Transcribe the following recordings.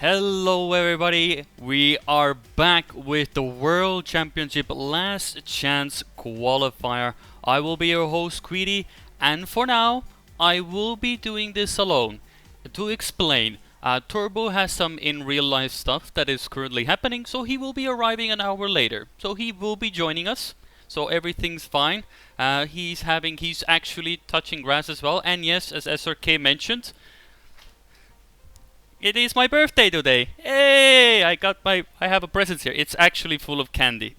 Hello everybody, we are back with the World Championship Last Chance Qualifier. I will be your host Queedy, and for now I will be doing this alone. To explain, Turbo has some in real life stuff that is currently happening, so he will be arriving an hour later. So he will be joining us, so everything's fine. He's actually touching grass as well, and yes, as SRK mentioned, it is my birthday today. Hey, I have a present here. It's actually full of candy.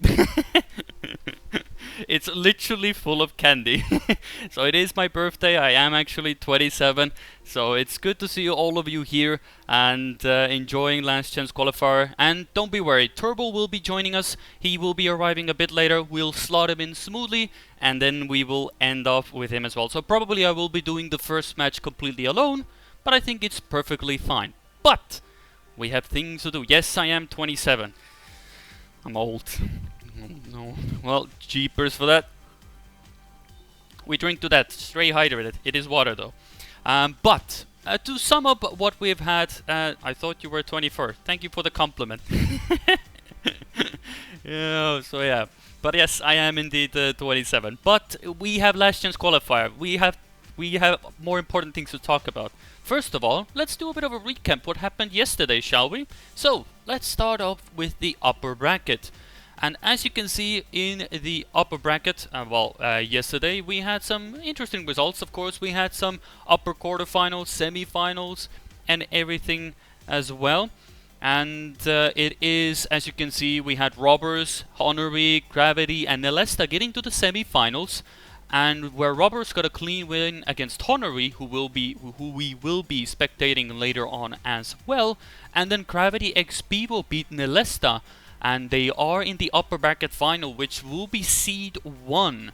It's literally full of candy. So it is my birthday. I am actually 27. So it's good to see all of you here and enjoying Last Chance Qualifier. And don't be worried, Turbo will be joining us. He will be arriving a bit later. We'll slot him in smoothly, and then we will end off with him as well. So probably I will be doing the first match completely alone, but I think it's perfectly fine. But we have things to do. Yes, I am 27. I'm old. No. Well, jeepers for that. We drink to that. Stay hydrated. It is water though. But to sum up what we've had, I thought you were 24. Thank you for the compliment. Yeah. So yeah. But yes, I am indeed 27. But we have Last Chance Qualifier. We have more important things to talk about. First of all, let's do a bit of a recap what happened yesterday, shall we? So, let's start off with the upper bracket. And as you can see in the upper bracket, yesterday we had some interesting results. Of course, we had some upper quarterfinals, semi-finals, and everything as well. And it is, as you can see, we had Robbers, Honory, Gravity, and Nesta getting to the semi-finals. And where Robbers got a clean win against Honory, who we will be spectating later on as well. And then Gravity x Pivo beat Nesta, and they are in the upper bracket final, which will be seed 1.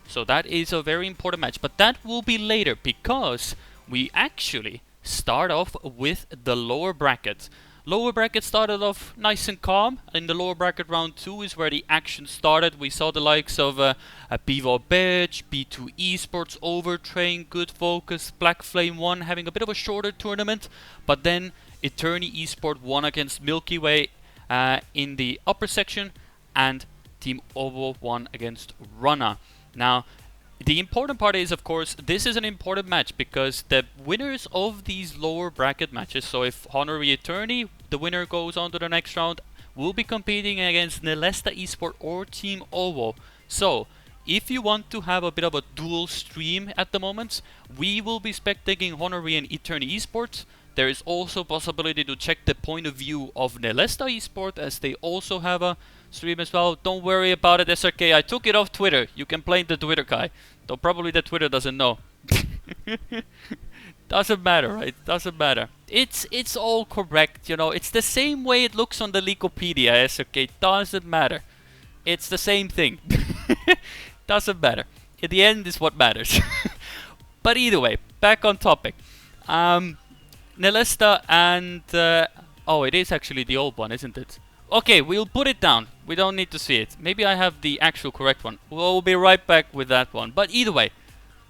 So that is a very important match, but that will be later because we actually start off with the lower bracket. Lower bracket started off nice and calm. In the lower bracket, round 2 is where the action started. We saw the likes of Pivo Bitch, B2 Esports, Overtrain, Good Focus, Black Flame 1 having a bit of a shorter tournament. But then Eternity Esport won against Milky Way in the upper section, and Team Ovo won against Rana. Now, the important part is, of course, this is an important match because the winners of these lower bracket matches, so if Honory Eternity, the winner goes on to the next round, will be competing against Nesta Esport or Team Ovo. So, if you want to have a bit of a dual stream at the moment, we will be spectating Honory and Eternity Esports. There is also possibility to check the point of view of Nesta Esport, as they also have a stream as well. Don't worry about it, SRK. I took it off Twitter. You can blame the Twitter guy. Though probably the Twitter doesn't know. Doesn't matter, right? Doesn't matter. It's all correct, you know. It's the same way it looks on the Wikipedia, SRK. Doesn't matter. It's the same thing. Doesn't matter. In the end is what matters. But either way, back on topic. Nesta and oh, it is actually the old one, isn't it? Okay, we'll put it down. We don't need to see it. Maybe I have the actual correct one. We'll be right back with that one. But either way,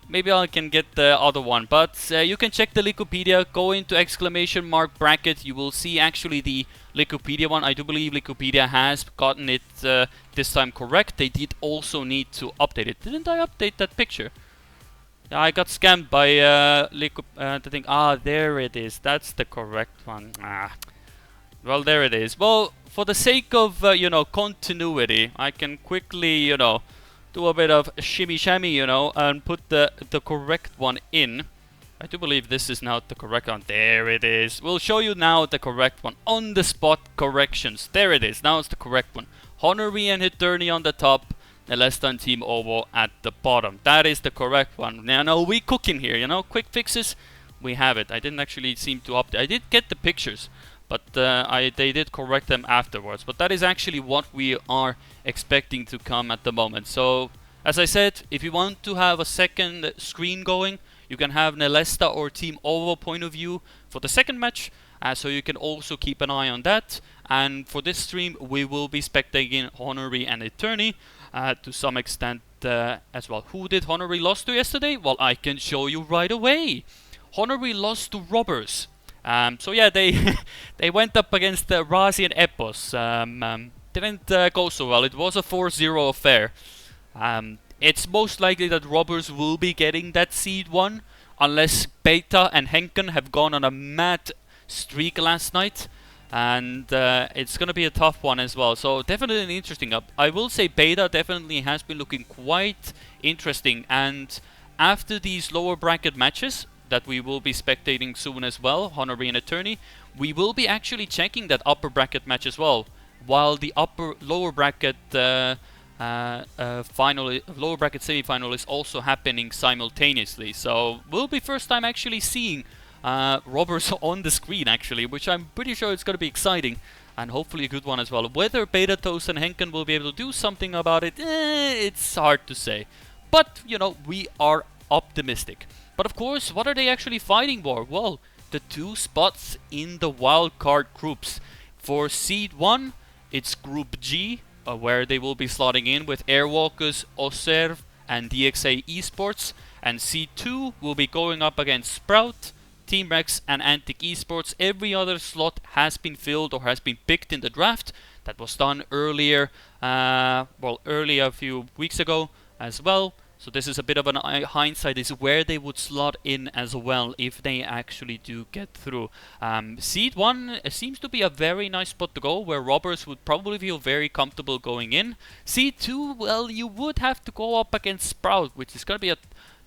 maybe I can get the other one. But you can check the Wikipedia. Go into exclamation mark bracket. You will see actually the Wikipedia one. I do believe Wikipedia has gotten it this time correct. They did also need to update it. Didn't I update that picture? Yeah, I got scammed by the thing. Ah, there it is. That's the correct one. Well, there it is. Well, for the sake of, continuity, I can quickly, do a bit of shimmy-shammy, and put the correct one in. I do believe this is now the correct one. There it is. We'll show you now the correct one. On the spot corrections. There it is. Now it's the correct one. Honory and Eternity on the top. Nesta and Team Ovo at the bottom. That is the correct one. Now, we cooking here, quick fixes. We have it. I didn't actually seem to update. I did get the pictures, but they did correct them afterwards. But that is actually what we are expecting to come at the moment. So, as I said, if you want to have a second screen going, you can have Nesta or Team Ovo point of view for the second match. So you can also keep an eye on that. And for this stream, we will be spectating Honory and Eternity to some extent as well. Who did Honory lost to yesterday? Well, I can show you right away. Honory lost to Robbers. So yeah, they they went up against Razi and Epos. Didn't go so well. It was a 4-0 affair. It's most likely that Robbers will be getting that seed 1, unless Beta and Henken have gone on a mad streak last night. And it's going to be a tough one as well. So definitely interesting. I will say Beta definitely has been looking quite interesting. And after these lower bracket matches that we will be spectating soon as well, Honory and Attorney, we will be actually checking that upper bracket match as well. While the lower bracket lower bracket semi-final is also happening simultaneously. So we'll be first time actually seeing Robbers on the screen actually, which I'm pretty sure it's going to be exciting and hopefully a good one as well. Whether Beta Toast and Henken will be able to do something about it, it's hard to say. But, you know, we are optimistic. But of course, what are they actually fighting for? Well, the 2 spots in the wildcard groups. For Seed 1, it's Group G, where they will be slotting in with Airwalkers, Oserv, and DXA Esports. And Seed 2 will be going up against Sprout, Team Rex, and Antic Esports. Every other slot has been filled or has been picked in the draft. That was done earlier, earlier a few weeks ago as well. So this is a bit of an hindsight, is where they would slot in as well if they actually do get through. Seed 1 seems to be a very nice spot to go, where Robbers would probably feel very comfortable going in. Seed 2, well, you would have to go up against Sprout, which is going to be a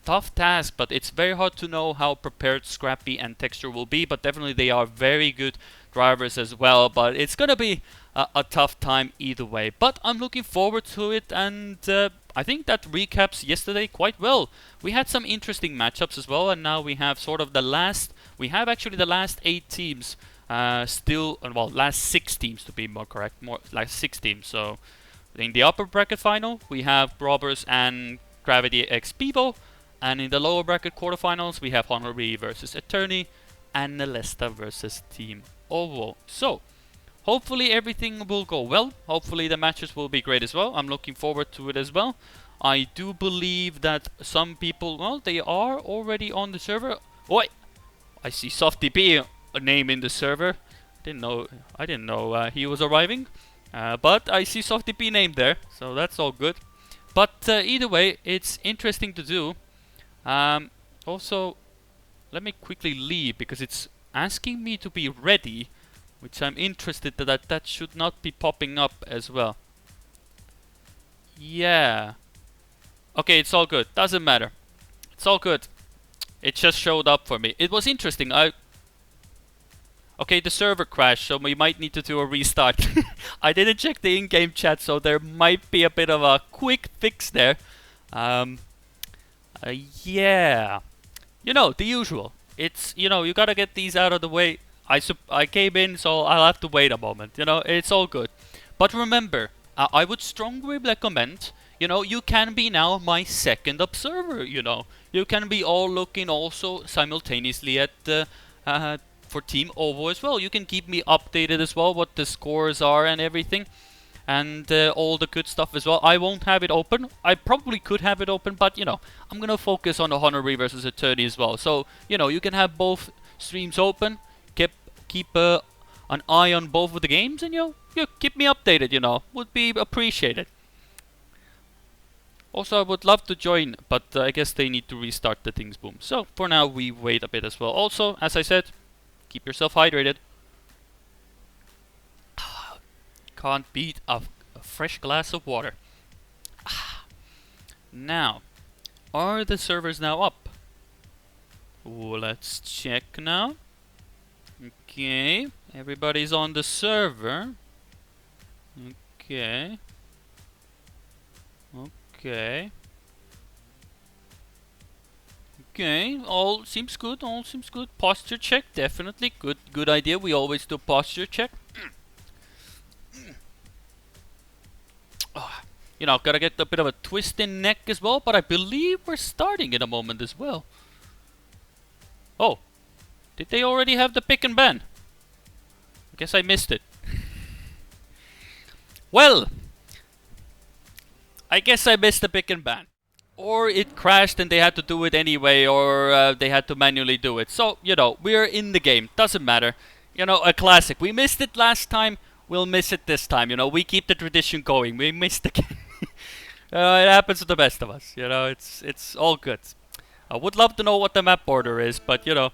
tough task, but it's very hard to know how prepared Scrappy and Texture will be, but definitely they are very good drivers as well. But it's going to be a tough time either way. But I'm looking forward to it, and I think that recaps yesterday quite well. We had some interesting matchups as well, and now we have sort of the last... We have actually the last 8 teams still... Well, last 6 teams to be more correct. More like 6 teams. So in the upper bracket final, we have Robbers and Gravity X Bevo. And in the lower bracket quarterfinals, we have Honory versus Attorney and Nesta versus Team Ovo. So hopefully everything will go well. Hopefully the matches will be great as well. I'm looking forward to it as well. I do believe that some people, well, they are already on the server. Oh, I see SoftDB name in the server. I didn't know he was arriving. But I see SoftDB name there, so that's all good. But either way, it's interesting to do. Also, let me quickly leave because it's asking me to be ready, which I'm interested that should not be popping up as well. Yeah. Okay, it's all good. Doesn't matter. It's all good. It just showed up for me. It was interesting. Okay, the server crashed, so we might need to do a restart. I didn't check the in-game chat, so there might be a bit of a quick fix there. Yeah. You know, the usual. It's, you know, you gotta get these out of the way. I came in, so I'll have to wait a moment. You know, it's all good. But remember, I would strongly recommend, you know, you can be now my second observer, you know. You can be all looking also simultaneously at for Team Ovo as well. You can keep me updated as well, what the scores are and everything. And all the good stuff as well. I won't have it open. I probably could have it open, but, you know, I'm gonna focus on the Honory versus Attorney as well. So, you know, you can have both streams open. Keep an eye on both of the games, and you keep me updated, you know. Would be appreciated. Also, I would love to join, but I guess they need to restart the things, boom. So, for now, we wait a bit as well. Also, as I said, keep yourself hydrated. Can't beat a fresh glass of water. Now, are the servers now up? Ooh, let's check now. Okay, everybody's on the server. Okay. Okay. Okay, all seems good, all seems good. Posture check, definitely. Good idea. We always do posture check. You know, gotta get a bit of a twist in neck as well, but I believe we're starting in a moment as well. Oh, did they already have the pick and ban? I guess I missed it. Well, I guess I missed the pick and ban. or it crashed and they had to do it anyway, or they had to manually do it. So, you know, we're in the game. Doesn't matter. You know, a classic. We missed it last time. We'll miss it this time. You know, we keep the tradition going. We missed again. It happens to the best of us. You know, it's all good. I would love to know what the map order is, but, you know,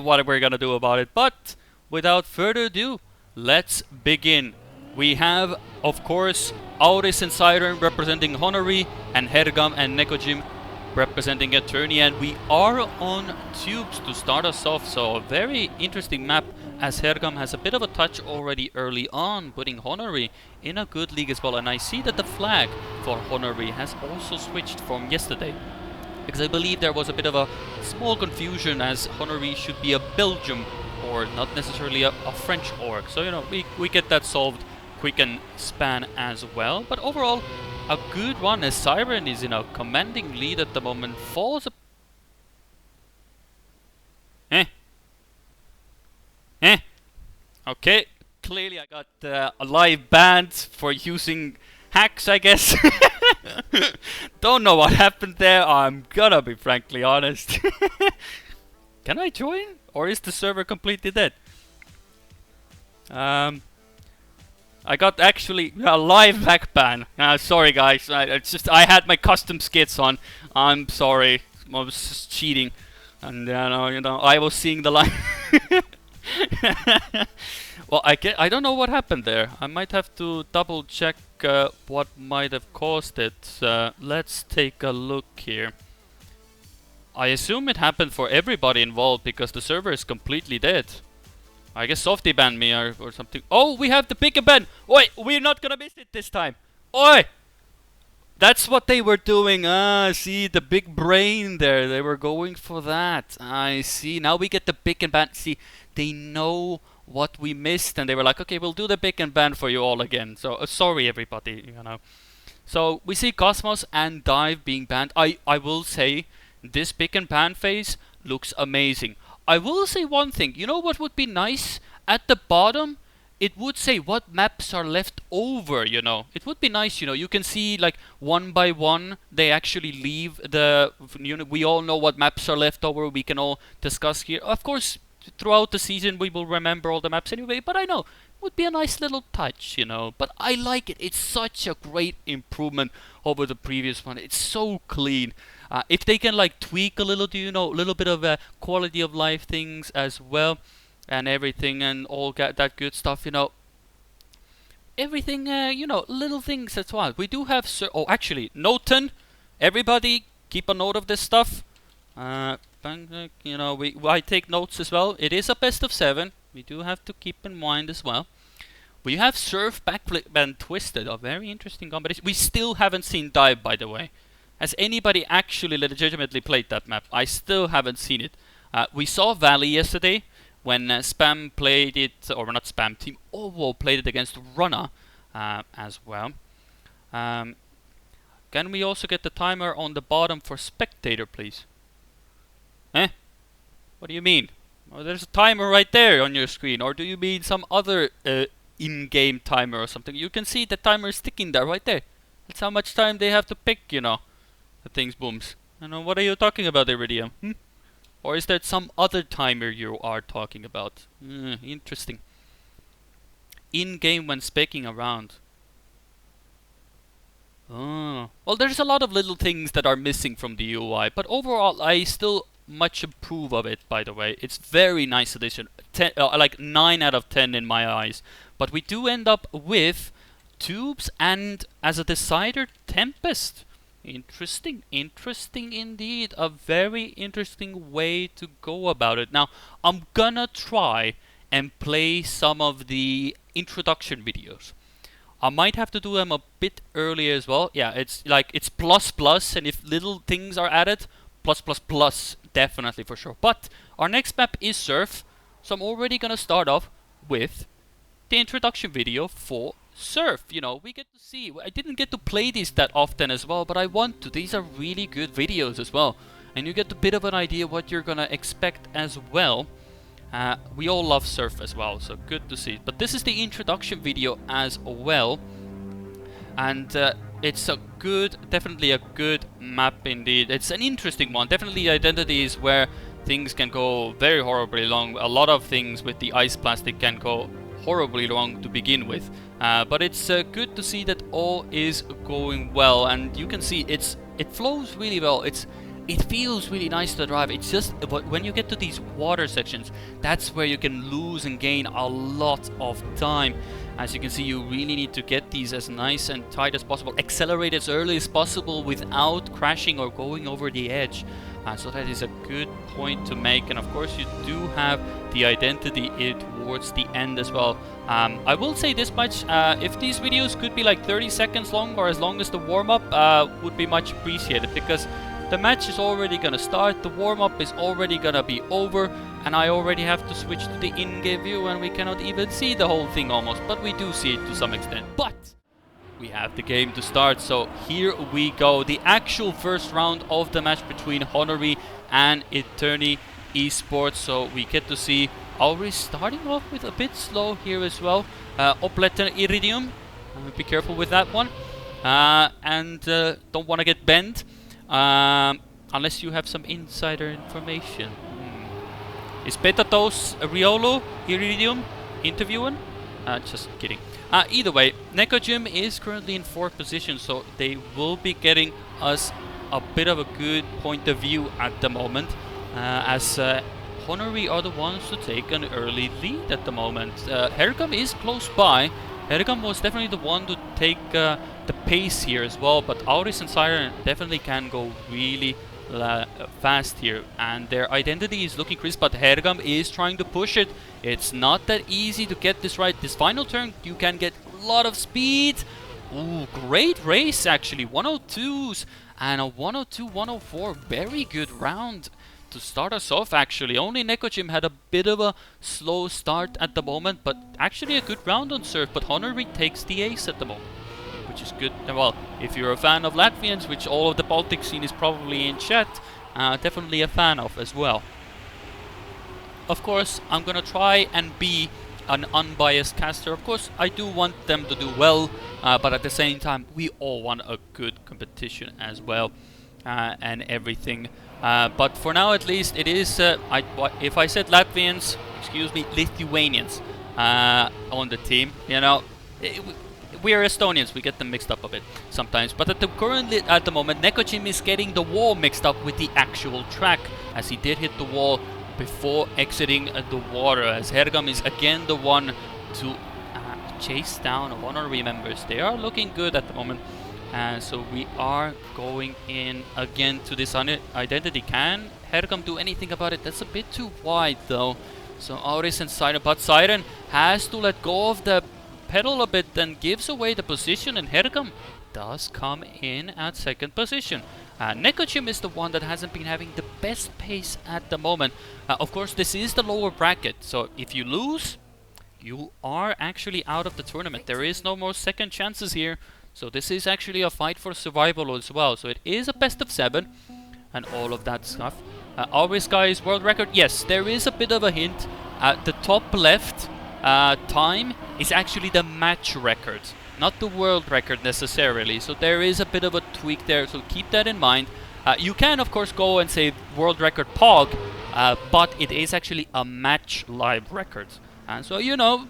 what we're gonna do about it. But without further ado, let's begin. We have, of course, Auris and Siren representing Honory, and Hergam and Nekojim representing Attorney, and we are on tubes to start us off. So a very interesting map, as Hergam has a bit of a touch already early on, putting Honory in a good league as well. And I see that the flag for Honory has also switched from yesterday, because I believe there was a bit of a small confusion, as Honory should be a Belgium org, not necessarily a French org. So, you know, we get that solved quick and span as well. But overall, a good run, as Siren is in a commanding lead at the moment. Falls Okay, clearly I got a live banned for using hacks, I guess. Don't know what happened there. I'm gonna be frankly honest. Can I join? Or is the server completely dead? I got actually a live hack ban. Sorry guys, it's just I had my custom skits on. I'm sorry, I was just cheating, and you know, I was seeing the live. Well, I don't know what happened there. I might have to double check what might have caused it. Let's take a look here. I assume it happened for everybody involved, because the server is completely dead. I guess Softy banned me or something. Oh, we have the pick and ban. Oi, we're not gonna miss it this time. Oi! That's what they were doing. See, the big brain there. They were going for that. I see. Now we get the pick and ban. See, they know what we missed, and they were like, okay, we'll do the pick and ban for you all again. So, sorry everybody, you know. So, we see Cosmos and Dive being banned. I will say, this pick and ban phase looks amazing. I will say one thing. You know what would be nice? At the bottom, it would say what maps are left over, you know. It would be nice, you know. You can see, like, one by one, they actually leave the... You know, we all know what maps are left over. We can all discuss here. Of course, throughout the season, we will remember all the maps anyway. But I know, it would be a nice little touch, you know. But I like it. It's such a great improvement over the previous one. It's so clean. If they can like tweak a little, you know, a little bit of quality of life things as well, and everything, and all that good stuff, you know, everything, you know, little things as well. We do have oh, actually, note 10. Everybody, keep a note of this stuff. You know, I take notes as well. It is a best of 7. We do have to keep in mind as well. We have Surf, Backflip, and Twisted, a very interesting combination. We still haven't seen Dive, by the way. Has anybody actually legitimately played that map? I still haven't seen it. We saw Valley yesterday when Spam played it, or not Spam, Team Ovo played it against Runner as well. Can we also get the timer on the bottom for Spectator, please? What do you mean? Oh, there's a timer right there on your screen. Or do you mean some other in-game timer or something? You can see the timer is sticking there, right there. That's how much time they have to pick, you know. The things booms. I know, what are you talking about, Iridium? Or is that some other timer you are talking about? Interesting. In-game when specking around. Oh. Well, there's a lot of little things that are missing from the UI, but overall, I still much approve of it, by the way. It's very nice addition. Like 9 out of 10 in my eyes. But we do end up with Tubes and, as a decider, Tempest. Interesting, interesting indeed. A very interesting way to go about it. Now, I'm gonna try and play some of the introduction videos. I might have to do them a bit earlier as well. Yeah, it's like, it's plus plus, and if little things are added, plus plus plus, definitely for sure. But our next map is Surf, so I'm already gonna start off with the introduction video for Surf. You know, we get to see, I didn't get to play these that often as well, but I want to. These are really good videos as well, and you get a bit of an idea what you're gonna expect as well. We all love Surf as well, so good to see. But this is the introduction video as well, and it's a good, definitely a good map indeed. It's an interesting one. Definitely Identity is where things can go very horribly wrong. A lot of things with the ice plastic can go horribly wrong to begin with. But it's good to see that all is going well, and you can see it flows really well. It feels really nice to drive. It's just when you get to these water sections, that's where you can lose and gain a lot of time. As you can see, you really need to get these as nice and tight as possible, accelerate as early as possible without crashing or going over the edge. So that is a good point to make, and of course you do have the Identity towards the end as well. I will say this much, if these videos could be like 30 seconds long or as long as the warm-up, would be much appreciated, because the match is already gonna start, the warm-up is already gonna be over, and I already have to switch to the in-game view, and we cannot even see the whole thing almost, but we do see it to some extent. But we have the game to start, so here we go. The actual first round of the match between Honory and Eternity Esports. So we get to see Honory starting off with a bit slow here as well. Opletter Iridium, be careful with that one. And don't want to get bent. Unless you have some insider information. Is Petatos Riolo Iridium interviewing? Just kidding. Either way, Necojim is currently in 4th position, so they will be getting us a bit of a good point of view at the moment, as Honory are the ones to take an early lead at the moment. Hergam is close by. Hergam was definitely the one to take the pace here as well, but Auris and Siren definitely can go really fast here, and their Identity is looking crisp, but Hergam is trying to push it. It's not that easy to get this right. This final turn you can get a lot of speed. Ooh, great race actually, 102s and a 102-104, very good round to start us off actually. Only Necojim had a bit of a slow start at the moment, but actually a good round on Surf, but Honory takes the ace at the moment, which is good. Well, if you're a fan of Latvians, which all of the Baltic scene is probably in chat, definitely a fan of as well. Of course, I'm gonna try and be an unbiased caster. Of course, I do want them to do well, but at the same time, we all want a good competition as well, and everything. But for now, at least, it is, if I said Latvians, excuse me, Lithuanians on the team, you know, we are Estonians, we get them mixed up a bit sometimes. But at the moment, Necojim is getting the wall mixed up with the actual track, as he did hit the wall before exiting the water, as Hergam is again the one to chase down Honory members. They are looking good at the moment, so we are going in again to this Identity. Can Hergam do anything about it? That's a bit too wide though. So Auris and Siren, but Siren has to let go of the pedal a bit and gives away the position, and Hergam does come in at 2nd position. Necojim is the one that hasn't been having the best pace at the moment. Of course, this is the lower bracket, so if you lose, you are actually out of the tournament. There is no more second chances here, so this is actually a fight for survival as well. So it is a best of 7 and all of that stuff. Always guys, world record, yes, there is a bit of a hint. At the top left, time is actually the match record, not the world record necessarily. So there is a bit of a tweak there, so keep that in mind. You can of course go and say world record POG, but it is actually a match live record. And so, you know,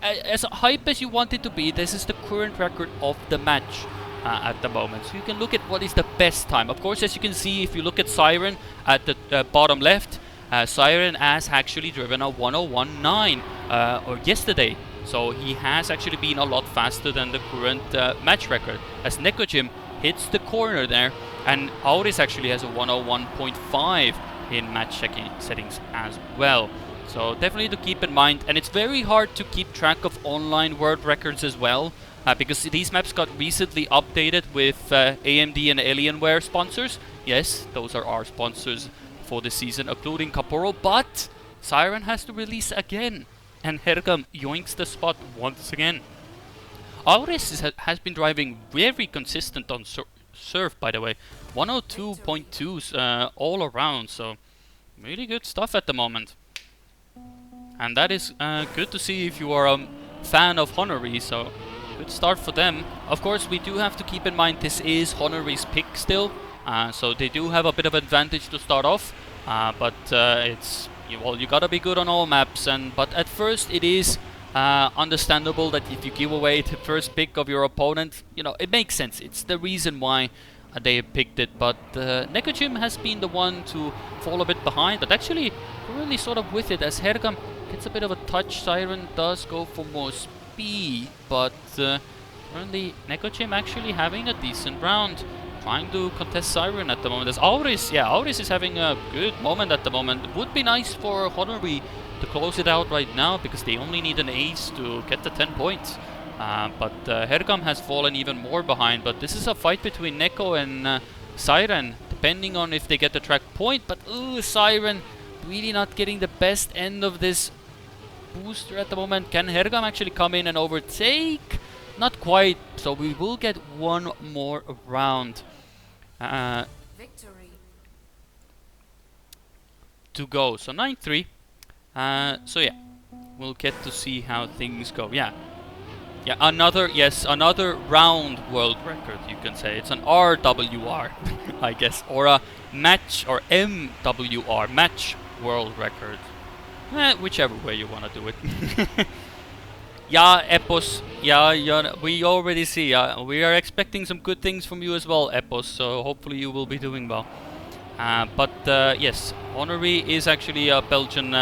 as hype as you want it to be, this is the current record of the match at the moment. So you can look at what is the best time. Of course, as you can see, if you look at Siren at the bottom left, Siren has actually driven a 101.9 or yesterday. So he has actually been a lot faster than the current match record, as Necojim hits the corner there, and Auris actually has a 101.5 in match checking settings as well. So definitely to keep in mind, and it's very hard to keep track of online world records as well, because these maps got recently updated with AMD and Alienware sponsors. Yes, those are our sponsors for the season, including Caporo, but Siren has to release again, and Hergam yoinks the spot once again. Auris has been driving very consistent on Surf, by the way. 102.2s all around, so really good stuff at the moment. And that is good to see if you are a fan of Honory, so good good start for them. Of course, we do have to keep in mind this is Honory's pick still, so they do have a bit of advantage to start off. But it's well, you gotta be good on all maps, but at first it is understandable that if you give away the first pick of your opponent, you know, it makes sense. It's the reason why they picked it. But Nekojim has been the one to fall a bit behind, but actually really sort of with it as Hergam gets a bit of a touch. Siren does go for more speed, but currently Nekojim actually having a decent round, trying to contest Siren at the moment. As Auris, yeah, Auris is having a good moment at the moment. It would be nice for Honory to close it out right now, because they only need an ace to get the 10 points. But Hergam has fallen even more behind. But this is a fight between Neko and Siren, depending on if they get the track point. But ooh, Siren really not getting the best end of this booster at the moment. Can Hergam actually come in and overtake? Not quite. So we will get one more round Victory to go. So 9-3. So yeah, we'll get to see how things go. Yeah, another round world record, you can say. It's an RWR, I guess, or a match, or MWR, match world record. Whichever way you want to do it. Yeah, Epos. Yeah, we already see. We are expecting some good things from you as well, Epos. So hopefully you will be doing well. But yes, Honory is actually a Belgian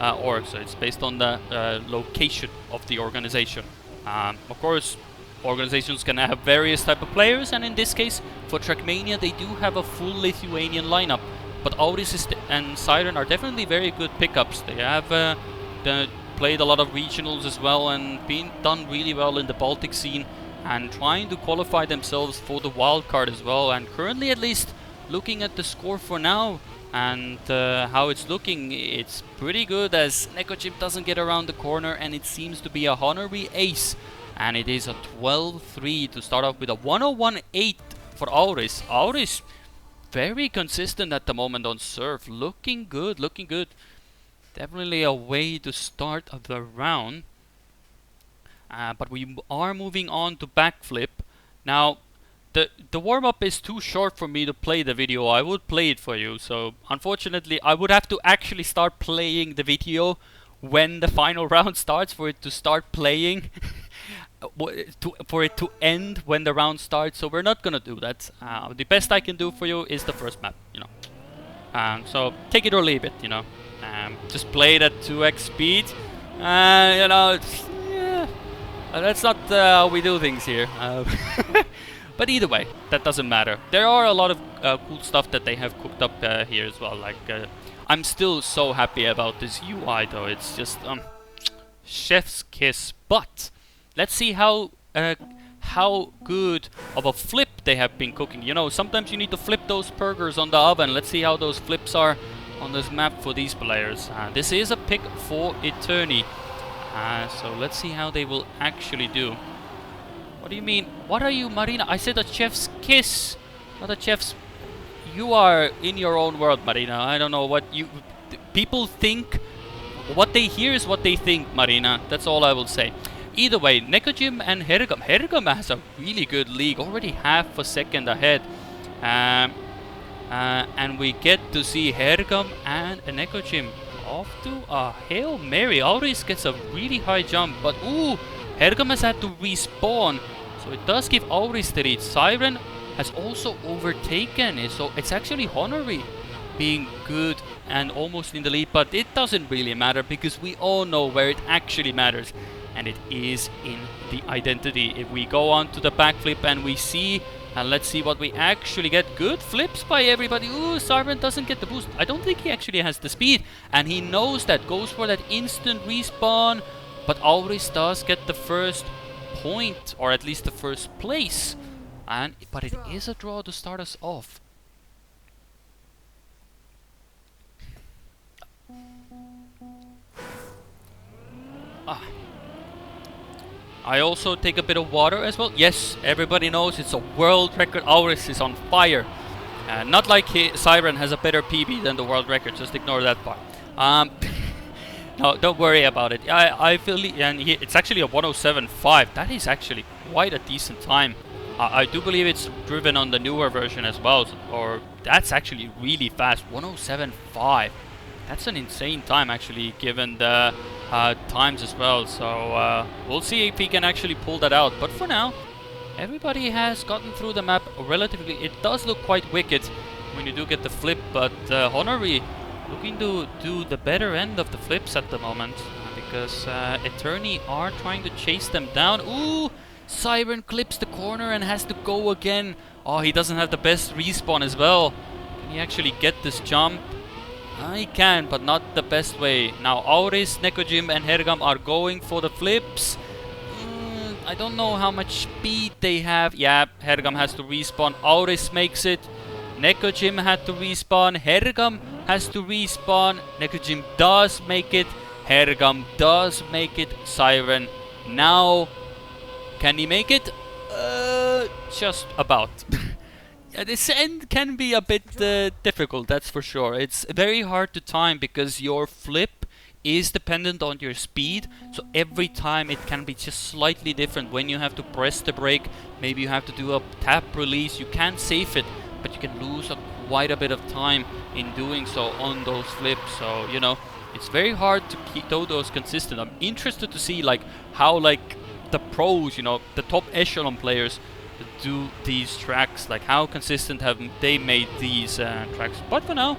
org, so it's based on the location of the organization. Of course, organizations can have various type of players, and in this case, for Trackmania, they do have a full Lithuanian lineup. But Auris and Siren are definitely very good pickups. They have played a lot of regionals as well, and been done really well in the Baltic scene, and trying to qualify themselves for the wild card as well. And currently, at least, looking at the score for now and how it's looking, it's pretty good, as Nekojim doesn't get around the corner, and it seems to be a Honory ace, and it is a 12-3 to start off with a 101-8 for Auris. Auris very consistent at the moment on serve, looking good. Definitely a way to start the round. But we are moving on to backflip. Now, the warm-up is too short for me to play the video. I would play it for you. So, unfortunately, I would have to actually start playing the video when the final round starts for it to start playing. For it to end when the round starts. So we're not gonna do that. The best I can do for you is the first map, you know. So take it or leave it, you know. Just play it at 2x speed. You know, that's not how we do things here. But either way, that doesn't matter. There are a lot of cool stuff that they have cooked up here as well. Like, I'm still so happy about this UI though. It's just chef's kiss. But let's see how good of a flip they have been cooking. You know, sometimes you need to flip those burgers on the oven. Let's see how those flips are on this map for these players. This is a pick for Eternity. So let's see how they will actually do. What do you mean? What are you, Marina? I said a chef's kiss, not a chef's... You are in your own world, Marina. I don't know what you... People think... What they hear is what they think, Marina. That's all I will say. Either way, Nekojim and Hergam. Hergam has a really good league, already half a second ahead. And we get to see Hergam and Nekojim off to a Hail Mary. Auris gets a really high jump, but ooh, Hergam has had to respawn. So it does give Auris the lead. Siren has also overtaken it, so it's actually Honory being good and almost in the lead, but it doesn't really matter because we all know where it actually matters. And it is in the identity. If we go on to the backflip and we see, and let's see what we actually get. Good flips by everybody. Ooh, Siren doesn't get the boost. I don't think he actually has the speed, and he knows that, goes for that instant respawn. But Auris does get the first point, or at least the first place. But it is a draw to start us off. I also take a bit of water as well. Yes, everybody knows it's a world record. Auris is on fire. Not like Siren has a better PB than the world record. Just ignore that part. No, don't worry about it. I feel and it's actually a 107.5. That is actually quite a decent time. I do believe it's driven on the newer version as well, or that's actually really fast. 107.5. That's an insane time actually, given the times as well. So we'll see if he can actually pull that out. But for now, everybody has gotten through the map relatively. It does look quite wicked when you do get the flip, but Honory looking to do the better end of the flips at the moment, because Eternity are trying to chase them down. Ooh! Siren clips the corner and has to go again. Oh, he doesn't have the best respawn as well. Can he actually get this jump? He can, but not the best way. Now Auris, Nekojim and Hergam are going for the flips. I don't know how much speed they have. Yeah, Hergam has to respawn. Auris makes it. Nekojim had to respawn. Hergam has to respawn. Nekojim does make it. Hergam does make it. Siren now. Can he make it? Just about. Yeah, this end can be a bit difficult, that's for sure. It's very hard to time because your flip is dependent on your speed. So every time it can be just slightly different. When you have to press the brake, maybe you have to do a tap release. You can save it, but you can lose quite a bit of time in doing so on those flips. So, you know, it's very hard to keep those consistent. I'm interested to see like how like the pros, you know, the top echelon players do these tracks, like how consistent have they made these tracks. But for now,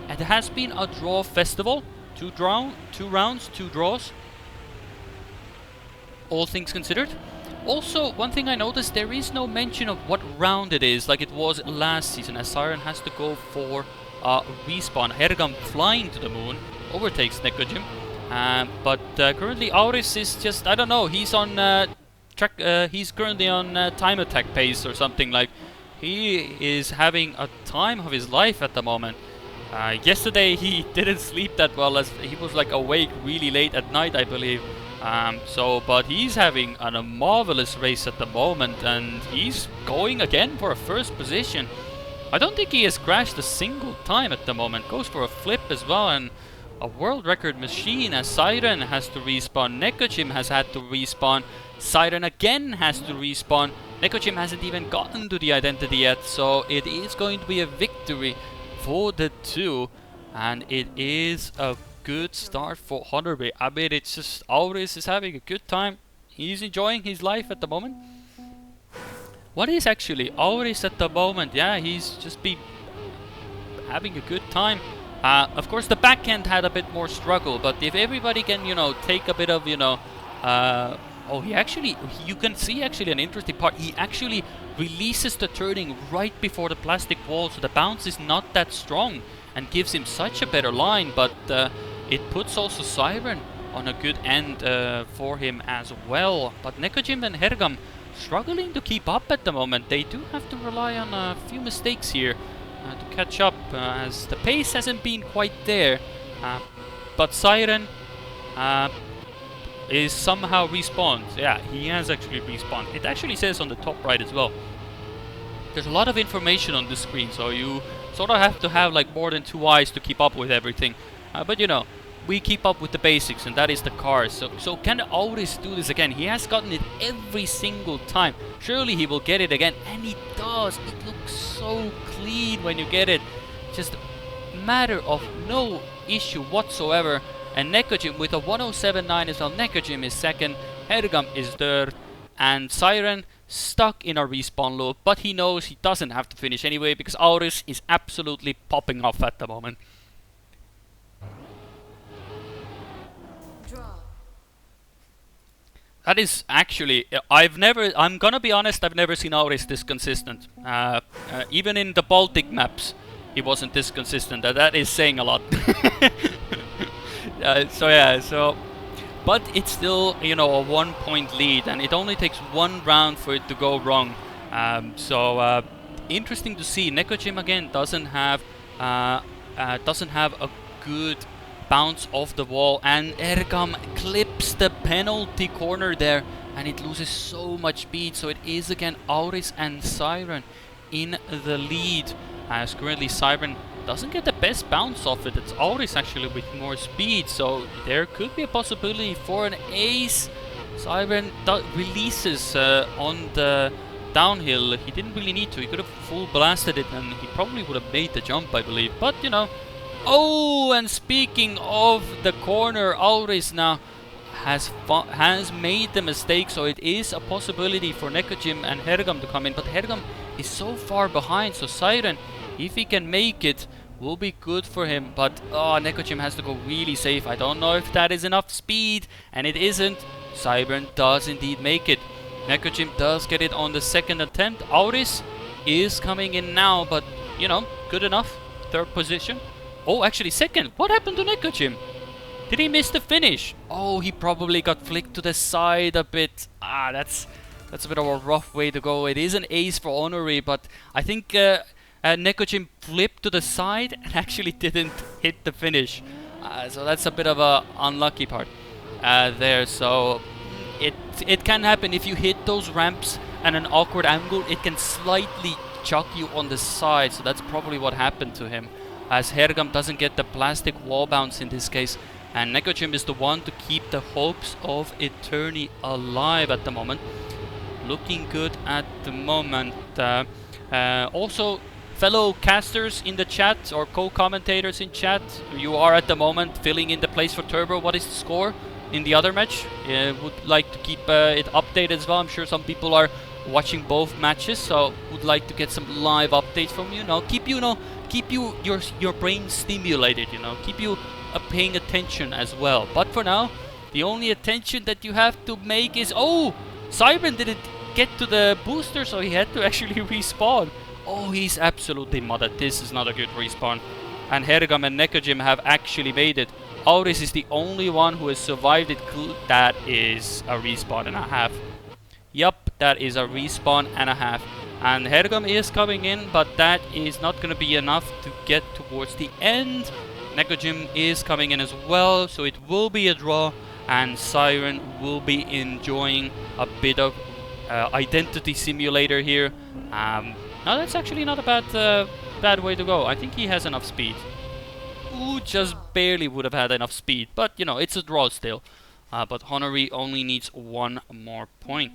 it has been a draw festival. Two rounds, 2 draws, all things considered. Also, one thing I noticed, there is no mention of what round it is like it was last season, as Siren has to go for respawn. Hergam flying to the moon overtakes Nekojim. But currently Auris is just, I don't know, he's on he's currently on time attack pace or something. Like, he is having a time of his life at the moment. Yesterday he didn't sleep that well, as he was like awake really late at night, I believe. But he's having a marvelous race at the moment, and he's going again for a first position. I don't think he has crashed a single time at the moment. Goes for a flip as well, and a world record machine, as Siren has to respawn. Nekojim has had to respawn. Siren again has to respawn. Nekojim hasn't even gotten to the identity yet, so it is going to be a victory for the two, and it is a good start for Honory. I mean, it's just Auris is having a good time. He's enjoying his life at the moment. What is actually Auris at the moment? Yeah, he's just been having a good time. Of course, the back end had a bit more struggle, but if everybody can, you know, take a bit of, you know, oh, he actually, you can see actually an interesting part. He actually releases the turning right before the plastic wall, so the bounce is not that strong and gives him such a better line, but it puts also Siren on a good end for him as well. But Nekojim and Hergam struggling to keep up at the moment. They do have to rely on a few mistakes here to catch up, as the pace hasn't been quite there. But Siren is somehow respawned. Yeah, he has actually respawned. It actually says on the top right as well. There's a lot of information on the screen, so you sort of have to have like more than 2 eyes to keep up with everything. But you know, we keep up with the basics, and that is the cars. So can Auris do this again? He has gotten it every single time. Surely he will get it again, and he does. It looks so clean when you get it. Just a matter of no issue whatsoever. And Nekojim with a 107.9 as well. Nekojim is second, Hergam is third, and Siren stuck in a respawn loop, but he knows he doesn't have to finish anyway because Auris is absolutely popping off at the moment. That is actually, I'm gonna be honest, I've never seen Auris this consistent. Even in the Baltic maps, he wasn't this consistent. That is saying a lot. But it's still, you know, a 1-point lead, and it only takes 1 round for it to go wrong. Interesting to see. Nekojim again doesn't have a good bounce off the wall, and Hergam clips the penalty corner there, and it loses so much speed. So it is again Auris and Siren in the lead, as currently Siren doesn't get the best bounce off it. It's always actually with more speed, so there could be a possibility for an ace. Siren releases on the downhill. He didn't really need to. He could have full blasted it and he probably would have made the jump, I believe. But, you know. Oh, and speaking of the corner, Auris now has made the mistake, so it is a possibility for Nekojim and Hergam to come in. But Hergam is so far behind, so Siren, if he can make it, will be good for him. But Nekojim has to go really safe. I don't know if that is enough speed, and it isn't. Siren does indeed make it. Nekojim does get it on the second attempt. Auris is coming in now, but, you know, good enough. Third position. Oh, actually second. What happened to Nekojim? Did he miss the finish? Oh, he probably got flicked to the side a bit. That's a bit of a rough way to go. It is an ace for Honory, but I think Nekojim flipped to the side and actually didn't hit the finish. So that's a bit of a unlucky part there. So it can happen if you hit those ramps at an awkward angle. It can slightly chuck you on the side. So that's probably what happened to him, as Hergam doesn't get the plastic wall bounce in this case. And Nekojim is the one to keep the hopes of Eternity alive at the moment. Looking good at the moment. Also, fellow casters in the chat or co-commentators in chat, you are at the moment filling in the place for Turbo. What is the score in the other match? Would like to keep it updated as well. I'm sure some people are watching both matches, so would like to get some live updates from you. Keep your brain stimulated. Keep you paying attention as well. But for now, the only attention that you have to make is Siren didn't get to the booster, so he had to actually respawn. Oh, he's absolutely modded. This is not a good respawn. And Hergam and Nekojim have actually made it. Auris is the only one who has survived it. That is a respawn and a half. Yup, that is a respawn and a half. And Hergam is coming in, but that is not going to be enough to get towards the end. Nekojim is coming in as well, so it will be a draw, and Siren will be enjoying a bit of identity simulator here. No, that's actually not a bad way to go. I think he has enough speed. Ooh, just barely would have had enough speed, but it's a draw still. But Honory only needs one more point.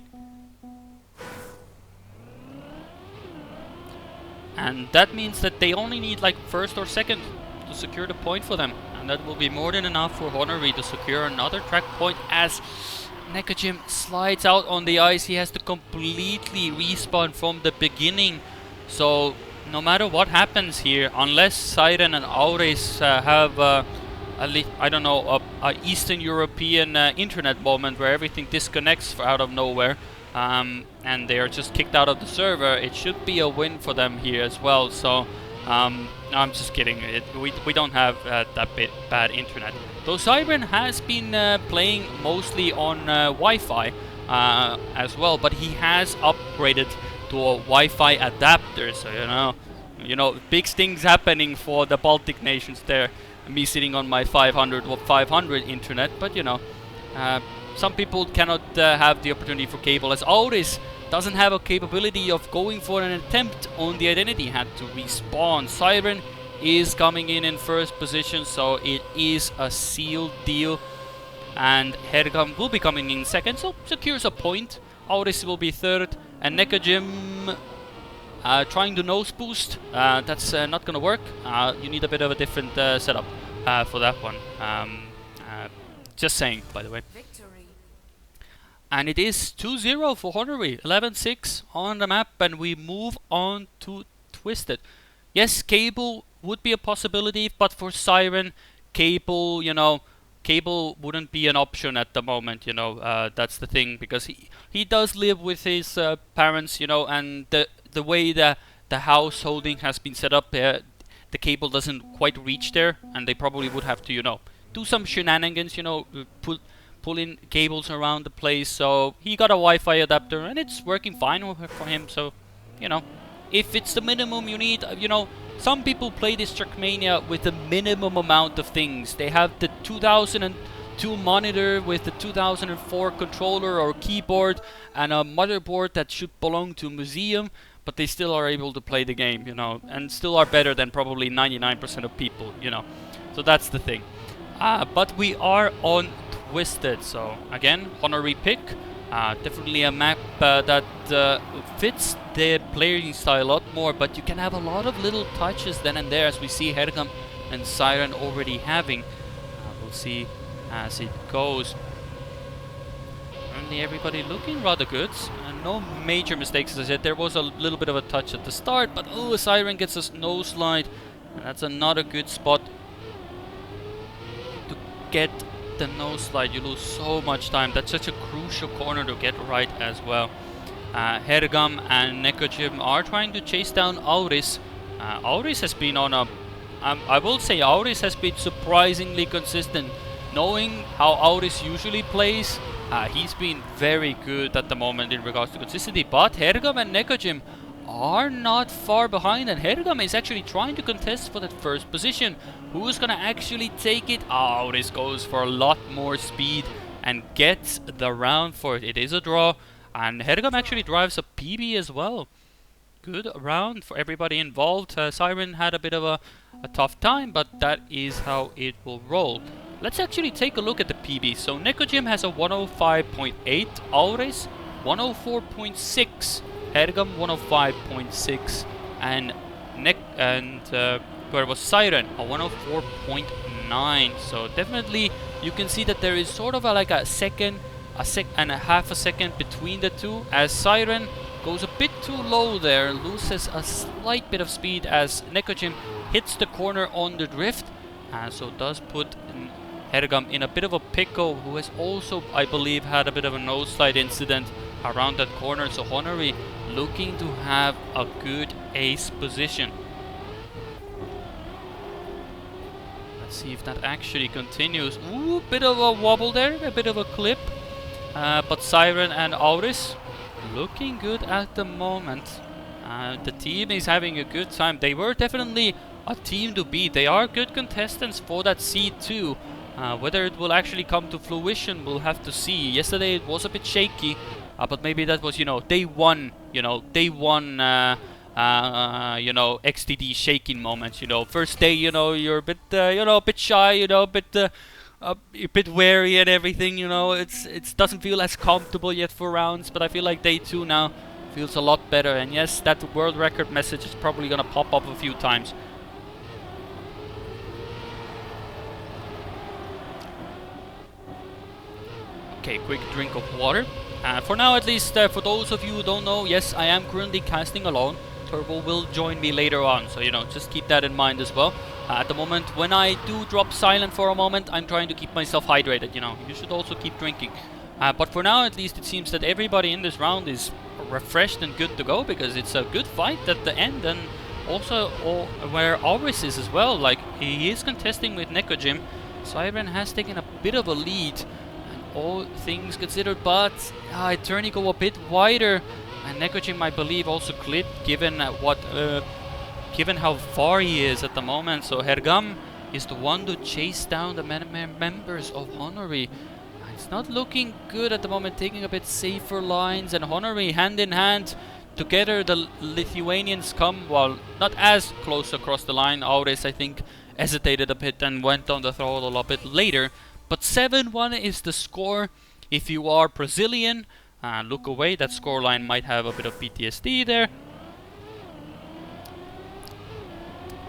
And that means that they only need like first or second to secure the point for them. And that will be more than enough for Honory to secure another track point, as Nekojim slides out on the ice. He has to completely respawn from the beginning. So no matter what happens here, unless Siren and Auris have a Eastern European internet moment where everything disconnects out of nowhere, and they are just kicked out of the server, it should be a win for them here as well. So no, I'm just kidding. We don't have that bad internet. Though Siren has been playing mostly on Wi-Fi as well, but he has upgraded to a Wi-Fi adapter. So big things happening for the Baltic nations there. Me sitting on my 500 internet, but some people cannot have the opportunity for cable, as Auris doesn't have a capability of going for an attempt on the identity. Had to respawn. Siren is coming in first position, so it is a sealed deal. And Hergam will be coming in second, so secures a point. Auris will be third, and Nekojim trying to nose boost. That's not gonna work. You need a bit of a different setup for that one. Just saying, by the way. And it is 2-0 for Honory, 11-6 on the map, and we move on to Twisted. Yes, cable would be a possibility, but for Siren, cable wouldn't be an option at the moment. That's the thing, because he does live with his parents, and the way the householding has been set up, the cable doesn't quite reach there, and they probably would have to, do some shenanigans, pull in cables around the place. So he got a Wi-Fi adapter, and it's working fine for him. So, if it's the minimum you need, some people play this Trackmania with the minimum amount of things. They have the 2002 monitor with the 2004 controller or keyboard and a motherboard that should belong to a museum. but they still are able to play the game, you know, and still are better than probably 99% of people, you know. So that's the thing. But we are on Twisted, so again, Honory pick. Definitely a map that fits the playing style a lot more, but you can have a lot of little touches then and there, as we see Hergam and Siren already having. We'll see as it goes. Currently everybody looking rather good. No major mistakes, as I said. There was a little bit of a touch at the start, but oh, Siren gets a snow slide. And that's another good spot to get the nose slide. You lose so much time. That's such a crucial corner to get right as well. Hergam and Nekojim are trying to chase down Auris. Auris has been on a... I will say Auris has been surprisingly consistent. Knowing how Auris usually plays, he's been very good at the moment in regards to consistency. But Hergam and Nekojim are not far behind, and Hergam is actually trying to contest for that first position. Who's gonna actually take it? Auris goes for a lot more speed and gets the round for it. It is a draw, and Hergam actually drives a PB as well. Good round for everybody involved. Siren had a bit of a tough time, but that is how it will roll. Let's actually take a look at the PB. So Nekojim has a 105.8, Auris 104.6, Hergam 105.6, and where was Siren? A 104.9. So definitely you can see that there is sort of like a second, and a half a second between the two, as Siren goes a bit too low there, loses a slight bit of speed as Nekojim hits the corner on the drift, so does put Hergam in a bit of a pickle, who has also, I believe, had a bit of a nose slide incident around that corner. So Honory looking to have a good ace position. Let's see if that actually continues. Ooh, bit of a wobble there, a bit of a clip. But Siren and Auris looking good at the moment. The team is having a good time. They were definitely a team to beat. They are good contestants for that C2. Whether it will actually come to fruition, we'll have to see. Yesterday it was a bit shaky, but maybe that was, you know, day one, XTD shaking moments, you know. First day, you know, you're a bit, a bit shy, a bit wary and everything, you know. It doesn't feel as comfortable yet for rounds, but I feel like day two now feels a lot better. And yes, that world record message is probably gonna pop up a few times. Okay, quick drink of water. For now, at least, for those of you who don't know, yes, I am currently casting alone. Turbo will join me later on, so, you know, just keep that in mind as well. At the moment, when I do drop silent for a moment, I'm trying to keep myself hydrated, you know. You should also keep drinking. But for now, at least, it seems that everybody in this round is refreshed and good to go, because it's a good fight at the end, and also where Auris is as well. Like, he is contesting with Nekojim. Siren has taken a bit of a lead, all things considered, but Eternity go a bit wider, and Nekojim, I believe, also clipped, given given how far he is at the moment. So Hergam is the one to chase down the members of Honory. It's not looking good at the moment, taking a bit safer lines, and Honory hand in hand together. The Lithuanians come, well, not as close across the line. Auris, I think, hesitated a bit and went on the throttle a bit later. But 7-1 is the score. If you are Brazilian, look away. That scoreline might have a bit of PTSD there.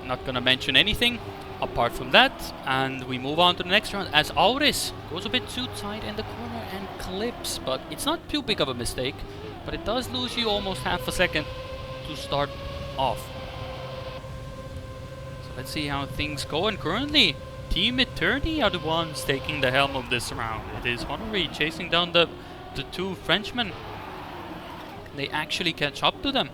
Not gonna mention anything apart from that. And we move on to the next round as Auris goes a bit too tight in the corner and clips. But it's not too big of a mistake. But it does lose you almost half a second to start off. So let's see how things go. And currently, Team Eternity are the ones taking the helm of this round. It is Honory chasing down the two Frenchmen. They actually catch up to them.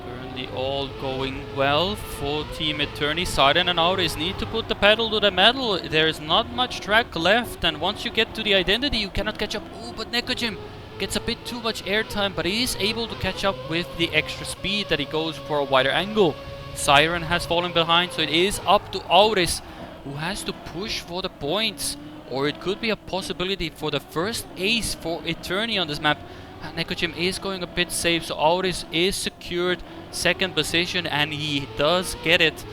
Currently all going well for Team Eternity. Siren and Auris need to put the pedal to the metal. There is not much track left, and once you get to the identity, you cannot catch up. Oh, but Nekojim gets a bit too much airtime, but he is able to catch up with the extra speed that he goes for a wider angle. Siren has fallen behind, so it is up to Auris, who has to push for the points, or it could be a possibility for the first ace for Eternity on this map, Nekojim is going a bit safe, so Auris is secured second position, and he does get it.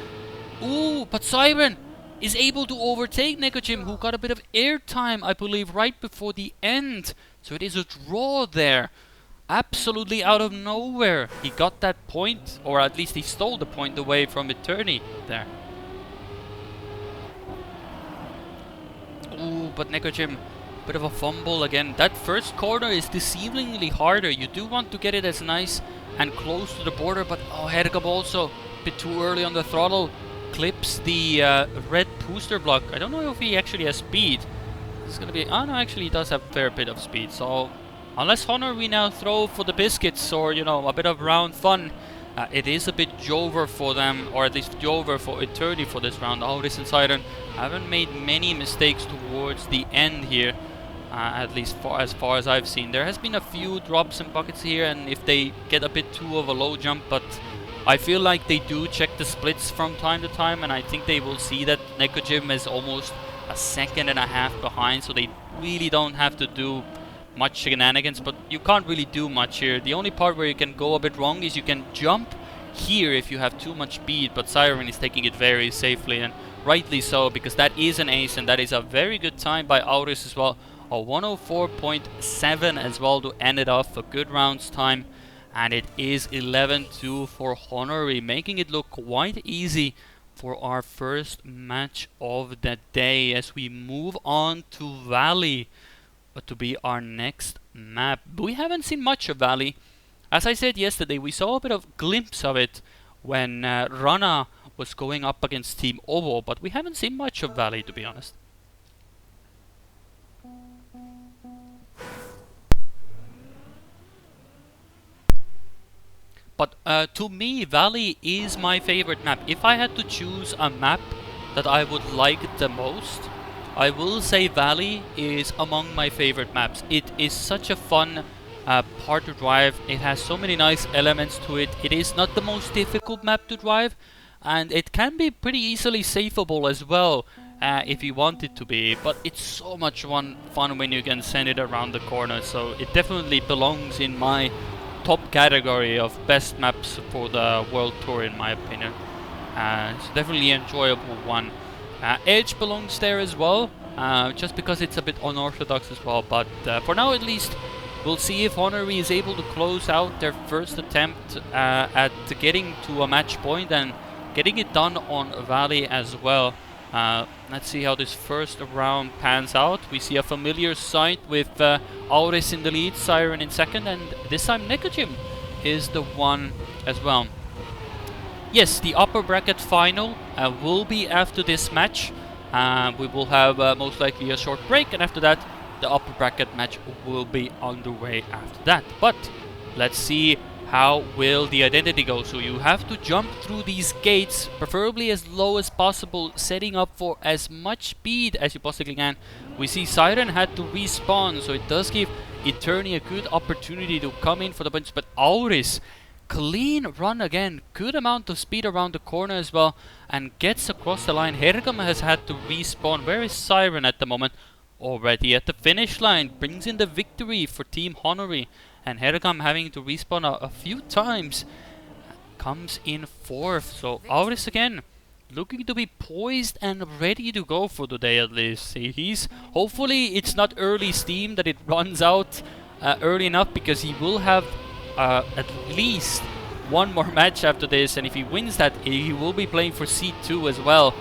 Ooh, but Siren is able to overtake Nekojim, who got a bit of airtime, I believe, right before the end. So it is a draw there. Absolutely out of nowhere. He got that point, or at least he stole the point away from Eternity there. Ooh, but Nekojim, bit of a fumble again. That first corner is deceivingly harder. You do want to get it as nice and close to the border, but oh, Hergab also a bit too early on the throttle. Clips the red booster block. I don't know if he actually has speed. It's gonna be... oh no, actually he does have a fair bit of speed. So unless Honory now throw for the biscuits or, you know, a bit of round fun, it is a bit Jover for them, or at least Jover for Eternity for this round. Auris and Siren haven't made many mistakes towards the end here, at least as far as I've seen. There has been a few drops and buckets here, and if they get a bit too of a low jump, but I feel like they do check the splits from time to time, and I think they will see that Nekojim is almost a second and a half behind, so they really don't have to do much shenanigans, but you can't really do much here. The only part where you can go a bit wrong is you can jump here if you have too much speed, but Siren is taking it very safely, and rightly so, because that is an ace, and that is a very good time by Auris as well. A 104.7 as well to end it off, a good rounds time. And it is 11-2 for Honory, making it look quite easy for our first match of the day as we move on to Valley, to be our next map. We haven't seen much of Valley. As I said yesterday, we saw a bit of glimpse of it when Rana was going up against Team Ovo, but we haven't seen much of Valley, to be honest. But to me, Valley is my favorite map. If I had to choose a map that I would like the most, I will say Valley is among my favorite maps. It is such a fun part to drive. It has so many nice elements to it. It is not the most difficult map to drive, and it can be pretty easily safeable as well if you want it to be. But it's so much fun when you can send it around the corner. So it definitely belongs in my top category of best maps for the World Tour, in my opinion. It's definitely an enjoyable one. Edge belongs there as well, just because it's a bit unorthodox as well. But for now, at least, we'll see if Honory is able to close out their first attempt at getting to a match point and getting it done on Valley as well. Let's see how this first round pans out. We see a familiar sight with Auris in the lead, Siren in second, and this time Nekojim is the one as well. Yes, the upper bracket final will be after this match. We will have most likely a short break, and after that the upper bracket match will be underway after that. But let's see how will the identity go. So you have to jump through these gates, preferably as low as possible, setting up for as much speed as you possibly can. We see Siren had to respawn, so it does give Eternity a good opportunity to come in for the punch, but Auris, clean run again, good amount of speed around the corner as well, and gets across the line. Hergam has had to respawn. Where is Siren at the moment? Already at the finish line, brings in the victory for Team Honory. And Hergam, having to respawn a few times, comes in fourth. So Auris again, looking to be poised and ready to go for the day at least. He's hopefully it's not early steam, that it runs out early enough, because he will have at least one more match after this, and if he wins that, he will be playing for C2 as well.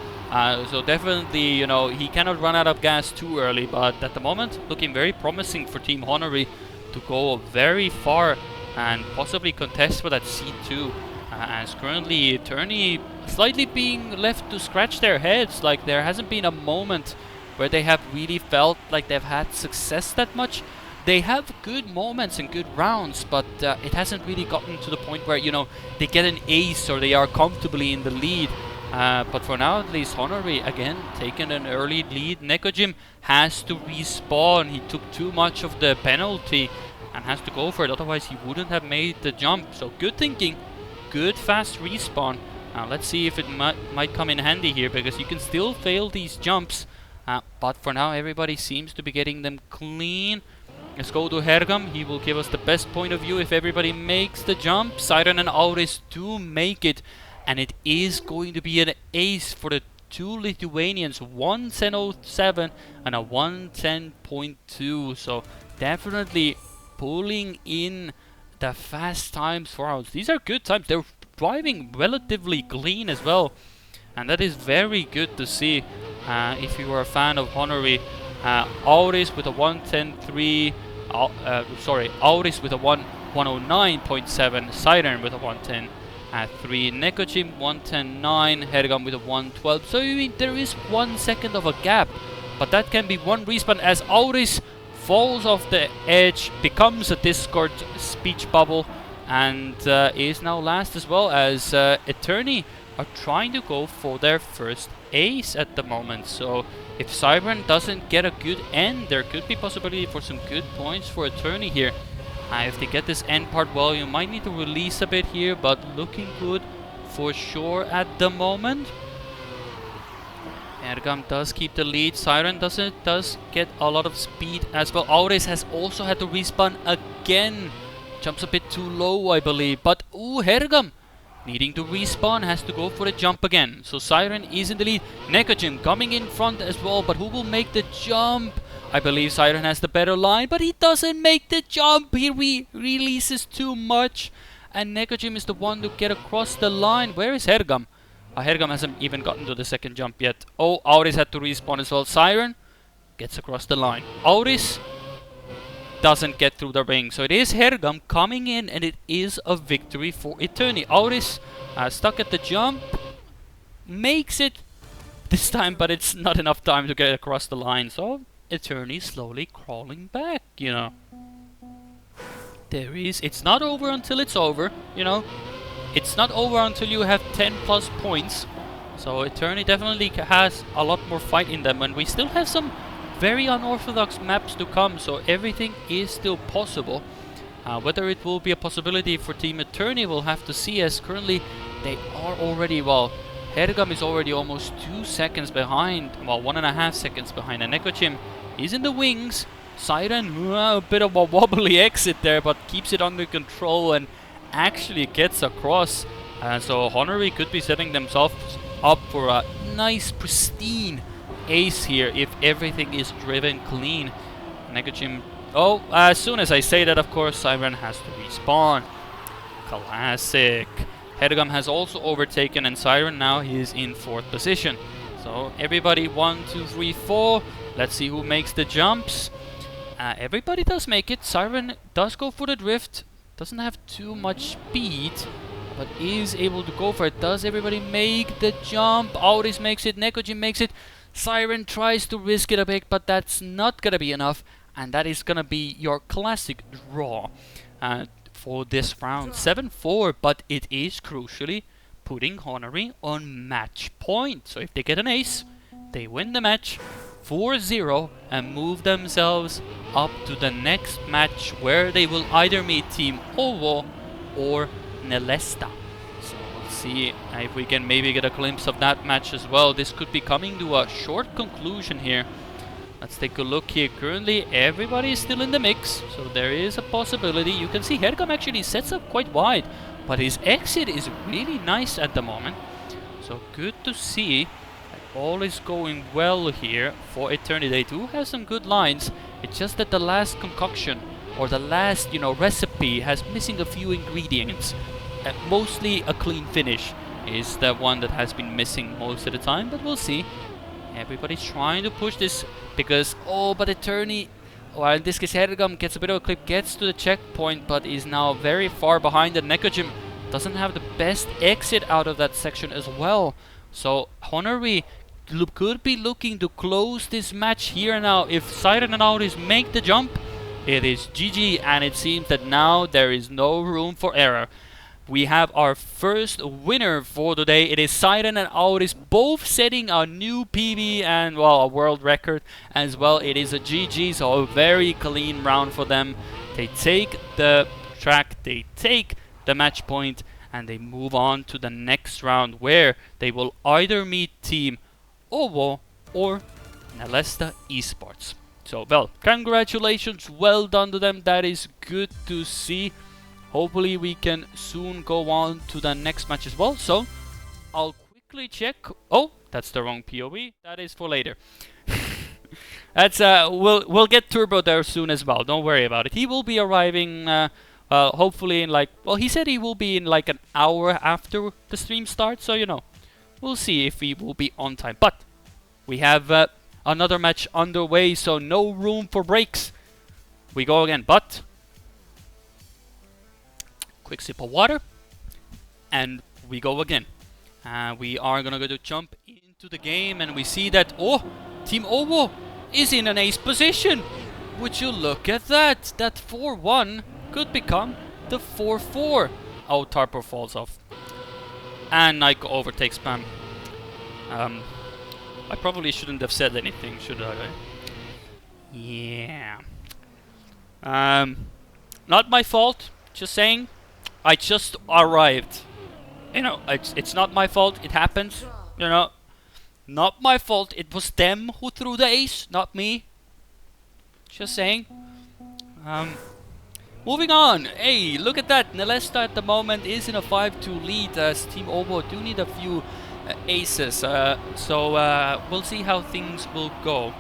So definitely, you know, he cannot run out of gas too early, but at the moment, looking very promising for Team Honory to go very far and possibly contest for that C2. As currently Eternity slightly being left to scratch their heads, like there hasn't been a moment where they have really felt like they've had success that much. They have good moments and good rounds, but it hasn't really gotten to the point where, you know, they get an ace or they are comfortably in the lead. But for now, at least, Honory again taking an early lead. Nekojim has to respawn. He took too much of the penalty and has to go for it. Otherwise, he wouldn't have made the jump. So good thinking, good fast respawn. Let's see if it might come in handy here, because you can still fail these jumps. But for now, everybody seems to be getting them clean. Let's go to Hergam. He will give us the best point of view if everybody makes the jump. Siren and Auris do make it. And it is going to be an ace for the two Lithuanians. 1:10.07 and a 1:10.2. So definitely pulling in the fast times for us. These are good times. They're driving relatively clean as well. And that is very good to see if you are a fan of Honory. Auris with a 1:10.3. Auris with a 1:09.7. Siren with a 1:10.3. Nekojim 1:10.9. Hergam with a 1:12. So I mean, there is 1 second of a gap. But that can be one respawn as Auris falls off the edge, becomes a Discord speech bubble, and is now last as well as Eternity are trying to go for their first ace at the moment. So if Siren doesn't get a good end, there could be possibility for some good points for Eternity here. If they get this end part well, you might need to release a bit here, but looking good for sure at the moment. Ergam does keep the lead. Siren does get a lot of speed as well. Auris has also had to respawn again. Jumps a bit too low, I believe. But Hergam needing to respawn, has to go for the jump again. So Siren is in the lead. Nekojim coming in front as well, but who will make the jump? I believe Siren has the better line, but he doesn't make the jump. He releases too much, and Nekojim is the one to get across the line. Where is Hergam? Hergam hasn't even gotten to the second jump yet. Auris had to respawn as well. Siren gets across the line. Auris doesn't get through the ring. So it is Hergam coming in, and it is a victory for Eternity. Auris stuck at the jump. Makes it this time, but it's not enough time to get across the line. So Eternity slowly crawling back, you know. It's not over until it's over, you know. It's not over until you have 10 plus points. So Eternity definitely has a lot more fight in them, and we still have some very unorthodox maps to come, so everything is still possible. Whether it will be a possibility for Team Eternity, we'll have to see, as currently they are already, well, Hergam is already almost 2 seconds behind, well, 1.5 seconds behind, and Nekojim is in the wings. Siren, a bit of a wobbly exit there, but keeps it under control and actually gets across. So Honory could be setting themselves up for a nice, pristine ace here if everything is driven clean. Nekojim, as soon as I say that, of course, Siren has to respawn. Classic. Hergam has also overtaken, and Siren now is in 4th position. So everybody 1, 2, 3, 4. Let's see who makes the jumps. Everybody does make it. Siren does go for the drift. Doesn't have too much speed, but is able to go for it. Does everybody make the jump? Auris makes it. Nekojim makes it. Siren tries to risk it a bit, but that's not gonna be enough, and that is gonna be your classic draw for this round. 7-4, but it is crucially putting Honory on match point. So if they get an ace, they win the match 4-0 and move themselves up to the next match, where they will either meet Team Ovo or Nesta. See if we can maybe get a glimpse of that match as well. This could be coming to a short conclusion here. Let's take a look here. Currently everybody is still in the mix, so there is a possibility. You can see Hergam actually sets up quite wide, but his exit is really nice at the moment. So good to see that all is going well here for Eternity. They do have some good lines. It's just that the last concoction, or the last, recipe, has missing a few ingredients. Mostly a clean finish is the one that has been missing most of the time, but we'll see. Everybody's trying to push this because, but Eternity, well, in this case Hergam gets a bit of a clip, gets to the checkpoint, but is now very far behind, and Nekojim doesn't have the best exit out of that section as well. So Honory could be looking to close this match here now. If Siren and Auris make the jump, it is GG, and it seems that now there is no room for error. We have our first winner for today. It is Siren and Auris, both setting a new PB and, well, a world record as well. It is a GG, so a very clean round for them. They take the track, they take the match point, and they move on to the next round, where they will either meet Team Ovo or Nesta Esports. So, well, congratulations, well done to them. That is good to see. Hopefully we can soon go on to the next match as well. So, I'll quickly check. Oh, that's the wrong POV. That is for later. That's we'll get Turbo there soon as well. Don't worry about it. He will be arriving hopefully in like, well, he said he will be in like an hour after the stream starts. So, you know, we'll see if he will be on time. But we have another match underway, so no room for breaks. We go again, but quick sip of water, and we go again. We are gonna go to jump into the game, and we see that Team Ovo is in an ace position. Would you look at that? That 4-1 could become the 4-4. Oh, Tarpo falls off, and Nico overtakes Spam. I probably shouldn't have said anything, should I? Yeah. Not my fault, just saying. I just arrived. You know, it's not my fault, it happens. You know, not my fault, it was them who threw the ace, not me. Just saying. Moving on. Hey, look at that. Nesta at the moment is in a 5-2 lead as Team Ovo do need a few aces. So we'll see how things will go.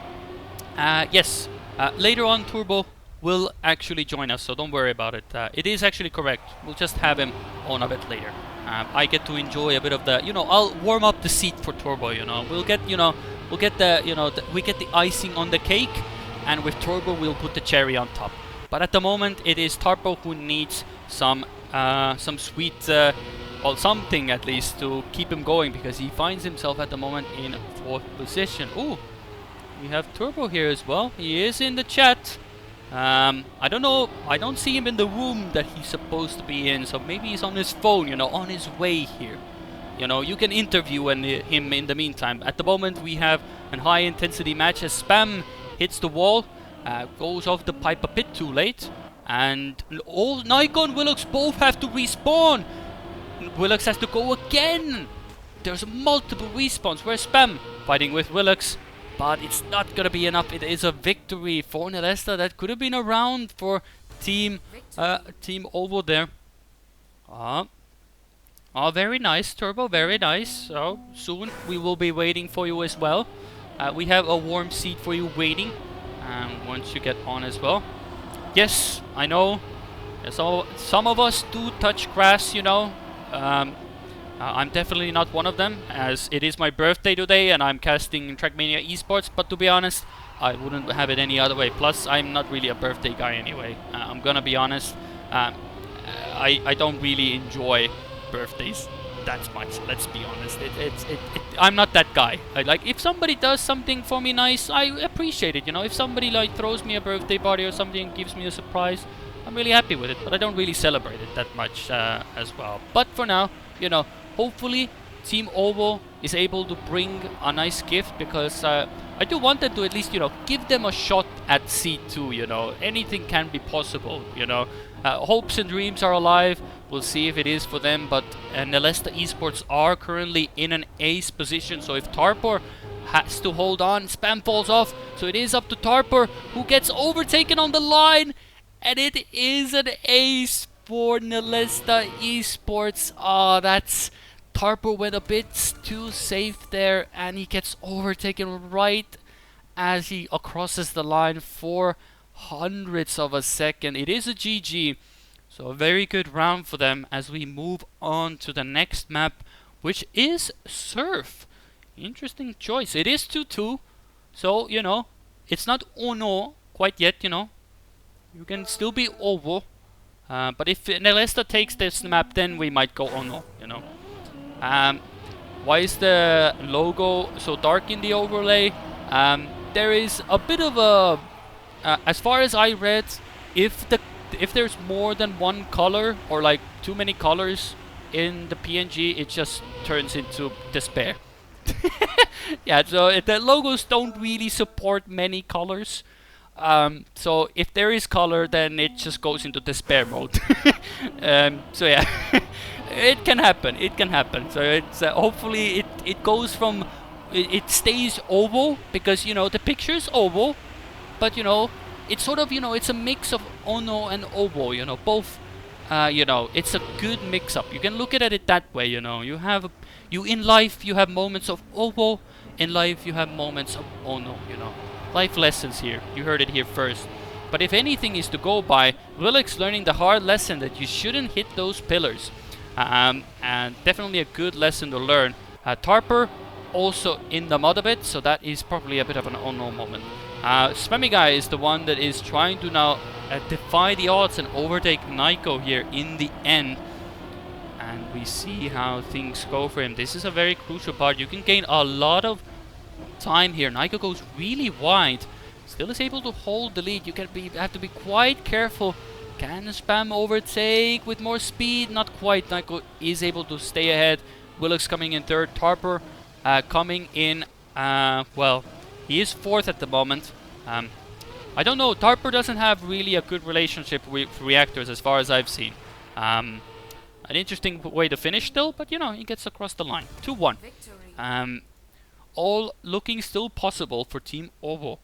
Yes, later on Turbo will actually join us, so don't worry about it. It is actually correct. We'll just have him on a bit later. I get to enjoy a bit of the, you know, I'll warm up the seat for Turbo, you know. We'll get, you know, we'll get the, you know, we get the icing on the cake, and with Turbo we'll put the cherry on top. But at the moment it is Tarpo who needs some sweet, well, something at least to keep him going, because he finds himself at the moment in 4th position. Ooh, we have Turbo here as well. He is in the chat. I don't know, I don't see him in the room that he's supposed to be in, so maybe he's on his phone, you know, on his way here. You know, you can interview him in the meantime. At the moment we have a high intensity match as Spam hits the wall, goes off the pipe a bit too late, and Nico and Willux both have to respawn. Willux has to go again. There's multiple respawns. Where's Spam? Fighting with Willux. But it's not gonna be enough. It is a victory for Nesta. That could have been a round for Team Ovo there. Very nice, Turbo, very nice. So soon we will be waiting for you as well. We have a warm seat for you waiting once you get on as well. Yes, I know. So some of us do touch grass, you know. I'm definitely not one of them, as it is my birthday today and I'm casting Trackmania esports, but to be honest, I wouldn't have it any other way. Plus, I'm not really a birthday guy anyway. I'm gonna be honest. I don't really enjoy birthdays that much, let's be honest. I'm not that guy. Like, if somebody does something for me nice, I appreciate it, you know. If somebody like throws me a birthday party or something, gives me a surprise, I'm really happy with it, but I don't really celebrate it that much as well. But for now, you know, hopefully Team Ovo is able to bring a nice gift, because I do want them to at least, you know, give them a shot at C2, you know. Anything can be possible, you know. Hopes and dreams are alive. We'll see if it is for them, but Nesta Esports are currently in an ace position, so if Tarpor has to hold on, Spam falls off, so it is up to Tarpor, who gets overtaken on the line, and it is an ace for Nesta Esports. That's... Tarpo went a bit too safe there, and he gets overtaken right as he crosses the line for hundredths of a second. It is a GG, so a very good round for them as we move on to the next map, which is Surf. Interesting choice. It is 2-2, so, you know, it's not Ono quite yet, you know. You can still be Ovo, but if Nesta takes this map, then we might go Ono, you know. Why is the logo so dark in the overlay? There is a bit of a, as far as I read, if there's more than one color or like too many colors in the PNG, it just turns into despair. Yeah, so the logos don't really support many colors. So if there is color, then it just goes into despair mode. So yeah. It can happen, it can happen. So it's hopefully it goes from, it stays oval, because, you know, the picture is oval, but you know, it's sort of, you know, it's a mix of Ono and Ovo, you know, both. You know, it's a good mix-up. You can look at it that way, you know. You in life, you have moments of Ovo. In life, you have moments of Ono, you know. Life lessons here. You heard it here first. But if anything is to go by, Willox learning the hard lesson that you shouldn't hit those pillars. And definitely a good lesson to learn. Tarper also in the mud a bit, so that is probably a bit of an Ono moment. Spammy Guy is the one that is trying to now defy the odds and overtake Naiko here in the end. And we see how things go for him. This is a very crucial part. You can gain a lot of time here. Naiko goes really wide. Still is able to hold the lead. You have to be quite careful. Can Spam overtake with more speed? Not quite. Naiko is able to stay ahead. Willox coming in third. Tarper coming in, well, he is fourth at the moment. I don't know, Tarper doesn't have really a good relationship with reactors as far as I've seen. An interesting way to finish still, but you know, he gets across the line. 2-1. All looking still possible for Team Ovo.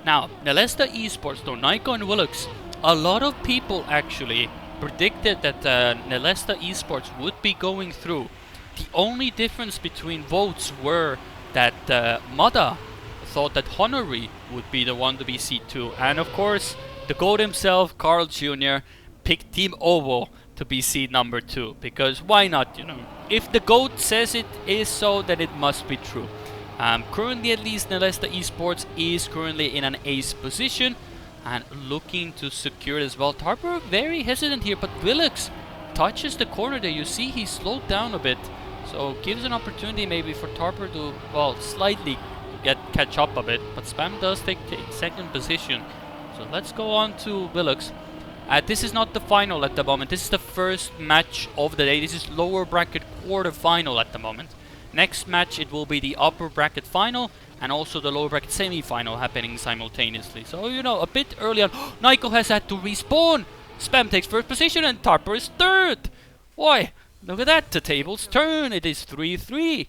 Now, Nesta Esports, though, Naiko and Willox, a lot of people actually predicted that Nesta Esports would be going through. The only difference between votes were that Mada thought that Honory would be the one to be seed 2. And of course, the GOAT himself, Carl Jr., picked Team Ovo to be seed number 2. Because why not, you know? If the GOAT says it is so, then it must be true. Currently, at least, Nesta Esports is currently in an ace position and looking to secure it as well. Tarper very hesitant here, but Willox touches the corner there. You see he slowed down a bit. So gives an opportunity maybe for Tarper to, well, slightly catch up a bit. But Spam does take the second position. So let's go on to Willox. This is not the final at the moment. This is the first match of the day. This is lower bracket quarter final at the moment. Next match it will be the upper bracket final and also the lower bracket semi-final happening simultaneously. So, you know, a bit early on. Naiko has had to respawn. Spam takes first position and Tarper is third. Why? Look at that, the tables turn. It is 3-3.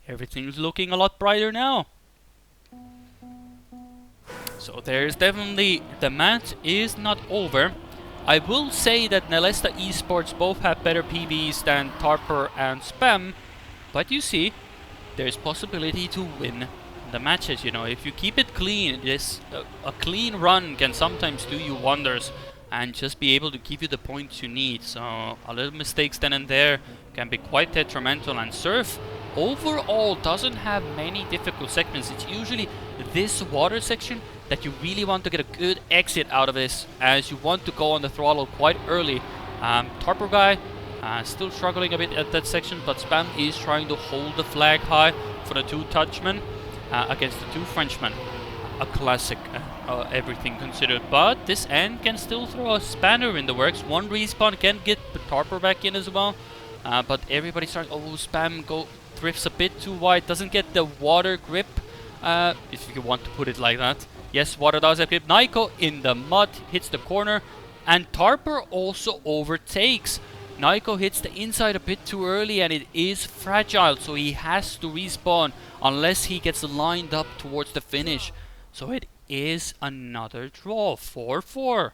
Everything's looking a lot brighter now. So there's definitely, the match is not over. I will say that Nesta Esports both have better PBs than Tarper and Spam. But you see, there's possibility to win the matches, you know. If you keep it clean, a clean run can sometimes do you wonders and just be able to give you the points you need. So a little mistakes then and there can be quite detrimental. And Surf overall doesn't have many difficult segments. It's usually this water section that you really want to get a good exit out of this, as you want to go on the throttle quite early. Tarper Guy still struggling a bit at that section, but Spam is trying to hold the flag high for the two Dutchmen against the two Frenchmen. A classic, everything considered. But this end can still throw a spanner in the works. One respawn can get the Tarper back in as well. But everybody starts. Oh, Spam drifts a bit too wide. Doesn't get the water grip, if you want to put it like that. Yes, water does have grip. Naiko in the mud hits the corner, and Tarper also overtakes. Naiko hits the inside a bit too early, and it is fragile, so he has to respawn unless he gets lined up towards the finish. So it is another draw, 4-4.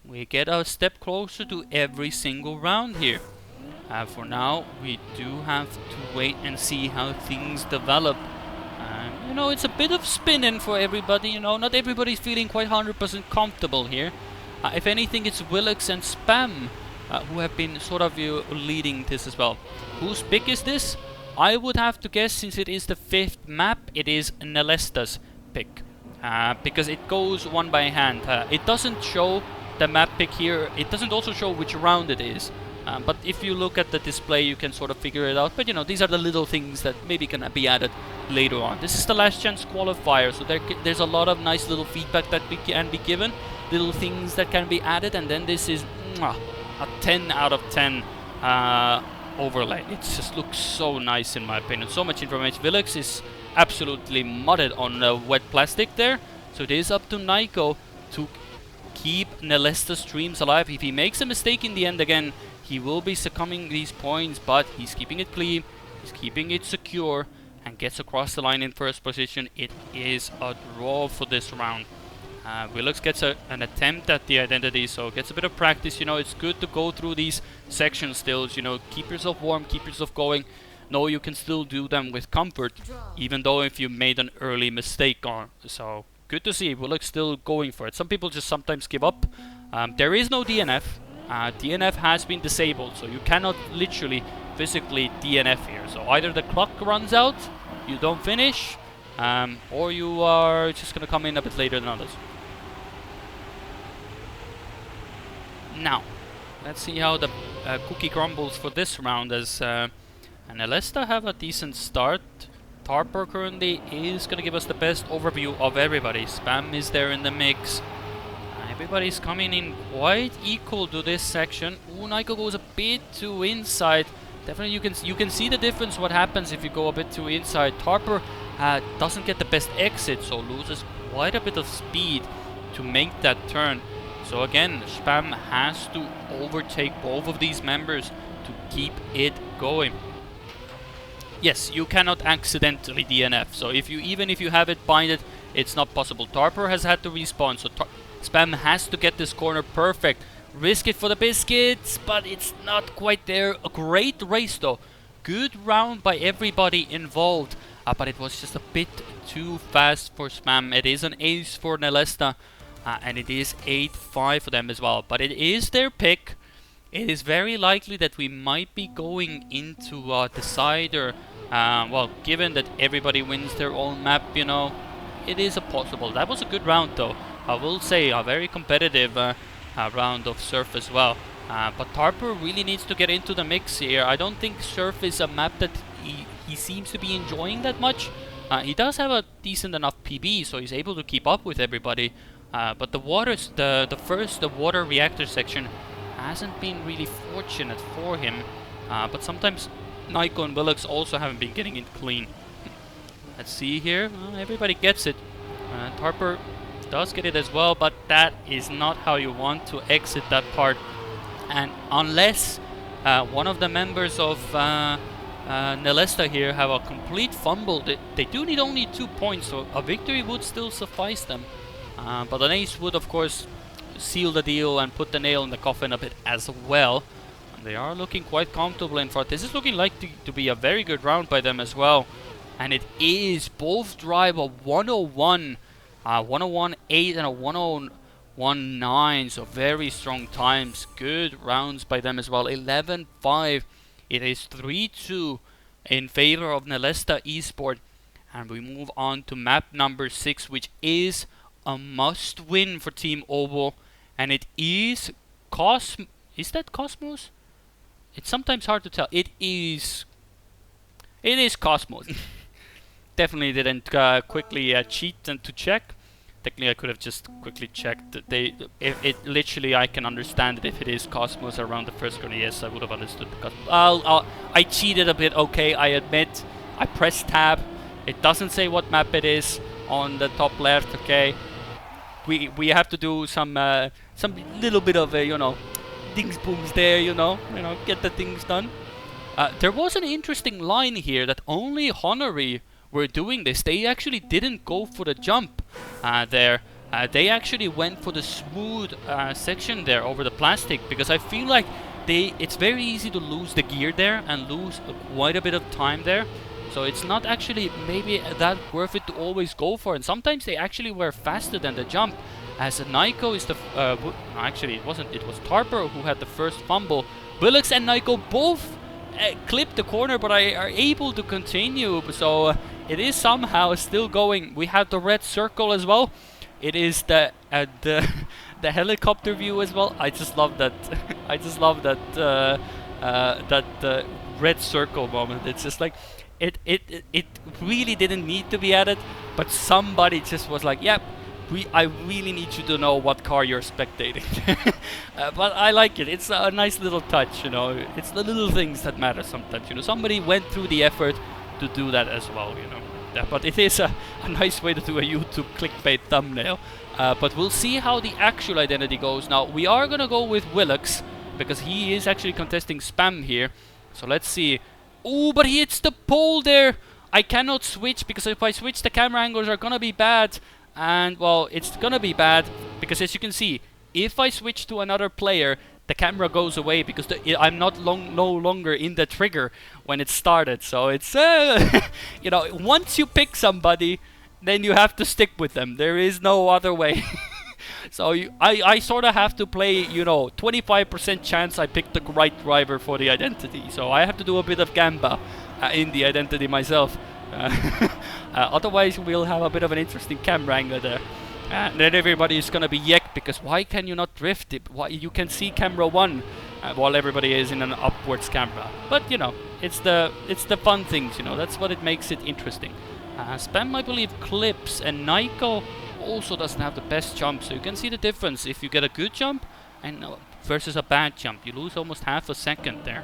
We get a step closer to every single round here. For now, we do have to wait and see how things develop. You know, it's a bit of spinning for everybody, you know, not everybody's feeling quite 100% comfortable here. If anything, it's Willox and Spam who have been sort of leading this as well. Whose pick is this? I would have to guess, since it is the 5th map, it is Nesta's pick. Because it goes one by hand. It doesn't show the map pick here. It doesn't also show which round it is. But if you look at the display, you can sort of figure it out. But you know, these are the little things that maybe can be added later on. This is the last chance qualifier, so there's a lot of nice little feedback that can be given, little things that can be added, and then this is a 10 out of 10 overlay. It just looks so nice in my opinion. So much information. Willox is absolutely mudded on wet plastic there, so it is up to Naiko to keep Nesta's dreams alive. If he makes a mistake in the end again, he will be succumbing these points, but he's keeping it clean, he's keeping it secure, and gets across the line in first position, it is a draw for this round. Willux gets an attempt at the identity, so gets a bit of practice. You know, it's good to go through these section stills. You know, keep yourself warm, keep yourself going. Know you can still do them with comfort, even though if you made an early mistake on. So good to see Willux still going for it. Some people just sometimes give up. There is no DNF. DNF has been disabled, so you cannot literally physically DNF here. So either the clock runs out, you don't finish, or you are just gonna come in a bit later than others. Now, let's see how the cookie crumbles for this round, as Nesta have a decent start. Tarper currently is gonna give us the best overview of everybody. Spam is there in the mix. Everybody's coming in quite equal to this section. Ooh, Naiko goes a bit too inside. Definitely you can see the difference what happens if you go a bit too inside. Tarper doesn't get the best exit, so loses quite a bit of speed to make that turn. So again, Spam has to overtake both of these members to keep it going. Yes, you cannot accidentally DNF, so even if you have it binded, it's not possible. Tarper has had to respawn, so Spam has to get this corner perfect. Risk it for the biscuits, but it's not quite there. A great race though. Good round by everybody involved, but it was just a bit too fast for Spam. It is an ace for Nesta, and it is 8-5 for them as well. But it is their pick. It is very likely that we might be going into a decider. Well, given that everybody wins their own map, you know, it is a possible. That was a good round though. I will say a very competitive round of Surf as well. But Tarper really needs to get into the mix here. I don't think Surf is a map that he seems to be enjoying that much. He does have a decent enough PB, so he's able to keep up with everybody. But the water reactor section hasn't been really fortunate for him. But sometimes Naiko and Willux also haven't been getting it clean. Let's see here. Everybody gets it. Tarper does get it as well, but that is not how you want to exit that part. And unless one of the members of Nesta here have a complete fumble, they do need only 2 points, so a victory would still suffice them. But an ace would of course seal the deal and put the nail in the coffin a bit as well. And they are looking quite comfortable in front. This is looking like to be a very good round by them as well. And it is. Both drive a 101. 101.8 and a 101.9, so very strong times. Good rounds by them as well. 11-5. It is 3-2 in favor of Nesta Esport. And we move on to map number 6, which is a must win for Team Oval. And it is Is that Cosmos? It's sometimes hard to tell. It is Cosmos. Definitely didn't quickly cheat and to check. Technically, I could have just quickly checked. Literally, I can understand it if it is Cosmos around the first corner. Yes, I would have understood the Cosmos. I cheated a bit. Okay, I admit. I pressed tab. It doesn't say what map it is on the top left. Okay, we have to do some little bit of you know, dings booms there. You know, get the things done. There was an interesting line here that only Honory were doing this. They actually didn't go for the jump there. They actually went for the smooth section there over the plastic, because I feel like it's very easy to lose the gear there and lose quite a bit of time there. So it's not actually maybe that worth it to always go for. And sometimes they actually were faster than the jump. As Naiko is the actually it wasn't. It was Tarper who had the first fumble. Willux and Naiko both clipped the corner, but are able to continue. So it is somehow still going. We have the red circle as well. It is the helicopter view as well. I just love that. I just love that red circle moment. It's just like it really didn't need to be added, but somebody just was like, yep. I really need you to know what car you're spectating. But I like it. It's a nice little touch, you know. It's the little things that matter sometimes, you know. Somebody went through the effort to do that as well, you know. Yeah, but it is a nice way to do a YouTube clickbait thumbnail. But we'll see how the actual identity goes. Now, we are going to go with Willux, because he is actually contesting Spam here. So let's see. Oh, but he hits the pole there. I cannot switch, because if I switch, the camera angles are gonna be bad. And, well, it's gonna be bad, because as you can see, if I switch to another player, the camera goes away, because I'm no longer in the trigger when it started. So it's, you know, once you pick somebody, then you have to stick with them. There is no other way. So I sort of have to play, you know, 25% chance I picked the right driver for the identity. So I have to do a bit of gamba in the identity myself. Otherwise, we'll have a bit of an interesting camera angle there. And then everybody is gonna be yek, because why can you not drift it? Why you can see camera 1 while everybody is in an upwards camera? But you know, it's the fun things. You know, that's what it makes it interesting. Spam, I believe, clips, and Nico also doesn't have the best jump, so you can see the difference. If you get a good jump and versus a bad jump, you lose almost half a second there.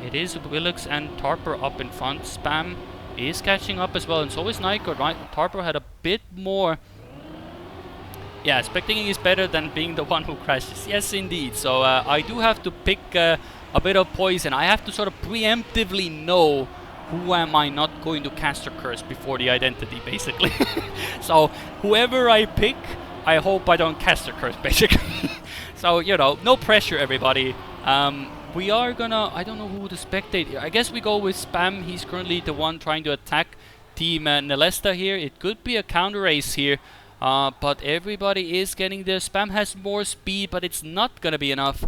It is Willux and Tarper up in front. Spam is catching up as well, and so is Nico, right? Tarper had a bit more. Yeah, spectating is better than being the one who crashes. Yes, indeed. So I do have to pick a bit of poison. I have to sort of preemptively know who am I not going to caster curse before the identity, basically. So whoever I pick, I hope I don't caster curse, basically. So, you know, no pressure, everybody. We are gonna, I don't know who to spectate. I guess we go with Spam. He's currently the one trying to attack Team Nesta here. It could be a counter race here. But everybody is getting there. Spam has more speed, but it's not gonna be enough,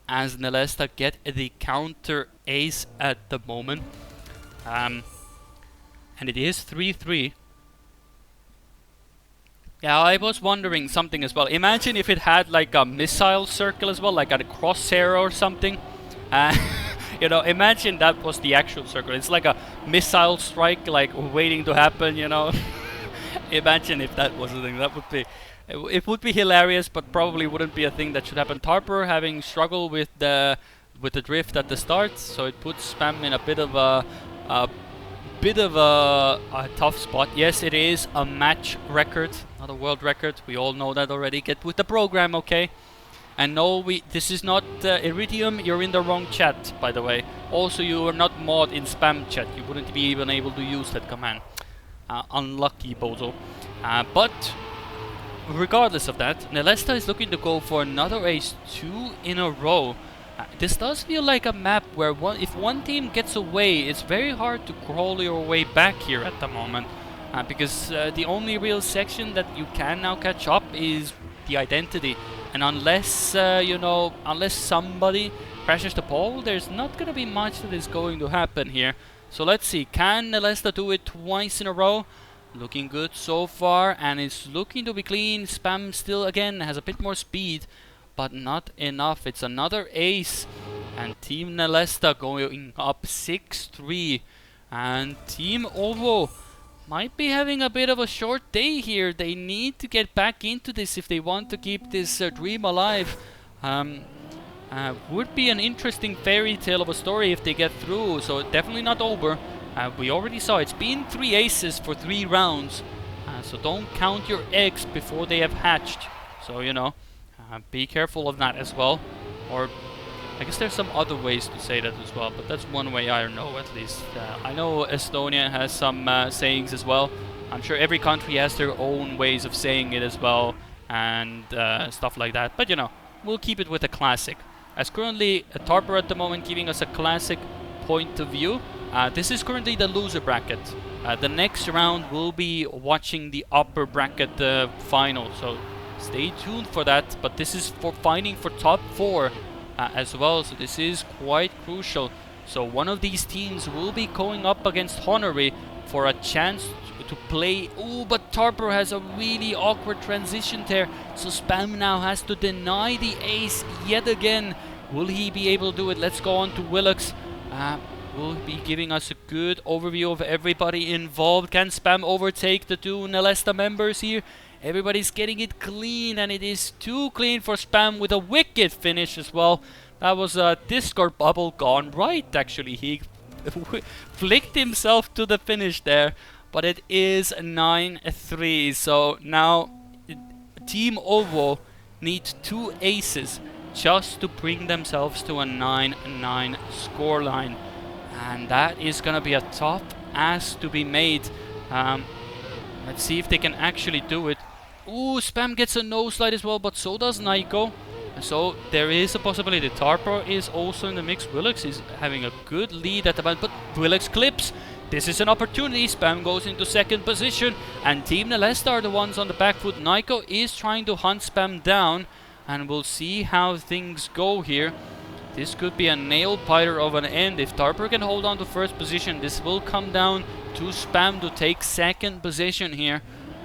as Nesta get the counter ace at the moment. And it is 3-3. Yeah, I was wondering something as well. Imagine if it had like a missile circle as well, like a crosshair or something. You know, imagine that was the actual circle. It's like a missile strike, like waiting to happen, you know. Imagine if that was a thing. That would be, it would be hilarious, but probably wouldn't be a thing that should happen. Tarper having struggled with the drift at the start, so it puts Spam in a bit of a tough spot. Yes, it is a match record, not a world record. We all know that already. Get with the program, okay? And no, this is not Iridium. You're in the wrong chat, by the way. Also, you are not mod in Spam chat. You wouldn't be even able to use that command. Unlucky, Bozo. But regardless of that, Nesta is looking to go for another ace 2 in a row. This does feel like a map where if one team gets away, it's very hard to crawl your way back here at the moment. Because the only real section that you can now catch up is the identity. And unless, you know, unless somebody crashes the pole, there's not going to be much that is going to happen here. So let's see, can Nesta do it twice in a row? Looking good so far, and it's looking to be clean. Spam still, again, has a bit more speed, but not enough. It's another ace, and Team Nesta going up 6-3. And Team Ovo might be having a bit of a short day here. They need to get back into this if they want to keep this dream alive. Would be an interesting fairy tale of a story if they get through, so definitely not over. We already saw it's been 3 aces for 3 rounds, so don't count your eggs before they have hatched. So, you know, be careful of that as well. Or I guess there's some other ways to say that as well, but that's one way I know, at least. I know Estonia has some sayings as well. I'm sure every country has their own ways of saying it as well, and stuff like that. But, you know, we'll keep it with a classic. As currently a Tarper at the moment giving us a classic point of view. This is currently the loser bracket. The next round we'll be watching the upper bracket final, so stay tuned for that. But this is for fighting for top 4 as well, so this is quite crucial. So one of these teams will be going up against Honory for a chance to play. Oh, but Tarper has a really awkward transition there, so Spam now has to deny the ace yet again. Will he be able to do it? Let's go on to Willux. Will be giving us a good overview of everybody involved. Can Spam overtake the 2 Nesta members here? Everybody's getting it clean, and it is too clean for Spam with a wicked finish as well. That was a Discord bubble gone right, actually. He flicked himself to the finish there, but it is 9-3. So now Team Ovo needs 2 aces just to bring themselves to a 9-9 scoreline. And that is going to be a tough has to be made. Let's see if they can actually do it. Ooh, Spam gets a no slide as well, but so does Nico. So there is a possibility. Tarpo is also in the mix. Willux is having a good lead at the moment, but Willux clips. This is an opportunity. Spam goes into second position, and Team Nesta are the ones on the back foot. Nico is trying to hunt Spam down, and we'll see how things go here. This could be a nail-biter of an end. If Tarper can hold on to first position, this will come down to Spam to take second position here.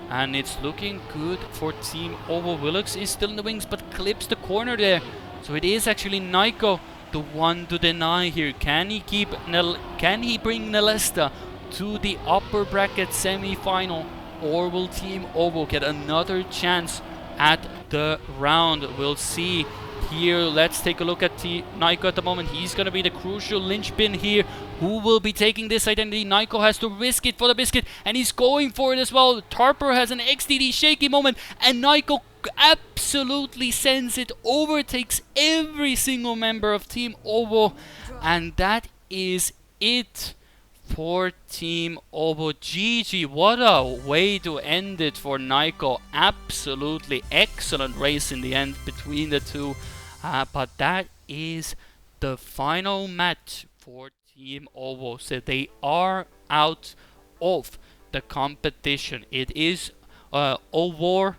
And it's looking good for Team Ovo. Willux is still in the wings, but clips the corner there. So it is actually Nico, the one to deny here. Can he bring Nesta to the upper bracket semi-final, or will Team Ovo get another chance at the round? We'll see. Here, let's take a look at Nico at the moment. He's going to be the crucial linchpin here. Who will be taking this identity? Nico has to risk it for the biscuit, and he's going for it as well. Tarper has an XDD shaky moment, and Nico absolutely sends it, overtakes every single member of Team Ovo, and that is it for Team Ovo. GG, what a way to end it for Nico. Absolutely excellent race in the end between the two. But that is the final match for Team Ovo. So they are out of the competition. It is Ovo,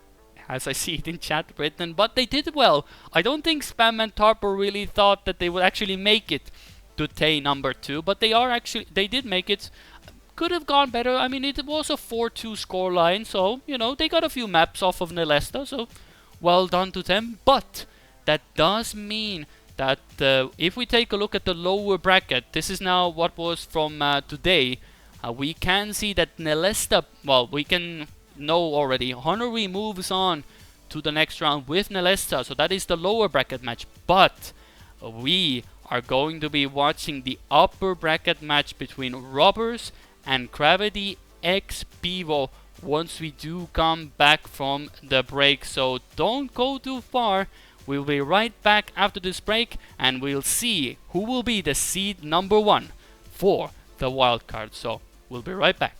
as I see it in chat written, but they did well. I don't think Spam and Tarpo really thought that they would actually make it to Tay number 2, but they did make it. Could have gone better. I mean, it was a 4-2 scoreline, so you know they got a few maps off of Nesta, so well done to them. But that does mean that if we take a look at the lower bracket, this is now what was from today. We can see that Nesta, well, we can know already. Honory moves on to the next round with Nesta, so that is the lower bracket match. But we are going to be watching the upper bracket match between Robbers and Gravity X Pivo once we do come back from the break. So don't go too far. We'll be right back after this break, and we'll see who will be the seed number 1 for the wildcard. So we'll be right back.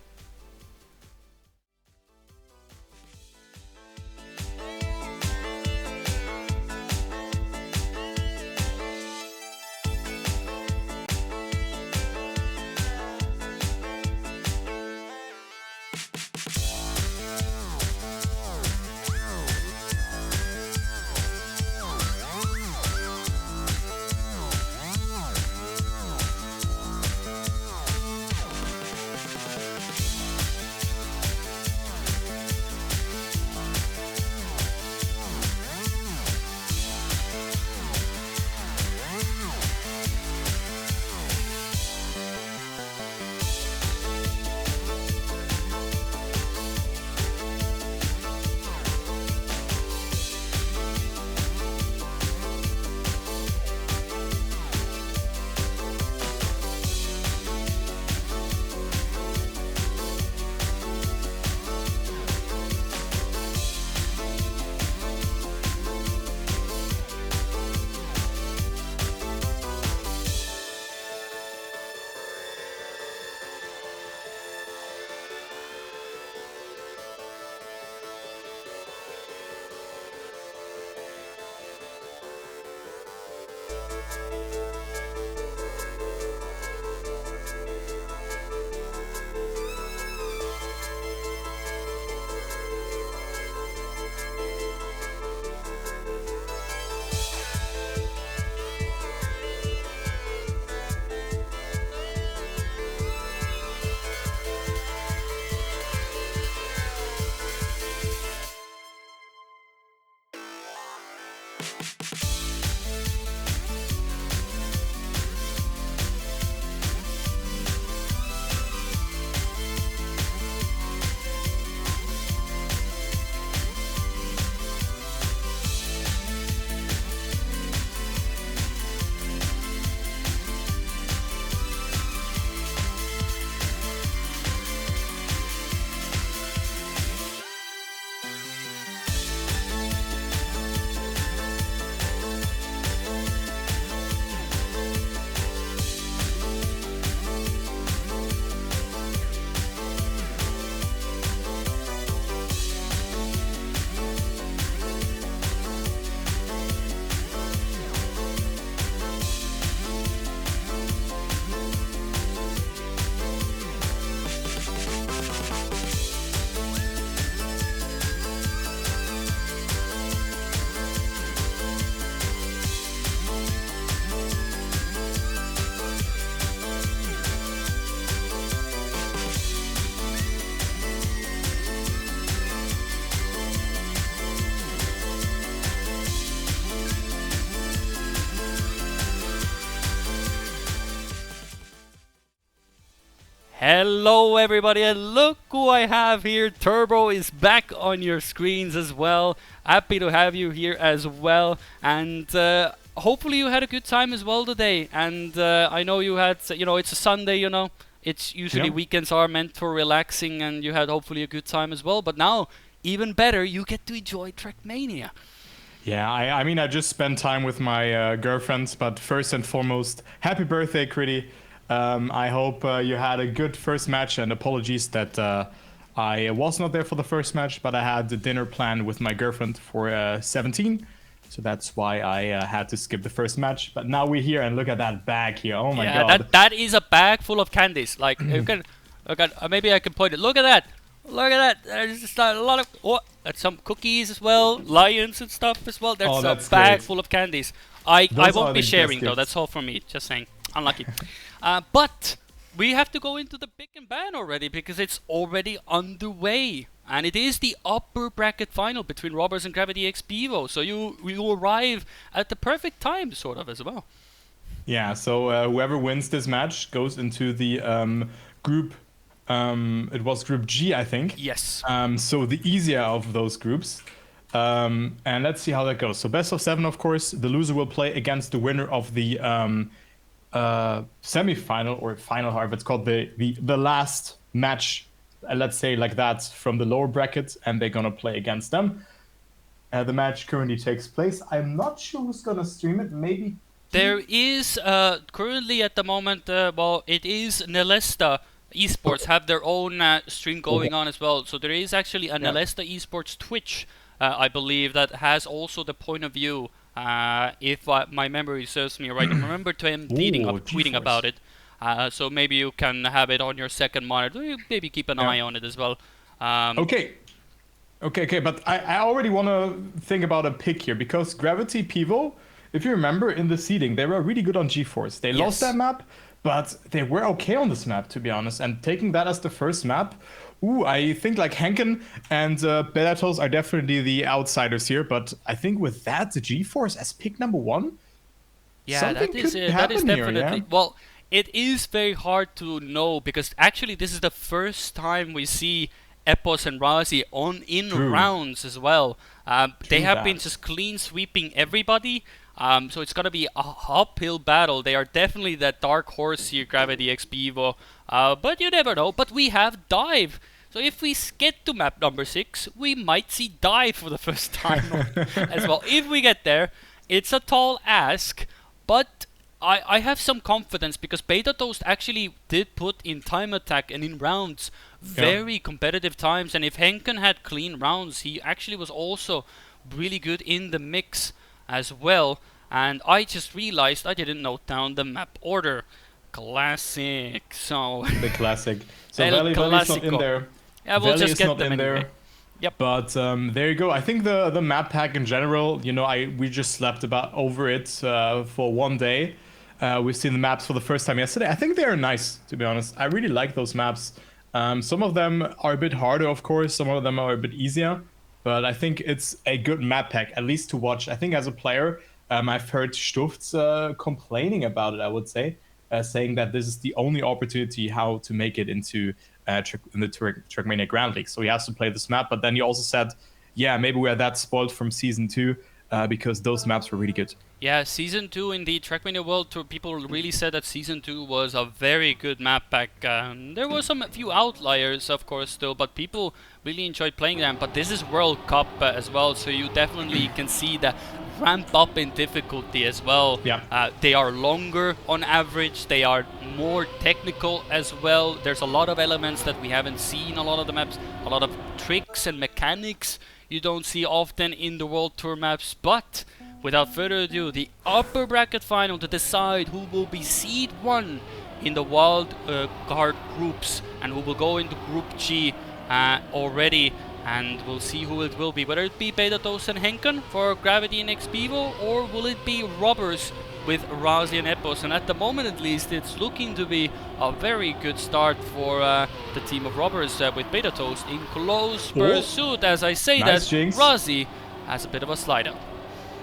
Hello everybody, and look who I have here. Turbo is back on your screens as well. Happy to have you here as well, and hopefully you had a good time as well today. And I know you had, it's a Sunday, it's usually weekends are meant for relaxing, and you had hopefully a good time as well. But now, even better, you get to enjoy Trackmania. Yeah, I mean, I just spent time with my girlfriend, but first and foremost, happy birthday, Critty. I hope you had a good first match, and apologies that I was not there for the first match, but I had the dinner planned with my girlfriend for 17, so that's why I had to skip the first match. But now we're here, and look at that bag here. Oh my god. That is a bag full of candies. Like, you can, maybe I can point it. Look at that. Look at that. There's just a lot of, that's some cookies as well, lions and stuff as well. There's a bag full of candies. I won't be sharing though. That's all from me. Just saying. Unlucky. But we have to go into the big and ban already, because it's already underway, and it is the upper bracket final between Robbers and Gravity X Pivo. So you arrive at the perfect time, sort of, as well. Yeah. So whoever wins this match goes into the group. It was Group G, I think. Yes. So the easier of those groups. And let's see how that goes. So best of 7, of course. The loser will play against the winner of the semi-final or final, however it's called, the last match, let's say like that, from the lower bracket, and they're gonna play against them. The match currently takes place. I'm not sure who's gonna stream it. Maybe there is currently at the moment. Well, it is Nesta Esports have their own stream going on as well. So there is actually a Nesta Esports Twitch, I believe, that has also the point of view. If my memory serves me right, I remember him tweeting about it. So maybe you can have it on your second monitor. Maybe keep an eye on it as well. Okay. But I already want to think about a pick here, because Gravity Pivo, if you remember in the seeding, they were really good on GeForce. They lost that map, but they were okay on this map, to be honest. And taking that as the first map, I think like Henken and Bellatos are definitely the outsiders here. But I think with that, the GeForce as pick number 1, that is definitely here, well. It is very hard to know, because actually this is the first time we see Epos and Razi in rounds as well. They have been just clean sweeping everybody. So it's gonna be a uphill battle. They are definitely that dark horse here, Gravity X Pivo. But you never know. But we have Dive. So if we get to map number 6, we might see Dive for the first time as well. If we get there, it's a tall ask, but I have some confidence, because Beta Toast actually did put in time attack and in rounds very competitive times. And if Henken had clean rounds, he actually was also really good in the mix as well. And I just realized I didn't note down the map order. Classic. So the classic. So Valley's not in there. Yeah, we'll just get them in there. Yep. But there you go. I think the map pack in general, we just slept over it for one day. We've seen the maps for the first time yesterday. I think they're nice, to be honest. I really like those maps. Some of them are a bit harder, of course. Some of them are a bit easier. But I think it's a good map pack, at least to watch. I think as a player, I've heard Stufts complaining about it, I would say, saying that this is the only opportunity how to make it into in the Trackmania Grand League. So he has to play this map. But then he also said, yeah, maybe we're that spoiled from Season 2 because those maps were really good. Yeah, Season 2 in the Trackmania World Tour, people really said that Season 2 was a very good map pack. There were a few outliers, of course, still, but people really enjoyed playing them. But this is World Cup as well, so you definitely can see the ramp up in difficulty as well. Yeah. They are longer on average, they are more technical as well. There's a lot of elements that we haven't seen a lot of the maps, a lot of tricks and mechanics you don't see often in the World Tour maps. But without further ado, the upper bracket final to decide who will be seed 1 in the wild card groups, and who will go into Group G already. And we'll see who it will be, whether it be Beta Toast and Henken for Gravity and X Pivo, or will it be Robbers with Razi and Epos. And at the moment at least, it's looking to be a very good start for the team of Robbers with Beta Toast in close pursuit. As I say nice that, jinx. Razi has a bit of a slide out.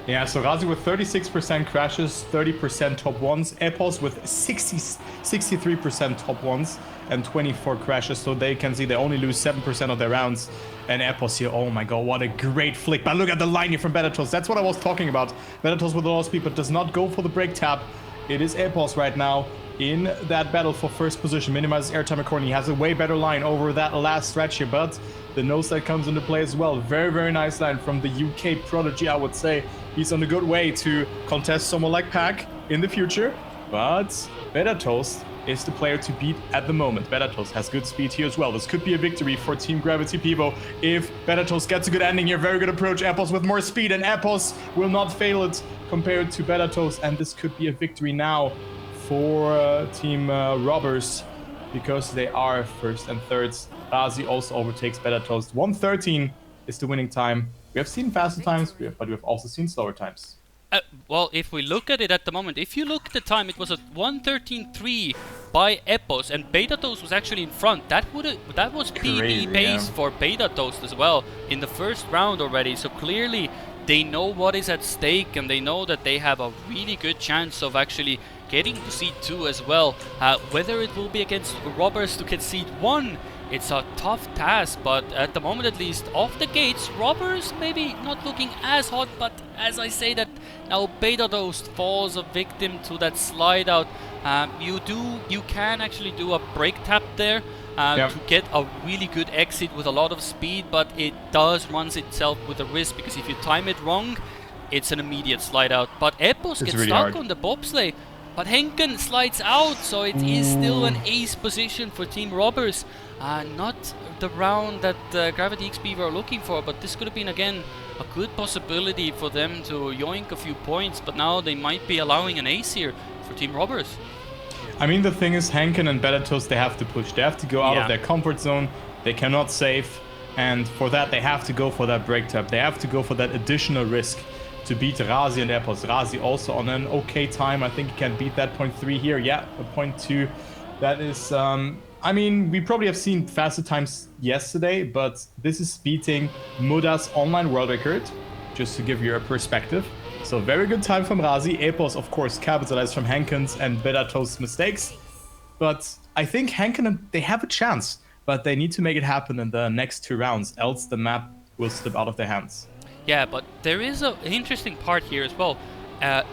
Yeah, so Razi with 36% crashes, 30% top ones. Epos with 63% top ones and 24 crashes. So they can see they only lose 7% of their rounds. And Epos here, oh my god, what a great flick. But look at the line here from Bedatos. That's what I was talking about. Bedatos with a lot of speed, but does not go for the break tap. It is Epos right now in that battle for first position. Minimizes airtime accordingly. He has a way better line over that last stretch here, but the nose that comes into play as well. Very, very nice line from the UK prodigy, I would say. He's on a good way to contest someone like Pack in the future, but Bedatos is the player to beat at the moment. Bedatos has good speed here as well. This could be a victory for Team Gravity Pivo if Bedatos gets a good ending here. Very good approach. Epos with more speed, and Epos will not fail it compared to Bedatos, and this could be a victory now for Team Robbers because they are first and thirds. Razi also overtakes Bedatos. 1:13 is the winning time. We have seen faster times, but we have also seen slower times. Well, if we look at it at the moment, if you look at the time, it was a 1:13.3 by Epos, and Bedatos was actually in front. That was PB pace for Bedatos as well in the first round already. So clearly they know what is at stake, and they know that they have a really good chance of actually getting to seed 2 as well. Whether it will be against Robbers to get seed 1, it's a tough task, but at the moment at least, off the gates, Robbers maybe not looking as hot, but as I say that, now Bedatos falls a victim to that slide out. You can actually do a break tap there to get a really good exit with a lot of speed, but it does runs itself with a risk, because if you time it wrong, it's an immediate slide out. But Epos gets really stuck on the bobsleigh, but Henken slides out, so it is still an ace position for Team Robbers. Not the round that Gravity XP were looking for, but this could have been again a good possibility for them to yoink a few points, but now they might be allowing an ace here for Team Robbers. I mean, the thing is, Henken and Bedatos, they have to push. They have to go out of their comfort zone. They cannot save, and for that they have to go for that break tap. They have to go for that additional risk to beat Razi and Epos. Razi also on an okay time. I think he can beat that 0.3 here. Yeah, a 0.2. That is... I mean, we probably have seen faster times yesterday, but this is beating Muda's online world record, just to give you a perspective. So very good time from Razi. Epos, of course, capitalized from Henken's and Bedatos' mistakes. But I think Henken, they have a chance, but they need to make it happen in the next 2 rounds, else the map will slip out of their hands. Yeah, but there is an interesting part here as well.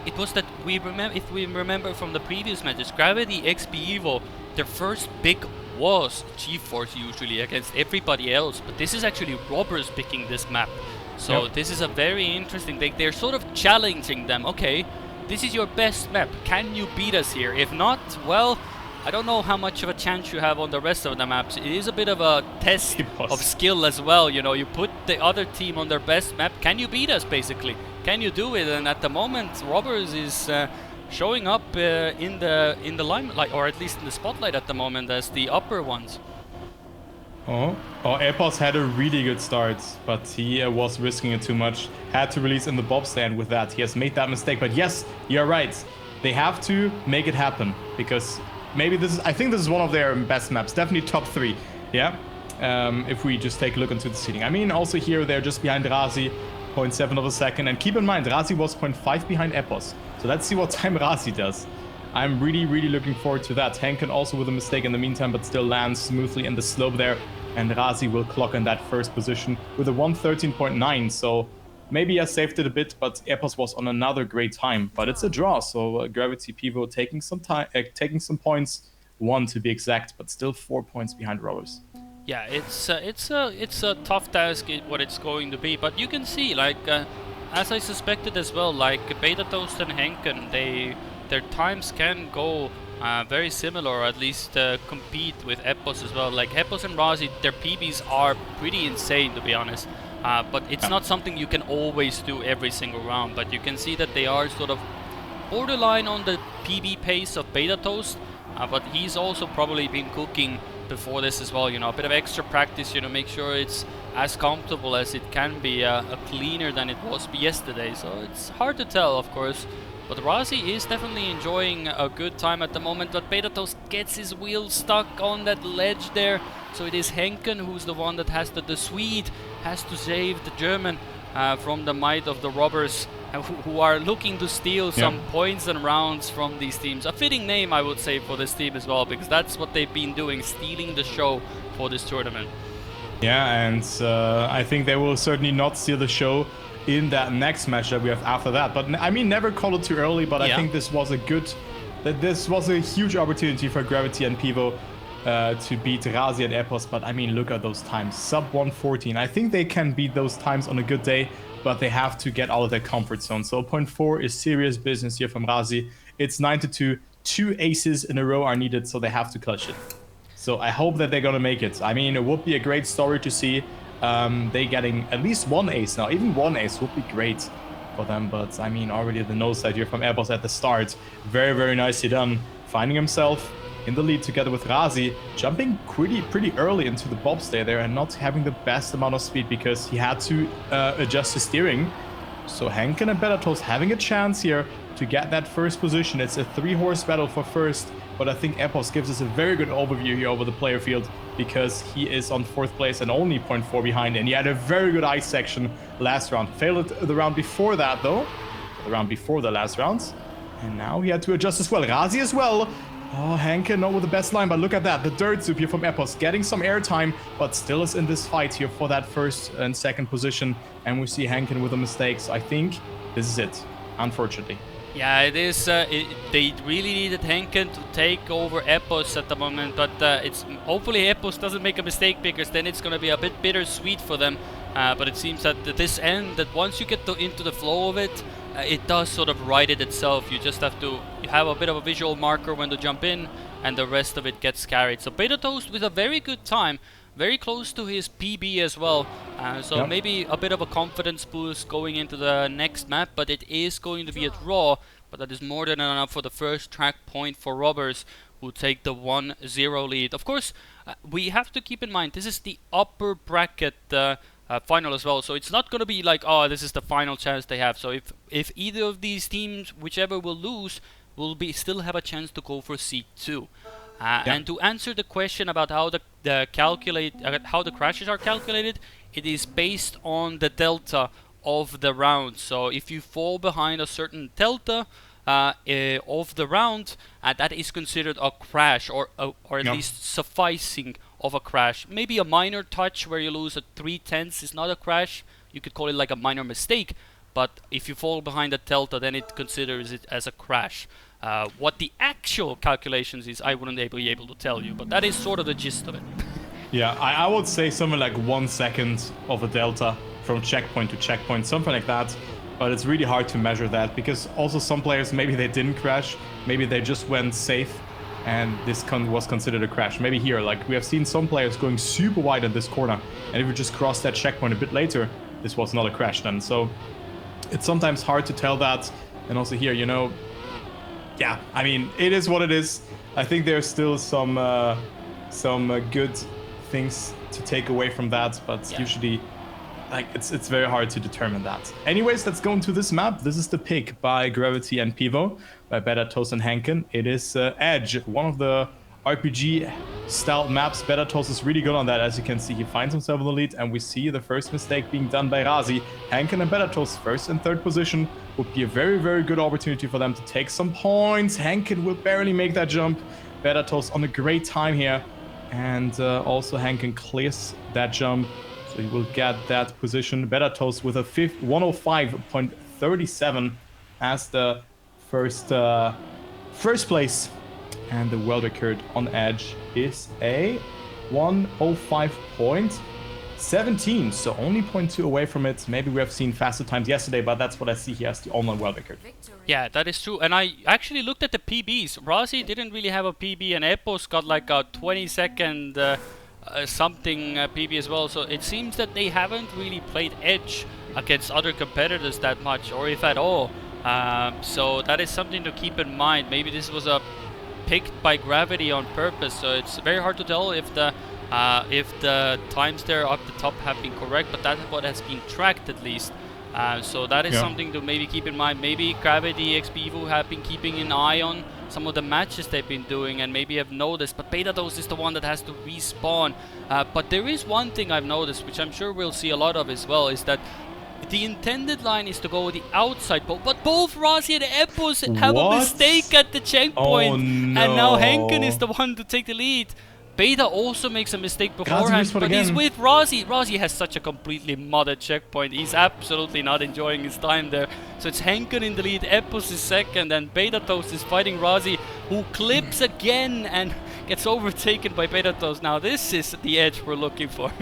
It was that if we remember from the previous matches, Gravity XP Evo, their first pick was GeForce usually against everybody else, but this is actually Robbers picking this map. So this is a very interesting thing. They're sort of challenging them. Okay, this is your best map. Can you beat us here? If not, well, I don't know how much of a chance you have on the rest of the maps. It is a bit of a test of skill as well. You know, you put the other team on their best map. Can you beat us, basically? Can you do it? And at the moment, Robbers is showing up in the limelight, or at least in the spotlight at the moment, as the upper ones. Epos had a really good start, but he was risking it too much. Had to release in the bobsleigh with that. He has made that mistake, but yes, you're right. They have to make it happen, because maybe I think this is one of their best maps. Definitely top 3, yeah? If we just take a look into the seeding. I mean, also here, they're just behind Razi, 0.7 of a second. And keep in mind, Razi was 0.5 behind Epos. So let's see what time Razi does. I'm really, really looking forward to that. Henken also with a mistake in the meantime, but still lands smoothly in the slope there. And Razi will clock in that first position with a 113.9. So maybe he has saved it a bit, but Epos was on another great time. But it's a draw, so Gravity Pivo taking some time, taking some points, 1 to be exact, but still 4 points behind Robbers. Yeah, it's a tough task what it's going to be, but you can see, like as I suspected as well, like Bedatos and Henken, their times can go very similar, or at least compete with Epos as well. Like Epos and Razi, their PBs are pretty insane, to be honest. But it's not something you can always do every single round. But you can see that they are sort of borderline on the PB pace of Bedatos. But he's also probably been cooking before this as well. You know, a bit of extra practice. You know, make sure it's as comfortable as it can be, cleaner than it was yesterday. So it's hard to tell, of course. But Razi is definitely enjoying a good time at the moment, but Bedatos gets his wheel stuck on that ledge there. So it is Henken who's the one that has the Swede has to save the German from the might of the Robbers. who are looking to steal some points and rounds from these teams. A fitting name, I would say, for this team as well, because that's what they've been doing, stealing the show for this tournament. Yeah, and I think they will certainly not steal the show in that next match that we have after that. But I mean, never call it too early, but I think this was a huge opportunity for Gravity and Pivo to beat Razi and Epos. But I mean, look at those times, sub 114. I think they can beat those times on a good day, but they have to get out of their comfort zone. So 0.4 is serious business here from Razi. It's 9-2. 2 aces in a row are needed, so they have to clutch it. So I hope that they're gonna make it. I mean, it would be a great story to see they getting at least 1 ace now. Even 1 ace would be great for them. But I mean, already the nose side here from Airbus at the start. Very, very nicely done. Finding himself in the lead together with Razi, jumping pretty early into the bobsleigh there and not having the best amount of speed because he had to adjust his steering. So Henken and Bellatos having a chance here to get that first position. It's a 3-horse battle for first, but I think Epos gives us a very good overview here over the player field because he is on 4th place and only 0.4 behind, and he had a very good ice section last round. Failed the round before that though, the round before the last rounds, and now he had to adjust as well. Razi as well. Oh, Henke, not with the best line, but look at that. The dirt soup here from Epos getting some airtime, but still is in this fight here for that first and second position. And we see Henke with a mistake. So I think this is it, unfortunately. Yeah, it is. They really needed Henken to take over Epos at the moment, but it's hopefully Epos doesn't make a mistake because then it's going to be a bit bittersweet for them. But it seems that this end, that once you get into the flow of it, it does sort of right it itself. You just have to have a bit of a visual marker when to jump in, and the rest of it gets carried. So Beta Toast with a very good time, very close to his PB as well. So maybe a bit of a confidence boost going into the next map, but it is going to be a draw. But that is more than enough for the first track point for Robbers, who take the 1-0 lead. Of course, we have to keep in mind this is the upper bracket final as well, so it's not going to be like, oh, this is the final chance they have. So if either of these teams, whichever will lose, will still have a chance to go for seed 2. And to answer the question about how how the crashes are calculated, it is based on the delta of the round. So if you fall behind a certain delta of the round, that is considered a crash, or at least sufficing of a crash. Maybe a minor touch where you lose at 3/10 is not a crash. You could call it like a minor mistake, but if you fall behind a delta, then it considers it as a crash. What the actual calculations is, I wouldn't be able to tell you, but that is sort of the gist of it. Yeah, I would say something like 1 second of a delta from checkpoint to checkpoint, something like that. But it's really hard to measure that because also some players, maybe they didn't crash, maybe they just went safe, and this was considered a crash. Maybe here, like we have seen some players going super wide in this corner, and if you just cross that checkpoint a bit later, this was not a crash then. So it's sometimes hard to tell that. And also here, you know, yeah, I mean, it is what it is. I think there's still some good things to take away from that, but usually, like, it's very hard to determine that. Anyways, let's go into this map. This is the pick by Gravity and Pivo, by Bedatos and Henken. It is Edge, one of the RPG-style maps. Bedatos is really good on that. As you can see, he finds himself in the lead, and we see the first mistake being done by Razi. Henken and Bedatos, first and third position, would be a very, very good opportunity for them to take some points. Henken will barely make that jump. Bedatos on a great time here, and also Henken clears that jump. So he will get that position. Bedatos with a 105.37 as the first place. And the world record on Edge is a 105.17. So only 0.2 away from it. Maybe we have seen faster times yesterday, but that's what I see here as the online world record. Yeah, that is true. And I actually looked at the PBs. Razi didn't really have a PB, and Epos got like a 20-second something PB as well. So it seems that they haven't really played Edge against other competitors that much, or if at all. So that is something to keep in mind. Maybe this was a picked by Gravity on purpose, so it's very hard to tell if the times there up the top have been correct, but that's what has been tracked at least. So that is something to maybe keep in mind. Maybe Gravity XPevo have been keeping an eye on some of the matches they've been doing and maybe have noticed, but Betados is the one that has to respawn. But there is one thing I've noticed, which I'm sure we'll see a lot of as well, is that the intended line is to go the outside, but both Rossi and Epos have a mistake at the checkpoint. Oh, no. And now Henken is the one to take the lead. Beta also makes a mistake beforehand, but he's with Rossi. Rossi has such a completely modded checkpoint. He's absolutely not enjoying his time there. So it's Henken in the lead, Epos is second, and Beta Toast is fighting Rossi, who clips again and gets overtaken by Beta Toast. Now this is the edge we're looking for.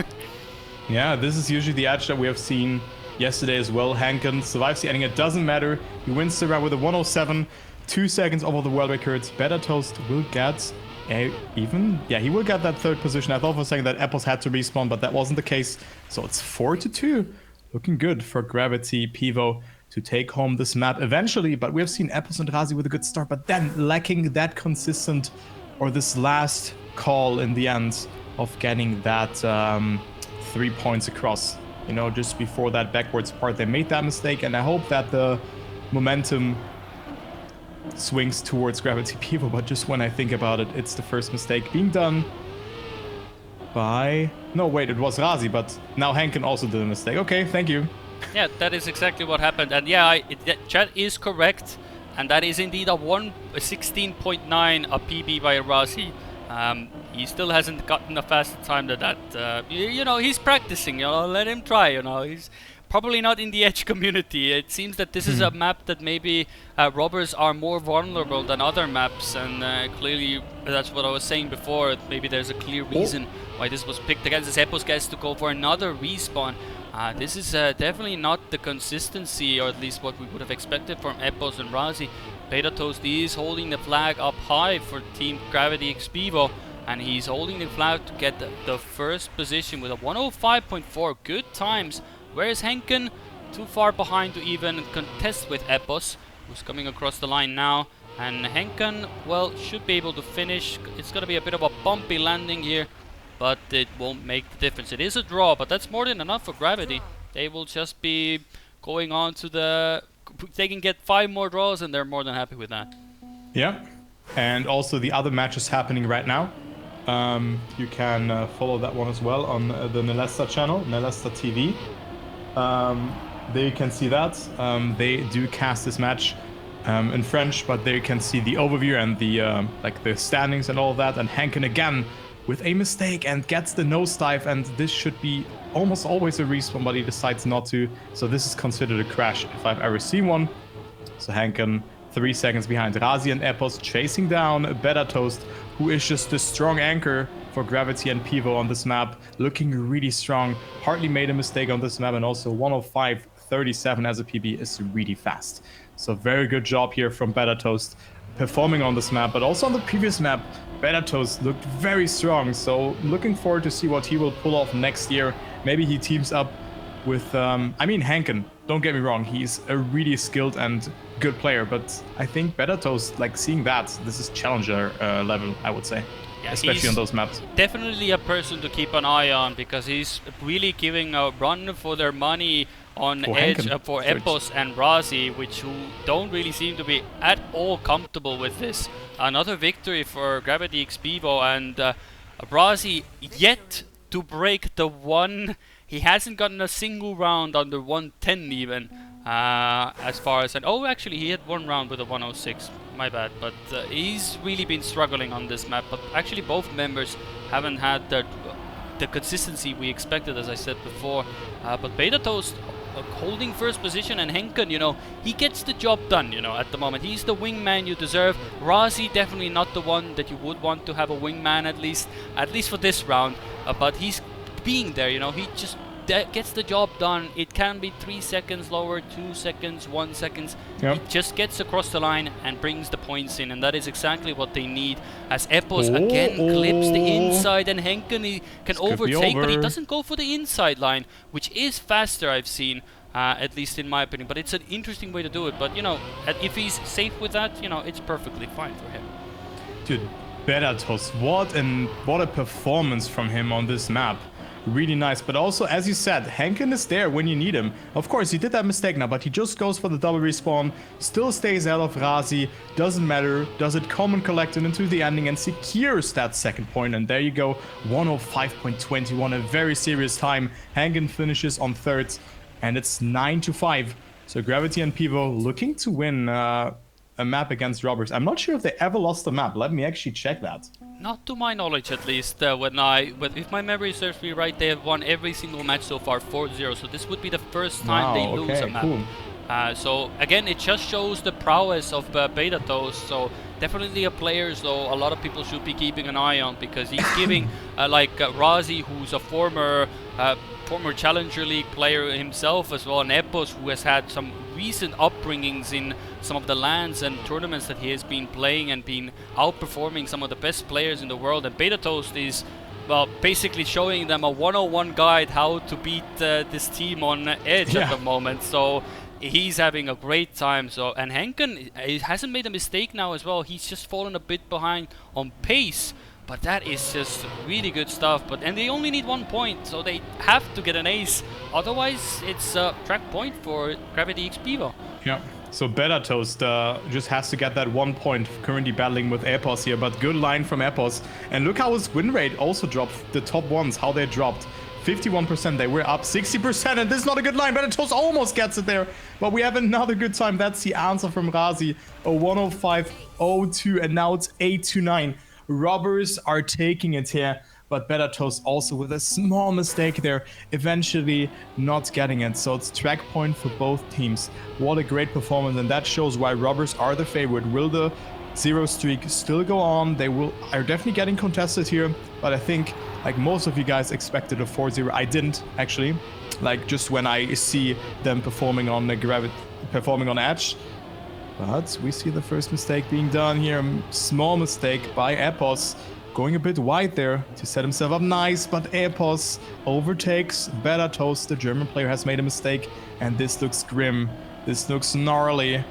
Yeah, this is usually the edge that we have seen yesterday as well. Henken survives the ending. It doesn't matter. He wins the round with a 107, 2 seconds over the world record. Beta Toast will get he will get that third position. I thought for a second that Epos had to respawn, but that wasn't the case. So it's 4-2. Looking good for Gravity Pivo to take home this map eventually. But we have seen Epos and Razi with a good start, but then lacking that consistent or this last call in the end of getting that 3 points across. You know, just before that backwards part, they made that mistake, and I hope that the momentum swings towards Gravity Pivo, but just when I think about it, it's the first mistake being done by... No, wait, it was Razi, but now Henken also did a mistake. Okay, thank you. Yeah, that is exactly what happened, and yeah, chat is correct, and that is indeed a 16.9 a PB by Razi. He still hasn't gotten a faster time than that. You know, he's practicing, you know, let him try, you know. He's probably not in the Edge community. It seems that this is a map that maybe robbers are more vulnerable than other maps, and clearly that's what I was saying before. Maybe there's a clear reason why this was picked against this Epos guys to go for another respawn. This is definitely not the consistency, or at least what we would have expected from Epos and Razi. Beta Toast is holding the flag up high for Team Gravity X Pivo, and he's holding the flag to get the first position with a 105.4. Good times. Whereas Henken, too far behind to even contest with Epos, who's coming across the line now. And Henken, well, should be able to finish. It's going to be a bit of a bumpy landing here, but it won't make the difference. It is a draw, but that's more than enough for Gravity. They will just be going on to the... They can get 5 more draws, and they're more than happy with that. Yeah, and also the other match is happening right now. You can follow that one as well on the Nesta channel, Nesta TV. There you can see that. They do cast this match in French, but there you can see the overview and the like the standings and all of that. And Henken again with a mistake and gets the nosedive, and this should be almost always a respawn, but he decides not to. So this is considered a crash if I've ever seen one. So Henken 3 seconds behind Razi and Epos, chasing down Beta Toast, who is just a strong anchor for Gravity and Pivo on this map, looking really strong. Hardly made a mistake on this map, and also 105.37 as a PB is really fast. So very good job here from Beta Toast performing on this map, but also on the previous map, Beta Toast looked very strong. So looking forward to see what he will pull off next year. Maybe he teams up with, I mean, Henken. Don't get me wrong, he's a really skilled and good player, but I think Beta Toast, like seeing that, this is challenger level, I would say. Yeah, especially on those maps. Definitely a person to keep an eye on, because he's really giving a run for their money on Edge for Epos and Razi, who don't really seem to be at all comfortable with this. Another victory for Gravity X Pivo, and Razi yet to break the one. He hasn't gotten a single round under 110 even, as far as... Oh, actually, he had one round with a 106. My bad. But he's really been struggling on this map. But actually, both members haven't had the consistency we expected, as I said before. But Beta Toast holding first position, and Henken, you know, he gets the job done, you know, at the moment. He's the wingman you deserve. Razi definitely not the one that you would want to have a wingman, at least for this round. But he's being there, you know, he just gets the job done. It can be 3 seconds lower, 2 seconds, 1 second. Yep. He just gets across the line and brings the points in, and that is exactly what they need. As Epos again clips the inside, and Henken he can overtake, but he doesn't go for the inside line, which is faster, I've seen, at least in my opinion. But it's an interesting way to do it. But you know, if he's safe with that, you know, it's perfectly fine for him. Dude, Beta Toast, what a performance from him on this map. Really nice, but also, as you said, Henken is there when you need him. Of course, he did that mistake now, but he just goes for the double respawn, still stays out of Razi, doesn't matter, does it calm and collected into the ending and secures that second point, and there you go, 105.21, a very serious time. Henken finishes on third, and it's 9-5. So Gravity and Pivo looking to win a map against Robbers. I'm not sure if they ever lost a map. Let me actually check that. Not to my knowledge, at least. If my memory serves me right, they have won every single match so far 4-0. So this would be the first time they lose a map. Cool. So again, it just shows the prowess of Beta Toast. So definitely a player, though a lot of people should be keeping an eye on, because he's giving Razi, who's a former Challenger League player himself as well, and Epos, who has had some recent upbringings in some of the lands and tournaments that he has been playing and been outperforming some of the best players in the world. And Beta Toast is, well, basically showing them a 101 guide how to beat this team on edge at the moment. So he's having a great time. So, and Henken hasn't made a mistake now as well. He's just fallen a bit behind on pace, but that is just really good stuff. And they only need 1 point, so they have to get an ace. Otherwise, it's a track point for Gravity X Pivo. Yeah. So Beta Toast just has to get that 1 point, currently battling with Epos here, but good line from Epos. And look how his win rate also dropped, the top ones, how they dropped. 51%, they were up 60%, and this is not a good line. Beta Toast almost gets it there, but we have another good time. That's the answer from Razi, a 105.02, and now it's 8-9. Robbers are taking it here, but Beta Toast also with a small mistake there, eventually not getting it. So it's track point for both teams. What a great performance, and that shows why Robbers are the favorite. Will the 0 streak still go on? They are definitely getting contested here, but I think, like most of you guys, expected a 4-0. I didn't, actually. Like, just when I see them performing on Edge. But we see the first mistake being done here. Small mistake by Epos, going a bit wide there to set himself up nice, but Epos overtakes Beta Toast. The German player has made a mistake, and this looks grim. This looks gnarly.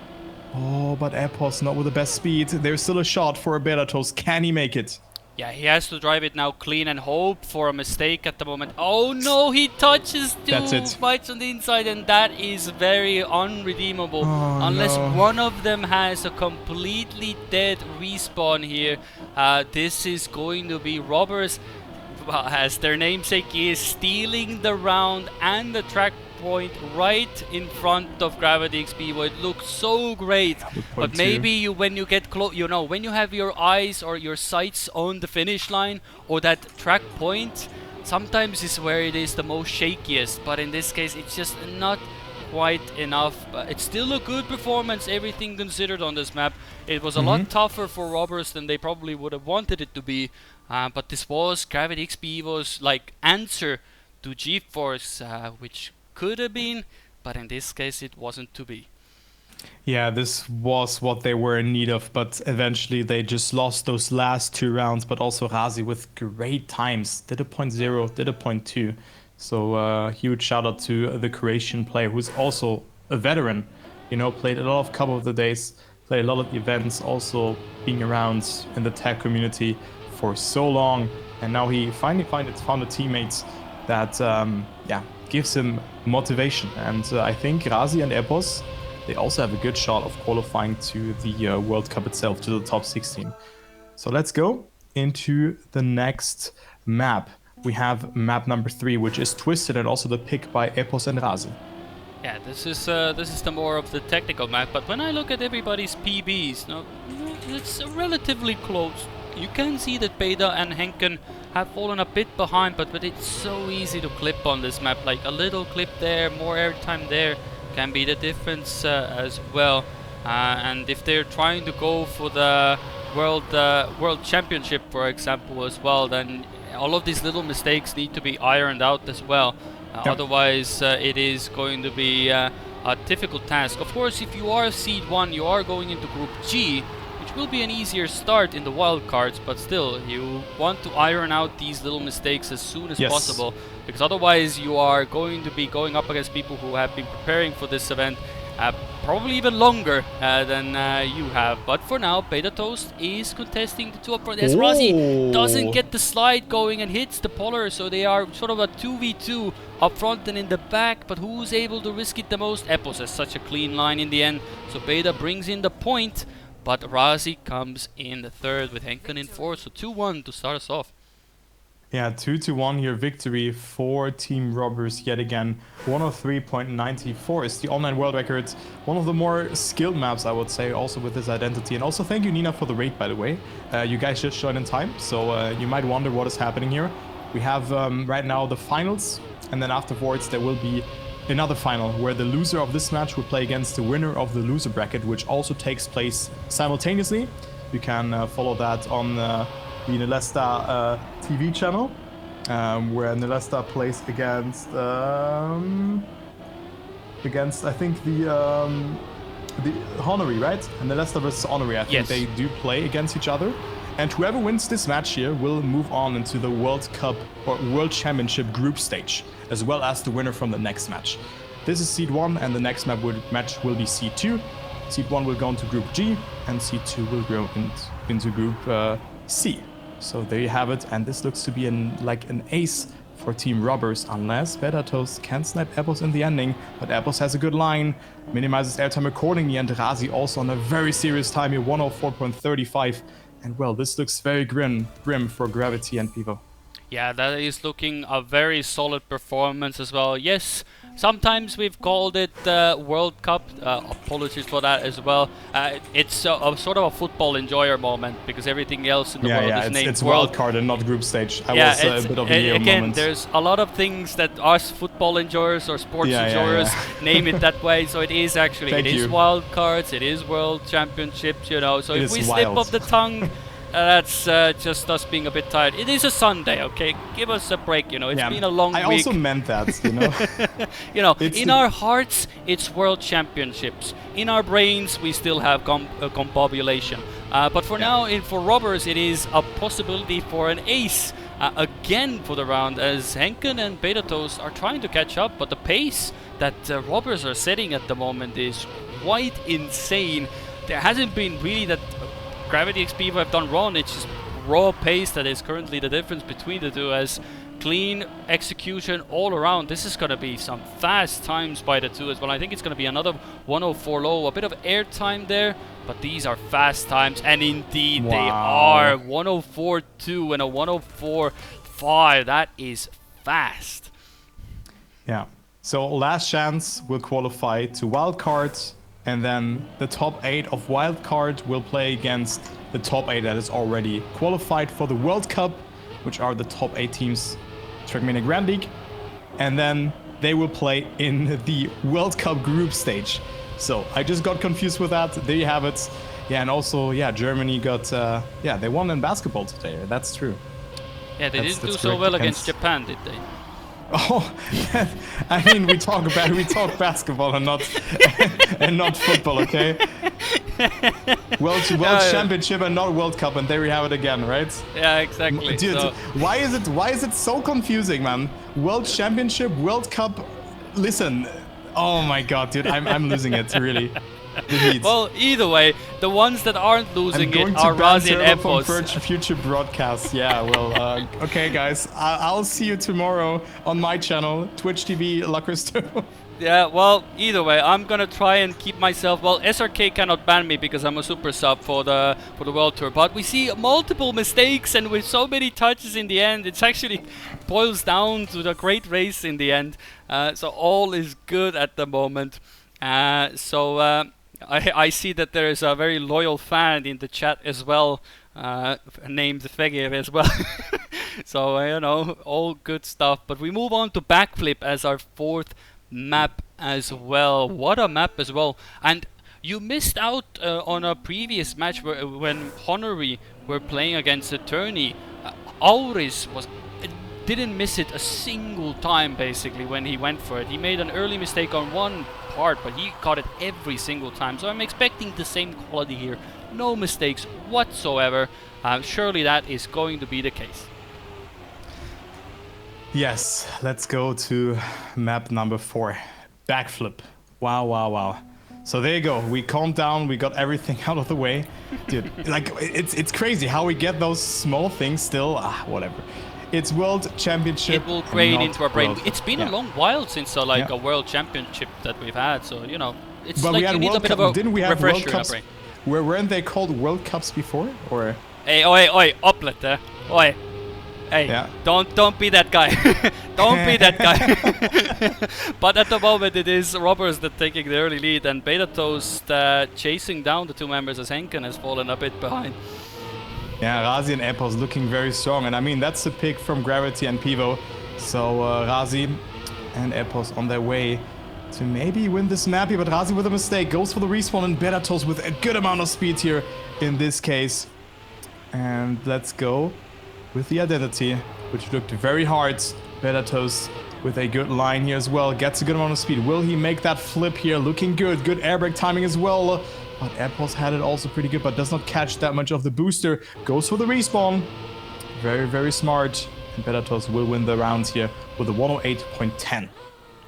Oh, but Epos not with the best speed. There's still a shot for a Beta Toast. Can he make it? Yeah, he has to drive it now clean and hope for a mistake at the moment. Oh no, he touches too much on the inside, and that is very unredeemable. Unless one of them has a completely dead respawn here. This is going to be Robbers, as their namesake is, stealing the round and the track point right in front of Gravity X Pivo. It looks so great, but maybe when you get close, when you have your eyes or your sights on the finish line or that track point, sometimes is where it is the most shakiest. But in this case, it's just not quite enough. But it's still a good performance, everything considered, on this map. It was a lot tougher for Robbers than they probably would have wanted it to be, but this was Gravity X Pivo's answer to GeForce, which could have been, but in this case it wasn't to be. Yeah, this was what they were in need of, but eventually they just lost those last 2 rounds. But also Razi with great times, did a 0.0, did a 0.2. So huge shout out to the Croatian player, who's also a veteran, played a lot of Cup of the Days, played a lot of events, also being around in the tech community for so long, and now he finally found a teammates that gives him motivation. And I think Razi and Epos, they also have a good shot of qualifying to the World Cup itself, to the top 16. So let's go into the next map. We have map number 3, which is Twisted, and also the pick by Epos and Razi. Yeah, this is the more of the technical map, but when I look at everybody's PBs, it's relatively close. You can see that Beta and Henken have fallen a bit behind, but it's so easy to clip on this map. Like a little clip there, more airtime there can be the difference as well. And if they're trying to go for the World Championship, for example, as well, then all of these little mistakes need to be ironed out as well. Otherwise, it is going to be a difficult task. Of course, if you are Seed 1, you are going into Group G, which will be an easier start in the wildcards, but still, you want to iron out these little mistakes as soon as possible, because otherwise you are going to be going up against people who have been preparing for this event probably even longer than you have. But for now, Beta Toast is contesting the 2 up front. As Razi doesn't get the slide going and hits the Polar, so they are sort of a 2v2 up front and in the back, but who's able to risk it the most? Epos has such a clean line in the end, so Beta brings in the point, but Razi comes in the third with Henken in 4, so 2-1 to start us off. Yeah, 2-1 here victory for Team Robbers yet again. 103.94 is the online world record. One of the more skilled maps, I would say, also with this identity. And also thank you, Nina, for the raid, by the way. You guys just joined in time, so you might wonder what is happening here. We have right now the finals, and then afterwards there will be another final where the loser of this match will play against the winner of the loser bracket, which also takes place simultaneously. You can follow that on the Nesta TV channel, where Nesta plays against I think the Honory, right? And Nesta versus Honory. I think they do play against each other, and whoever wins this match here will move on into the World Cup or World Championship group stage, as well as the winner from the next match. This is Seed 1, and the next match will be Seed 2. Seed 1 will go into Group G, and Seed 2 will go into Group C. So there you have it, and this looks to be like an ace for Team Robbers, unless Better Toast can snipe Apples in the ending. But Apples has a good line, minimizes airtime accordingly, and Razi also on a very serious time here, 104.35. And well, this looks very grim for Gravity and Pivo. Yeah, that is looking a very solid performance as well. Yes, sometimes we've called it World Cup. Apologies for that as well. It's a sort of a football enjoyer moment because everything else in the world is named it's World Card and not group stage. I was a bit of a Leo again, moment. there's a lot of things that us football enjoyers or sports enjoyers name it that way. So it is actually, it is wild cards, it is World Championships, you know. So if we slip off the tongue, that's just us being a bit tired. It is a Sunday, okay? Give us a break, you know. It's been a long week. I also meant that, you know. You know, in our hearts, it's World Championships. In our brains, we still have combobulation. But for now, for Robbers, it is a possibility for an ace again for the round, as Henken and Beta Toast are trying to catch up. But the pace that Robbers are setting at the moment is quite insane. There hasn't been really that Gravity XP have done wrong. It's just raw pace that is currently the difference between the two, as clean execution all around. This is going to be some fast times by the two as well. I think it's going to be another 104 low, a bit of air time there, but these are fast times, and indeed they are. 104.2 and a 104.5. That is fast. Yeah. So last chance will qualify to wildcards. And then the top 8 of wildcard will play against the top 8 that is already qualified for the World Cup, which are the top 8 teams, Trackmania Grand League. And then they will play in the World Cup group stage. So I just got confused with that. There you have it. Yeah, and also, yeah, Germany got, they won in basketball today. That's true. Yeah, they didn't do so well against Japan, did they? Oh, I mean, we talk basketball and not football, okay? World Championship and not World Cup, and there we have it again, right? Yeah, exactly. Dude, so why is it so confusing, man? World Championship, World Cup. Listen, oh my God, dude, I'm losing it, really. Well, either way, the ones that aren't losing it are Razi and Epos. For future broadcasts. Yeah, well, okay, guys, I'll see you tomorrow on my channel, Twitch TV Lacristo. Yeah, well, either way, I'm gonna try and keep myself. Well, SRK cannot ban me because I'm a super sub for the World Tour. But we see multiple mistakes, and with so many touches in the end, it's actually boils down to the great race in the end. So all is good at the moment. I see that there is a very loyal fan in the chat as well, named Fegir as well. So, you know, all good stuff. But we move on to Backflip as our 4th map as well. What a map as well. And you missed out on a previous match when Honory were playing against Attorney. Auris didn't miss it a single time, basically, when he went for it. He made an early mistake on one part, but he caught it every single time. So I'm expecting the same quality here. No mistakes whatsoever. Surely that is going to be the case. Yes, let's go to map number 4. Backflip. Wow. So there you go. We calmed down. We got everything out of the way. Dude, like, it's crazy how we get those small things still. Whatever. It's World Championship. It will grade into our brain. It's been a long while since a World Championship that we've had. So, you know, it's but like you need a bit of a refresher in our brain. Weren't they called World Cups before? Or? Hey, oi, uplet there. Oi. Hey, Yeah. don't be that guy. Don't be that guy. But at the moment it is Robbers that taking the early lead, and Beta Toast chasing down the two members as Henken has fallen a bit behind. Yeah, Razi and Epos looking very strong, and I mean that's the pick from Gravity and Pivo. So Razi and Epos on their way to maybe win this map here, but Razi with a mistake goes for the respawn, and Beta Toast with a good amount of speed here in this case. And let's go with the identity, which looked very hard. Beta Toast with a good line here as well, gets a good amount of speed. Will he make that flip here? Looking good, good air brake timing as well. But Epos had it also pretty good, but does not catch that much of the booster. Goes for the respawn. Very, very smart. And Beta Toast will win the rounds here with a 108.10.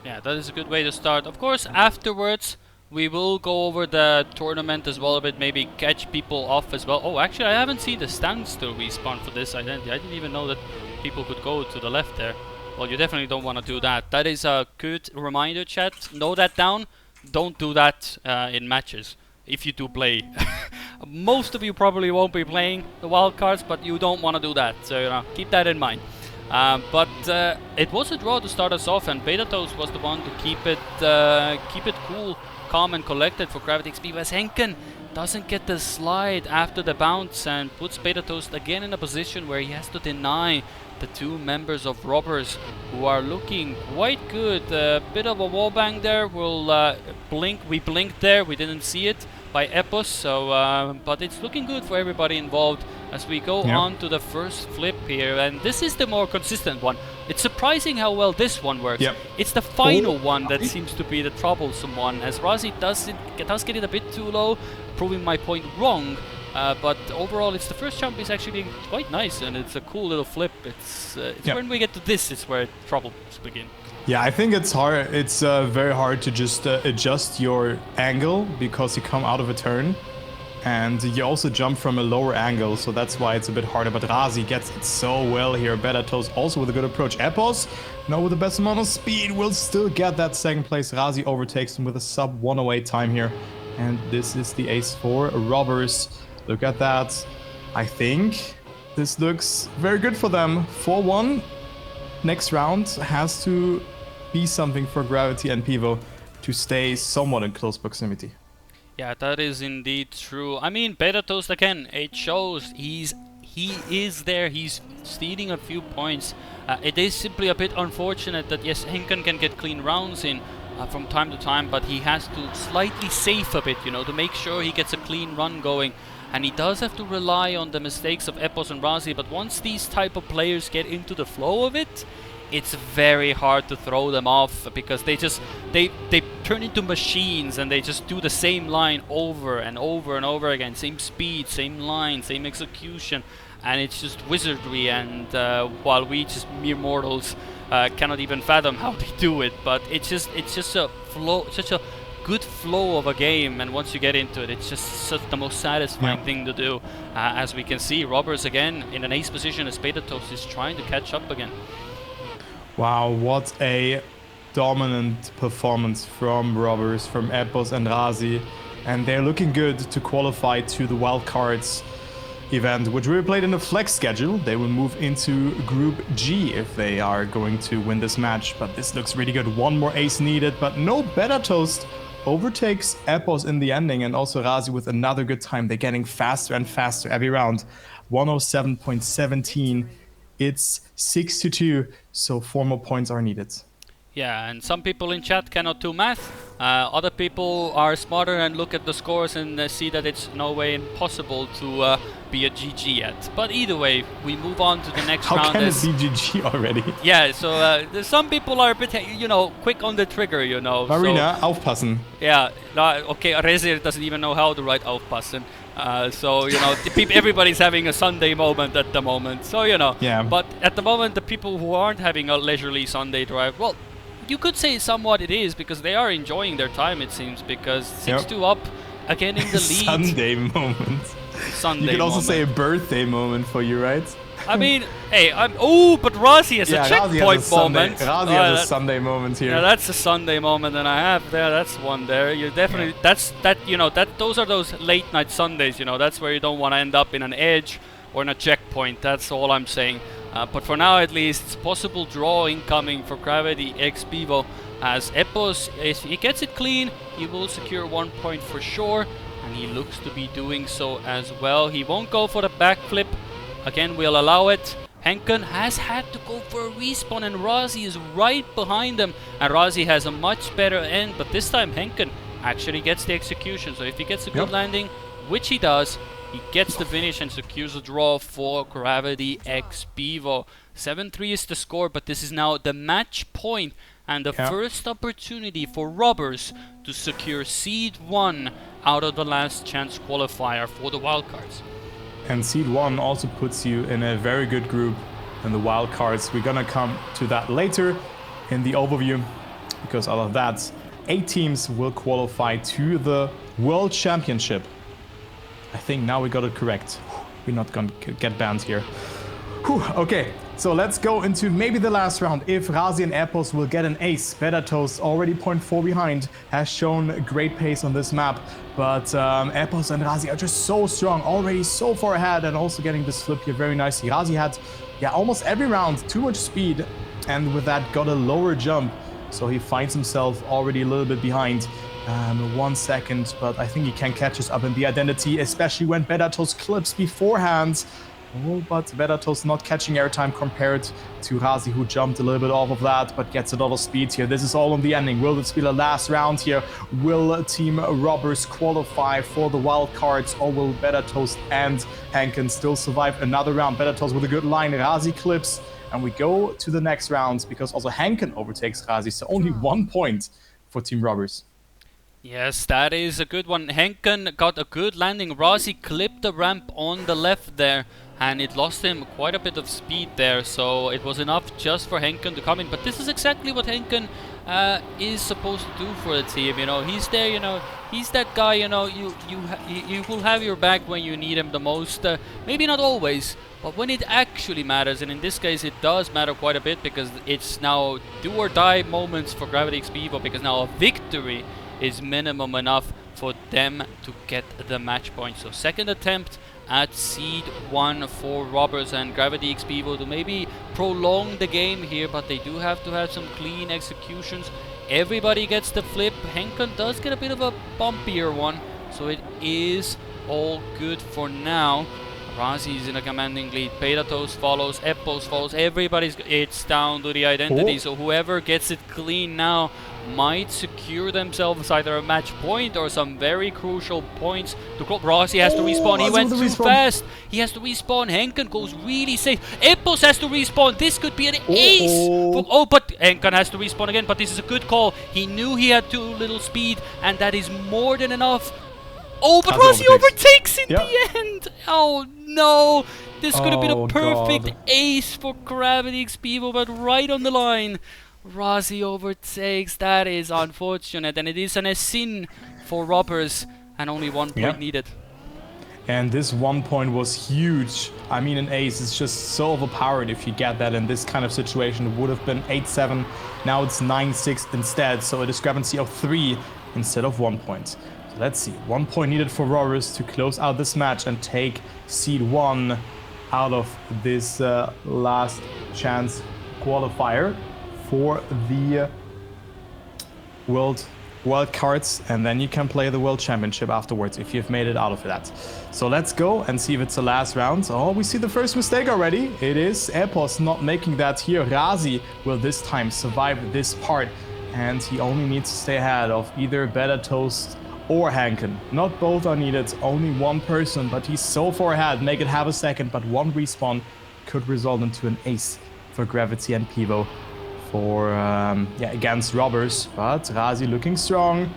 Yeah, that is a good way to start. Of course, afterwards, we will go over the tournament as well a bit, maybe catch people off as well. Oh, actually, I haven't seen the standstill respawn for this identity. I didn't even know that people could go to the left there. Well, you definitely don't want to do that. That is a good reminder, chat. Note that down. Don't do that in matches, if you do play. Most of you probably won't be playing the wildcards, but you don't want to do that. So, you know, keep that in mind. But it was a draw to start us off, and Beta Toast was the one to keep it cool, calm and collected for Gravity XP, whereas Henken doesn't get the slide after the bounce and puts Beta Toast again in a position where he has to deny the two members of Robbers, who are looking quite good. A bit of a wallbang there. We'll blink. We blinked there. We didn't see it by Epos. So, but it's looking good for everybody involved as we go on to the first flip here. And this is the more consistent one. It's surprising how well this one works. It's the final one that seems to be the troublesome one, as Razi does get it a bit too low, proving my point wrong. But overall, it's the first jump is actually quite nice, and it's a cool little flip. It's when we get to this, it's where troubles begin. Yeah, I think it's hard. It's very hard to just adjust your angle because you come out of a turn, and you also jump from a lower angle, so that's why it's a bit harder. But Razi gets it so well here. Beta Toast also with a good approach. Epos, now with the best amount of speed, will still get that second place. Razi overtakes him with a sub 108 time here, and this is the ace for Robbers. Look at that. I think this looks very good for them. 4-1. Next round has to be something for Gravity and Pivo to stay somewhat in close proximity. Yeah, that is indeed true. I mean, Beta Toast again, it shows he is there. He's stealing a few points. It is simply a bit unfortunate that, yes, Henken can get clean rounds in from time to time, but he has to slightly save a bit, you know, to make sure he gets a clean run going. And he does have to rely on the mistakes of Epos and Razi, but once these type of players get into the flow of it, it's very hard to throw them off, because they turn into machines and they just do the same line over and over and over again. Same speed, same line, same execution, and it's just wizardry. And while we just mere mortals cannot even fathom how they do it, but it's just a flow, such a good flow of a game, and once you get into it, it's just such the most satisfying thing to do. As we can see, Robbers again in an ace position as Beta Toast is trying to catch up again. Wow, what a dominant performance from Robbers, from Epos and Razi, and they're looking good to qualify to the wildcards event, which will be played in a flex schedule. They will move into Group G if they are going to win this match, but this looks really good. One more ace needed, but no. Beta Toast overtakes Epos in the ending, and also Razi with another good time. They're getting faster and faster every round. 107.17. It's 6-2, so 4 more points are needed. Yeah, and some people in chat cannot do math. Other people are smarter and look at the scores and see that it's no way impossible to be a GG yet. But either way, we move on to the next round. How can it be GG already? Yeah, so some people are a bit, you know, quick on the trigger, you know. Marina, so, aufpassen. Yeah, okay, Rezir doesn't even know how to write aufpassen. So, you know, everybody's having a Sunday moment at the moment. So, you know, but at the moment, the people who aren't having a leisurely Sunday drive, well, you could say somewhat it is, because they are enjoying their time, it seems, because 6-2 up, again in the lead. Sunday moment. Sunday You could also moment. say a birthday moment for you, right? I mean, hey, but Razi has a checkpoint moment. Razi has a Sunday moment here. Yeah, that's a Sunday moment, and I have there. That's one there. You definitely those are those late night Sundays. You know, that's where you don't want to end up in an edge or in a checkpoint. That's all I'm saying. But for now, at least, it's possible draw incoming for Gravity X Pivo. As Epos, if he gets it clean, he will secure 1 point for sure. And he looks to be doing so as well. He won't go for the backflip. Again, we'll allow it. Henken has had to go for a respawn, and Razi is right behind him. And Razi has a much better end, but this time Henken actually gets the execution. So if he gets a good landing, which he does, he gets the finish and secures a draw for Gravity X Pivo. 7-3 is the score, but this is now the match point and the first opportunity for Robbers to secure Seed 1 out of the last chance qualifier for the wildcards. And Seed 1 also puts you in a very good group in the wildcards. We're gonna come to that later in the overview, because out of that, 8 teams will qualify to the World Championship. I think now we got it correct. We're not gonna get banned here. Okay, so let's go into maybe the last round. If Razi and Epos will get an ace, Better Toast, already 0.4 behind, has shown great pace on this map. But Epos and Razi are just so strong, already so far ahead, and also getting this flip here very nicely. Razi had, almost every round too much speed, and with that got a lower jump. So he finds himself already a little bit behind. 1 second, but I think he can catch us up in the identity, especially when Better Toast clips beforehand. Oh, but Better Toast not catching airtime compared to Razi, who jumped a little bit off of that, but gets a lot of speed here. This is all on the ending. Will this be the last round here? Will Team Robbers qualify for the wild cards, or will Better Toast and Henken still survive another round? Better Toast with a good line. Razi clips, and we go to the next round, because also Henken overtakes Razi, so only 1 point for Team Robbers. Yes, that is a good one. Henken got a good landing. Razi clipped the ramp on the left there, and it lost him quite a bit of speed there, so it was enough just for Henken to come in. But this is exactly what Henken is supposed to do for the team. You know, he's there. You know, he's that guy. You know, you will have your back when you need him the most. Maybe not always, but when it actually matters, and in this case it does matter quite a bit, because it's now do or die moments for Gravity X Pivo, because now a victory is minimum enough for them to get the match point. So second attempt at Seed 1 for Robbers and Gravity X Pivo to maybe prolong the game here, but they do have to have some clean executions. Everybody gets the flip. Henken does get a bit of a bumpier one, so it is all good for now. Razi is in a commanding lead. Toast follows, Epos follows. It's down to the identity. So whoever gets it clean now might secure themselves either a match point or some very crucial points. Razi has to respawn. He went too fast. He has to respawn. Henken goes really safe. Epos has to respawn. This could be an ace. But Henken has to respawn again. But this is a good call. He knew he had too little speed, and that is more than enough. Oh, but Razi overtakes in the end. Oh no, this could have been a perfect ace for Gravity X Pivo, but right on the line, Razi overtakes. That is unfortunate, and it is an sin for Robbers, and only 1 point needed. And this 1 point was huge. I mean, an ace is just so overpowered if you get that in this kind of situation. It would have been 8-7. Now it's 9-6 instead, so a discrepancy of 3 instead of 1 point. Let's see, 1 point needed for Robbers to close out this match and take Seed 1 out of this last chance qualifier for the World Cards, and then you can play the World Championship afterwards if you've made it out of that. So let's go and see if it's the last round. Oh, we see the first mistake already. It is Epos not making that here. Razi will this time survive this part, and he only needs to stay ahead of either Better Toast or Henken. Not both are needed, only one person, but he's so far ahead. Make it half a second, but one respawn could result into an ace for Gravity and Pivo for against Robbers. But Razi looking strong.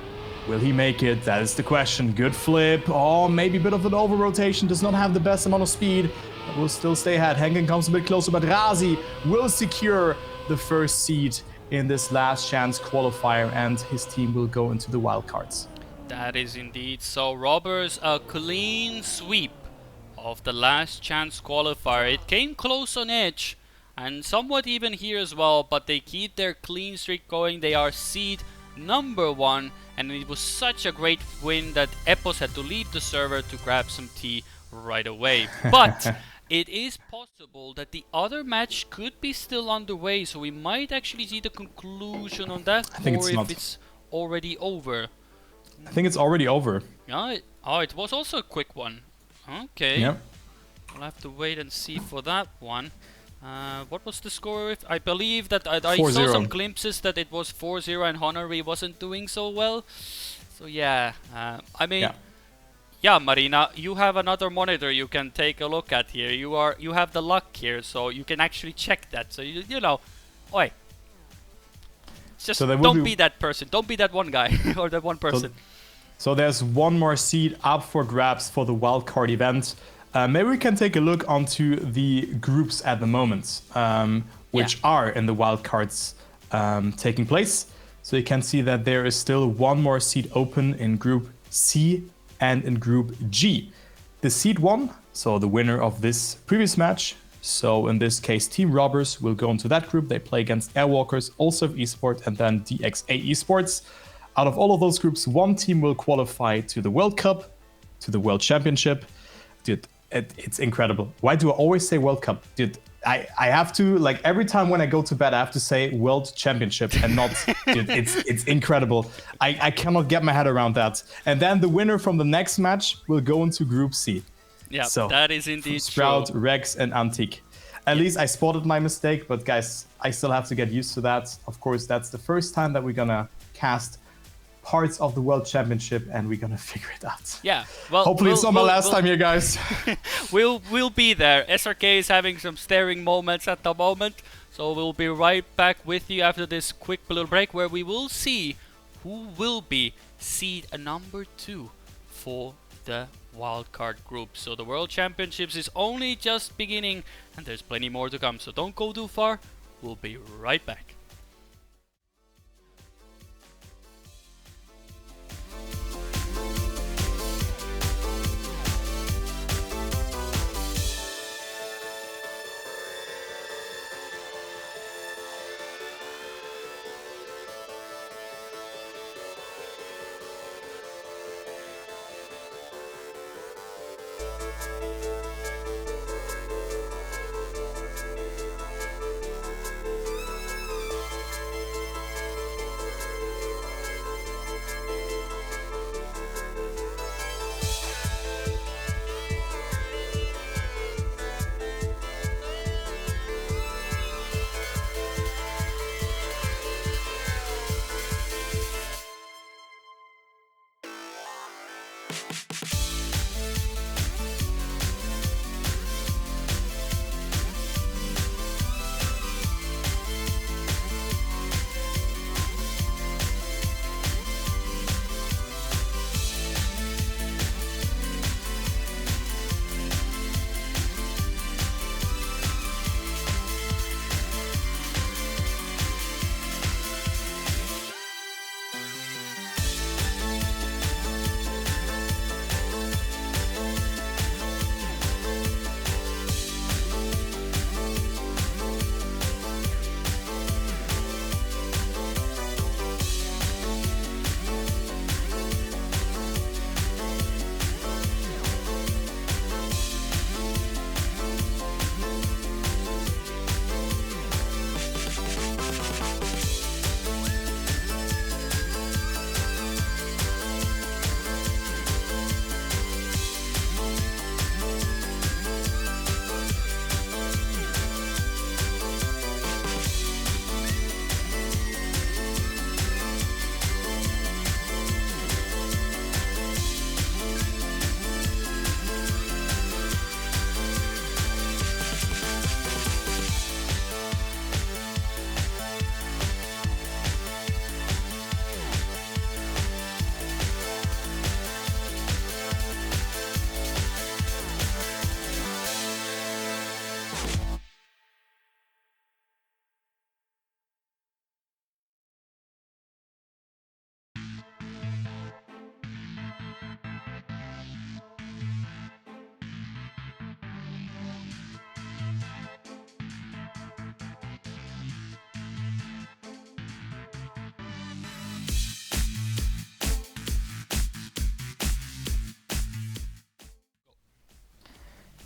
Will he make it? That is the question. Good flip. Oh, maybe a bit of an over rotation. Does not have the best amount of speed, but will still stay ahead. Henken comes a bit closer, but Razi will secure the first seed in this last chance qualifier, and his team will go into the wildcards. That is indeed so. Robbers, a clean sweep of the last chance qualifier. It came close on edge and somewhat even here as well, but they keep their clean streak going. They are seed number 1, and it was such a great win that Epos had to leave the server to grab some tea right away. But it is possible that the other match could be still underway, so we might actually see the conclusion on that, I think or it's if not. it's already over. I think it's already over. Yeah, it was also a quick one. Okay. Yeah. We'll have to wait and see for that one. What was the score? I believe that I 4-0. saw some glimpses that it was 4-0 and Honory wasn't doing so well. So yeah, I mean, yeah, Marina, you have another monitor you can take a look at here. You have the luck here, so you can actually check that. So you know, oi, just So don't be that person. Don't be that one guy or that one person. So there's one more seed up for grabs for the wildcard event. Maybe we can take a look onto the groups at the moment, which are in the wildcards taking place. So you can see that there is still one more seat open in Group C and in Group G. The seed 1, so the winner of this previous match, so in this case Team Robbers will go into that group. They play against Airwalkers, Also Esports, and then DXA Esports. Out of all of those groups, one team will qualify to the World Cup, to the World Championship. Dude, it's incredible. Why do I always say World Cup? Dude, I have to, like, every time when I go to bed, I have to say World Championship and not, dude, it's incredible. I cannot get my head around that. And then the winner from the next match will go into Group C. Yeah, so, that is indeed Sprout, true. Rex, and Antique. At least I spotted my mistake, but guys, I still have to get used to that. Of course, that's the first time that we're gonna cast parts of the World Championship, and we're gonna figure it out. Yeah, well, hopefully it's not my last time here, guys. we'll be there. SRK is having some staring moments at the moment, so we'll be right back with you after this quick little break, where we will see who will be seed number 2 for the wildcard group. So the World Championships is only just beginning, and there's plenty more to come. So don't go too far. We'll be right back.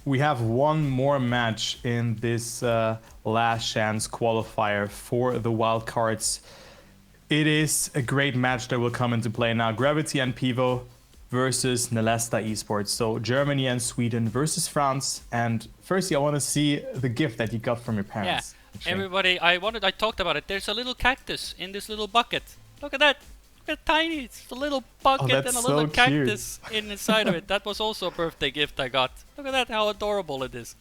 we have one more match in this last chance qualifier for the wildcards. It is a great match that will come into play now. Gravity and Pivo versus Nesta Esports. So Germany and Sweden versus France. And firstly, I want to see the gift that you got from your parents. Yeah, everybody, I talked about it. There's a little cactus in this little bucket. Look at that. Look at tiny. It's a little bucket and a little cactus inside of it. That was also a birthday gift I got. Look at that, how adorable it is.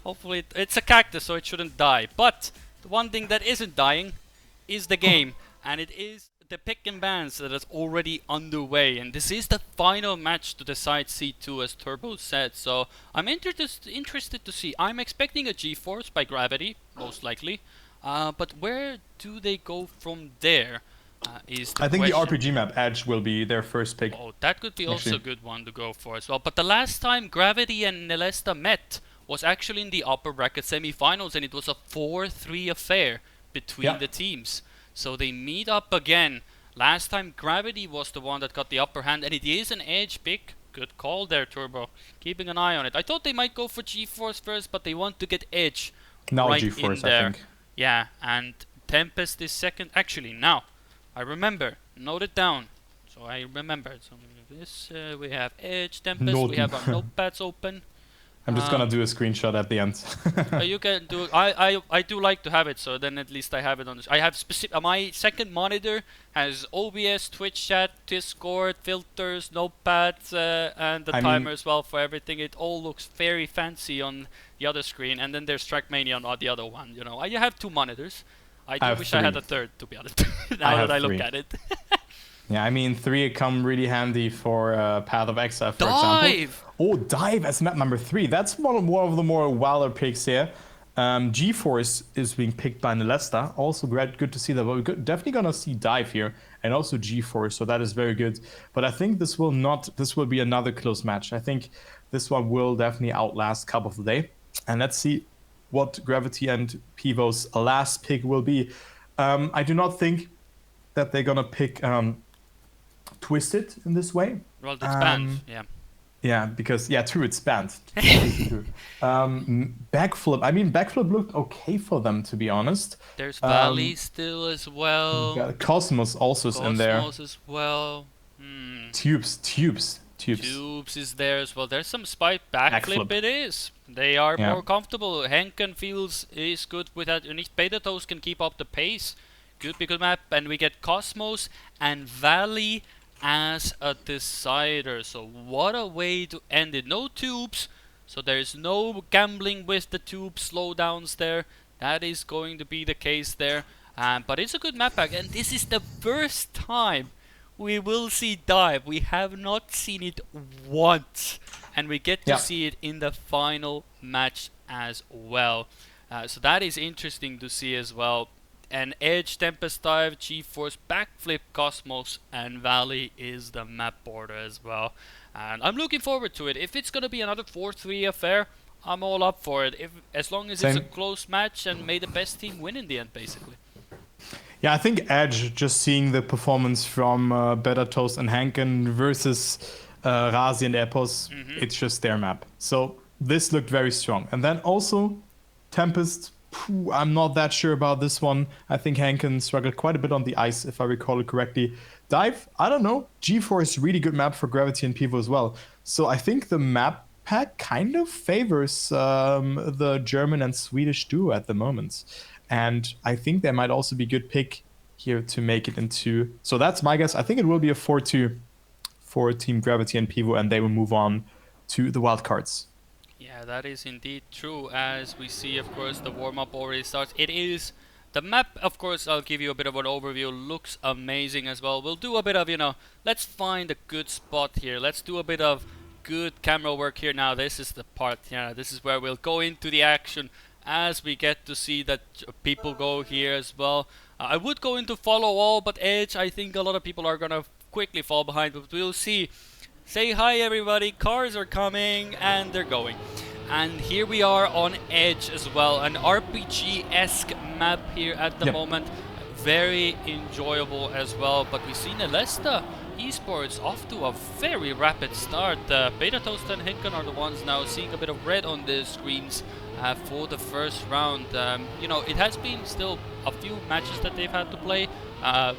Hopefully, it's a cactus, so it shouldn't die. But the one thing that isn't dying is the game, and it is the pick and bans that is already underway, and this is the final match to decide C2, as Turbo said. So I'm interested to see. I'm expecting a G-Force by Gravity, most likely, but where do they go from there? Is the I think question. the RPG map Edge will be their first pick. Oh, that could be also a good one to go for as well. But the last time Gravity and Nesta met was actually in the upper bracket semi-finals, and it was a 4-3 affair between the teams. So they meet up again. Last time Gravity was the one that got the upper hand, and it is an Edge pick. Good call there, Turbo. Keeping an eye on it. I thought they might go for G-Force first, but they want to get Edge right G-Force, in there. I think. Yeah, and Tempest is second. Actually, now I remember. Note it down. So I remembered. So this we have Edge, Tempest. We have our notepads open. I'm just gonna do a screenshot at the end. You can do. I do like to have it, so then at least I have it on this. I have specific. My second monitor has OBS, Twitch chat, Discord, filters, notepads, and the timer as well for everything. It all looks very fancy on the other screen, and then there's Trackmania on the other one. You know, I have two monitors. I do wish I had a third, to be honest. Now that I look at it. Yeah, I mean, 3 come really handy for Path of Exile, for example. Oh, Dive as map number 3. That's one of the more wilder picks here. G-Force is being picked by Nesta. Also good to see that. But we're definitely going to see Dive here and also G-Force, so that is very good. But I think this will be another close match. I think this one will definitely outlast Cup of the Day. And let's see what Gravity and Pivo's last pick will be. I do not think that they're going to pick Twisted in this way. Well, it's banned, yeah. Yeah, because, true, it's banned. Backflip, I mean, Backflip looked okay for them, to be honest. There's Valley still as well. Cosmos also is in there. Cosmos as well. Tubes is there as well. There's some spike backflip. It is. They are more comfortable. Henken is good with that. And Betatos can keep up the pace. Good map. And we get Cosmos and Valley as a decider. So what a way to end it. No tubes. So there's no gambling with the tube slowdowns there. That is going to be the case there. But it's a good map pack. And this is the first time we will see Dive. We have not seen it once, and we get to see it in the final match as well. So that is interesting to see as well. And Edge, Tempest Dive, G-Force, Backflip, Cosmos, and Valley is the map border as well. And I'm looking forward to it. If it's going to be another 4-3 affair, I'm all up for it. As long as it's a close match and may the best team win in the end, basically. Yeah, I think Edge, just seeing the performance from Betatos and Henken versus Razi and Epos, it's just their map. So this looked very strong. And then also Tempest, I'm not that sure about this one. I think Henken struggled quite a bit on the ice, if I recall it correctly. Dive, I don't know. G4 is really good map for Gravity and Pivo as well. So I think the map pack kind of favors the German and Swedish duo at the moment. And I think there might also be a good pick here to make it into... So that's my guess. I think it will be a 4-2 for Team Gravity and Pivo, and they will move on to the wildcards. Yeah, that is indeed true. As we see, of course, the warm-up already starts. It is... The map, of course, I'll give you a bit of an overview. Looks amazing as well. We'll do a bit of, let's find a good spot here. Let's do a bit of good camera work here. Now, this is the part, this is where we'll go into the action as we get to see that people go here as well. I would go into follow all, but Edge, I think a lot of people are gonna quickly fall behind, but we'll see. Say hi everybody, cars are coming and they're going. And here we are on Edge as well, an RPG-esque map here at the moment. Very enjoyable as well, but we see Nesta Esports off to a very rapid start. Beta Toast and Hinken are the ones now seeing a bit of red on the screens for the first round. You know, it has been still a few matches that they've had to play.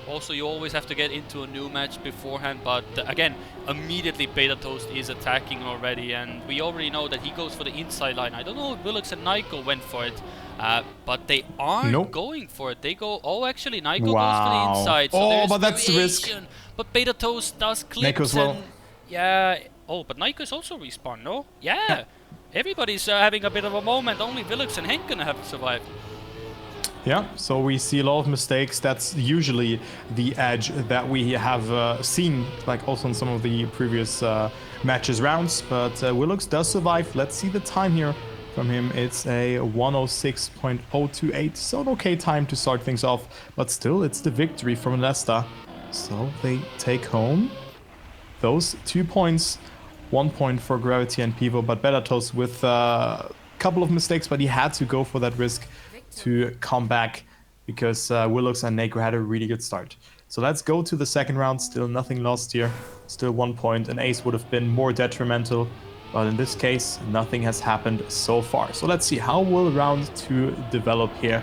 Also, you always have to get into a new match beforehand, but again, immediately Beta Toast is attacking already, and we already know that he goes for the inside line. I don't know if Willux and Nyko went for it, but they aren't going for it. They go, oh, actually, Nyko goes for the inside, so there's but that's the risk. But Beta Toast does clips, Nyko as well. and yeah, oh, but Nyko is also respawned, no? Yeah, everybody's having a bit of a moment. Only Willux and Henken have survived. Yeah, so we see a lot of mistakes. That's usually the edge that we have seen, like also in some of the previous matches rounds. But Willux does survive. Let's see the time here from him. It's a 106.028, so an okay time to start things off. But still, it's the victory from Nesta. So they take home those 2 points. 1 point for Gravity and Pivo, but Betatos with a couple of mistakes, but he had to go for that risk to come back because Willux and Nako had a really good start. So let's go to the second round. Still nothing lost here. Still 1 point. An ace would have been more detrimental, but in this case, nothing has happened so far. So let's see how will round 2 develop here.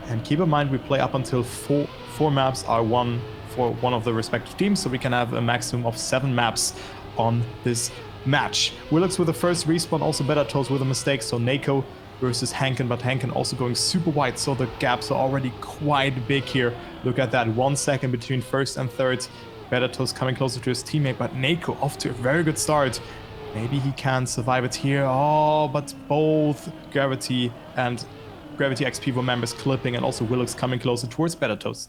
And keep in mind, we play up until four maps are won for one of the respective teams, so we can have a maximum of 7 maps on this match. Willux with the first respawn, also Betatos with a mistake, so Nako versus Henken, but Henken also going super wide, so the gaps are already quite big here. Look at that, 1 second between first and third. Betatos coming closer to his teammate, but Nako off to a very good start. Maybe he can survive it here. Oh, but both Gravity and Gravity X Pivo members clipping, and also Willux coming closer towards Betatos.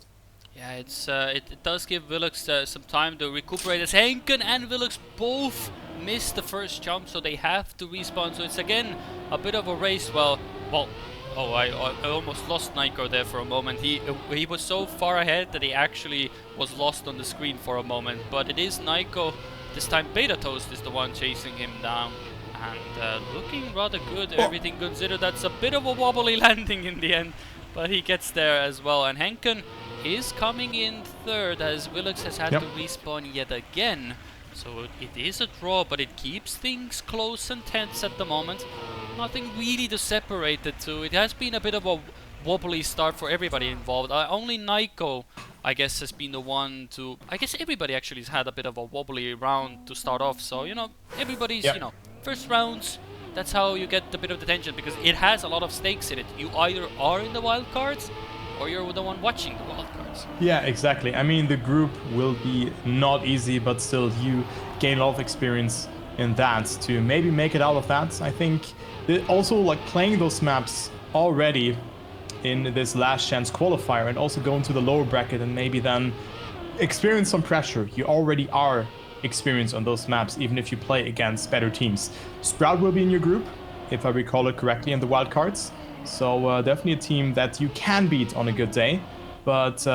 Yeah, it does give Willux some time to recuperate, as Henken and Willux both missed the first jump, so they have to respawn. So it's again a bit of a race. Well, oh, I almost lost Nyko there for a moment. He was so far ahead that he actually was lost on the screen for a moment. But it is Nyko, this time Beta Toast is the one chasing him down, and looking rather good, everything considered. That's a bit of a wobbly landing in the end, but he gets there as well. And Henken is coming in third, as Willux has had to respawn yet again. So it is a draw, but it keeps things close and tense at the moment. Nothing really to separate the two. It has been a bit of a wobbly start for everybody involved. Only Nyko, I guess, has been the one to... I guess everybody actually has had a bit of a wobbly round to start off. So, you know, everybody's, you know, first rounds, that's how you get a bit of the tension, because it has a lot of stakes in it. You either are in the wild cards, or you're the one watching the wildcards. Yeah, exactly. I mean, the group will be not easy, but still you gain a lot of experience in that to maybe make it out of that. I think also like playing those maps already in this last chance qualifier and also going to the lower bracket and maybe then experience some pressure. You already are experienced on those maps, even if you play against better teams. Sprout will be in your group, if I recall it correctly, in the wildcards. So definitely a team that you can beat on a good day, but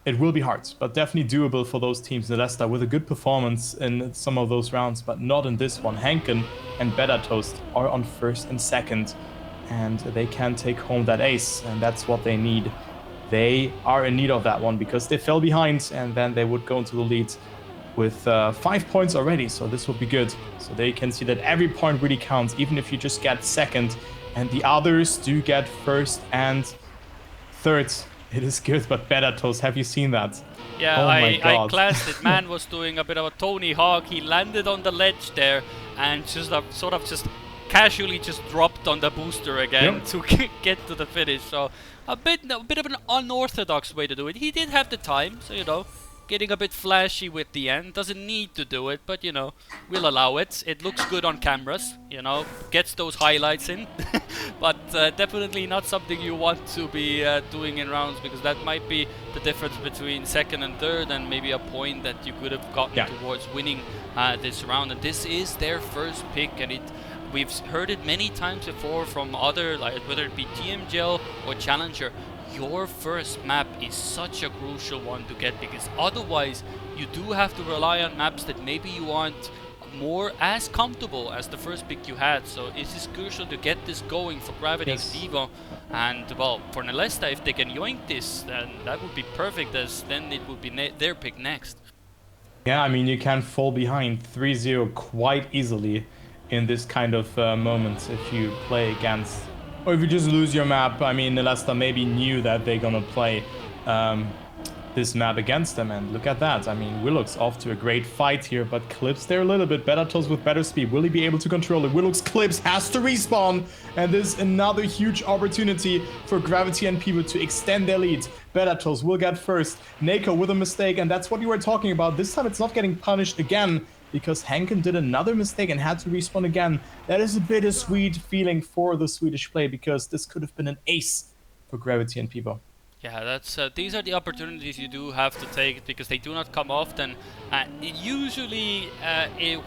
it will be hard, but definitely doable for those teams. Nesta with a good performance in some of those rounds, but not in this one. Henken and Betatos are on first and second, and they can take home that ace, and that's what they need. They are in need of that one because they fell behind, and then they would go into the lead with 5 points already, so this will be good. So they can see that every point really counts, even if you just get second. And the others do get first and third. It is good, but Betatos, have you seen that? Yeah, I glanced it. Man was doing a bit of a Tony Hawk. He landed on the ledge there and just sort of just casually just dropped on the booster again to get to the finish. So a bit of an unorthodox way to do it. He did have the time, so you know, getting a bit flashy with the end. Doesn't need to do it, but you know, we'll allow it. It looks good on cameras, you know, gets those highlights in. But definitely not something you want to be doing in rounds, because that might be the difference between second and third, and maybe a point that you could have gotten towards winning this round. And this is their first pick, and we've heard it many times before from other, like whether it be TMGL or Challenger. Your first map is such a crucial one to get, because otherwise you do have to rely on maps that maybe you aren't more as comfortable as the first pick you had. So it is crucial to get this going for Gravity X Pivo, and well, for Nesta, if they can yoink this, then that would be perfect, as then it would be their pick next. Yeah, I mean, you can fall behind 3-0 quite easily in this kind of moment if you play against... Or if you just lose your map. I mean, Nesta maybe knew that they're gonna play this map against them, and look at that. I mean, Willux off to a great fight here, but clips there a little bit. Betatos with better speed. Will he be able to control it? Willux clips, has to respawn, and this is another huge opportunity for Gravity and Pivo to extend their lead. Betatos will get first. Nako with a mistake, and that's what you were talking about. This time it's not getting punished again, because Henken did another mistake and had to respawn again. That is a bittersweet feeling for the Swedish play, because this could have been an ace for Gravity and Pivo. Yeah, that's these are the opportunities you do have to take because they do not come often. Usually,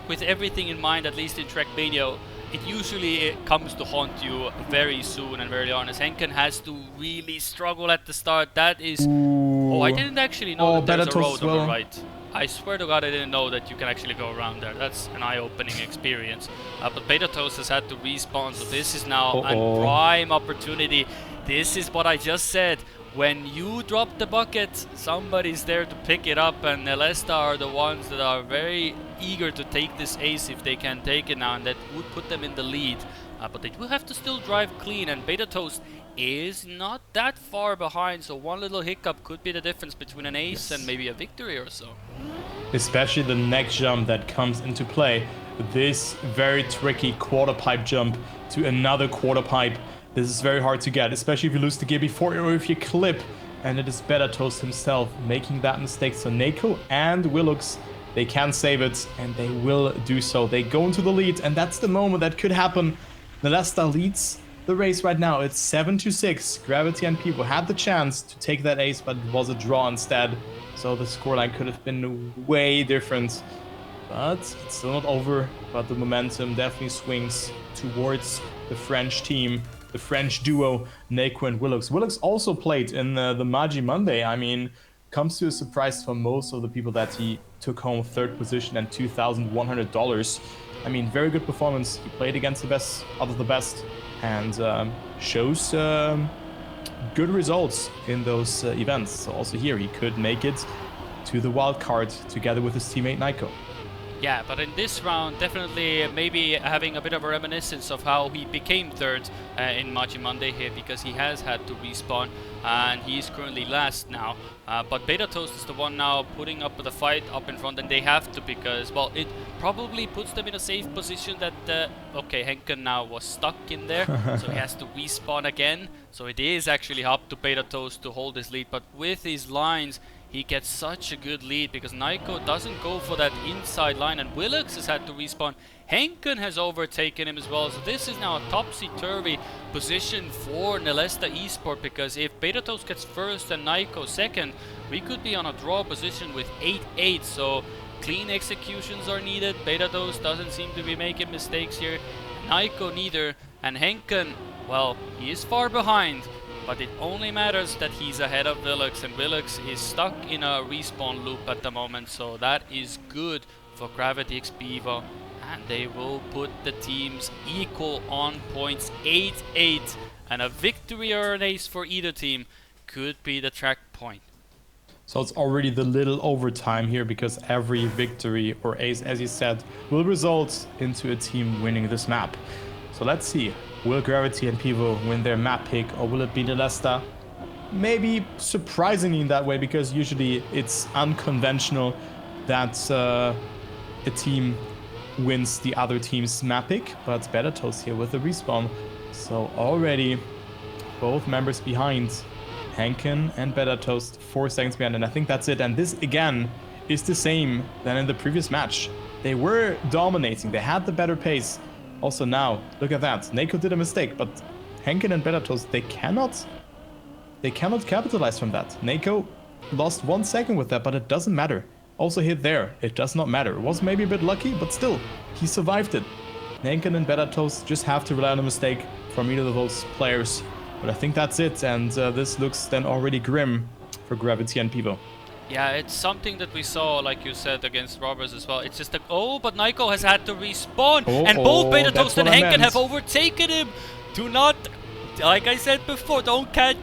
with everything in mind, at least in Trackmania, it usually comes to haunt you very soon and very honest. Henken has to really struggle at the start. That is... Oh, I didn't actually know that there's a road on the right. I swear to God, I didn't know that you can actually go around there. That's an eye-opening experience. But Betatos has had to respawn, so this is now a prime opportunity. This is what I just said. When you drop the bucket, somebody's there to pick it up, and Nesta are the ones that are very eager to take this ace if they can take it now, and that would put them in the lead. But they do have to still drive clean, and Betatos is not that far behind, so one little hiccup could be the difference between an ace and maybe a victory or so. Especially the next jump that comes into play. This very tricky quarter pipe jump to another quarter pipe. This is very hard to get, especially if you lose the gear before or if you clip. And it is Betatos himself making that mistake. So Nako and Willux, they can save it, and they will do so. They go into the lead, and that's the moment that could happen. Nesta leads the race right now. It's 7-6. Gravity and Pivo had the chance to take that ace, but it was a draw instead. So the scoreline could have been way different. But it's still not over. But the momentum definitely swings towards the French team. The French duo, Nako and Willux. Willux also played in the Magi Monday. I mean, comes to a surprise for most of the people that he took home third position and $2,100. I mean, very good performance. He played against the best out of the best, and shows good results in those events. So also here, he could make it to the wild card together with his teammate Niko. Yeah, but in this round, definitely maybe having a bit of a reminiscence of how he became third in Magi Monday here, because he has had to respawn and he is currently last now. But Betatos is the one now putting up the fight up in front, and they have to, because, well, it probably puts them in a safe position that, okay, Henken now was stuck in there, so he has to respawn again. So it is actually up to Betatos to hold his lead, but with his lines, he gets such a good lead because Niko doesn't go for that inside line, and Willux has had to respawn. Henken has overtaken him as well, so this is now a topsy-turvy position for Nesta Esport, because if Betatos gets first and Niko second, we could be on a draw position with 8-8, so clean executions are needed. Betatos doesn't seem to be making mistakes here, Niko neither, and Henken, well, he is far behind. But it only matters that he's ahead of Willux, and Willux is stuck in a respawn loop at the moment, so that is good for Gravity X Pivo, and they will put the teams equal on points, 8-8, and a victory or an ace for either team could be the track point. So it's already the little overtime here, because every victory or ace, as you said, will result into a team winning this map. So let's see. Will Gravity and Pivo win their map pick, or will it be Nesta? Maybe surprisingly in that way, because usually it's unconventional that a team wins the other team's map pick, but Betatos here with the respawn. So already both members behind, Henken and Betatos, 4 seconds behind, and I think that's it. And this again is the same than in the previous match. They were dominating, they had the better pace. Also now, look at that. Nako did a mistake, but Henken and Betatos, they cannot capitalize from that. Nako lost 1 second with that, but it doesn't matter. Also hit there, it does not matter. It was maybe a bit lucky, but still, he survived it. Henken and Betatos just have to rely on a mistake from either of those players. But I think that's it, and this looks then already grim for Gravity and Pivo. Yeah, it's something that we saw, like you said, against Robbers as well. It's just a... Oh, but Niko has had to respawn. And both Betatos and Henken have overtaken him. Do not... Like I said before, don't count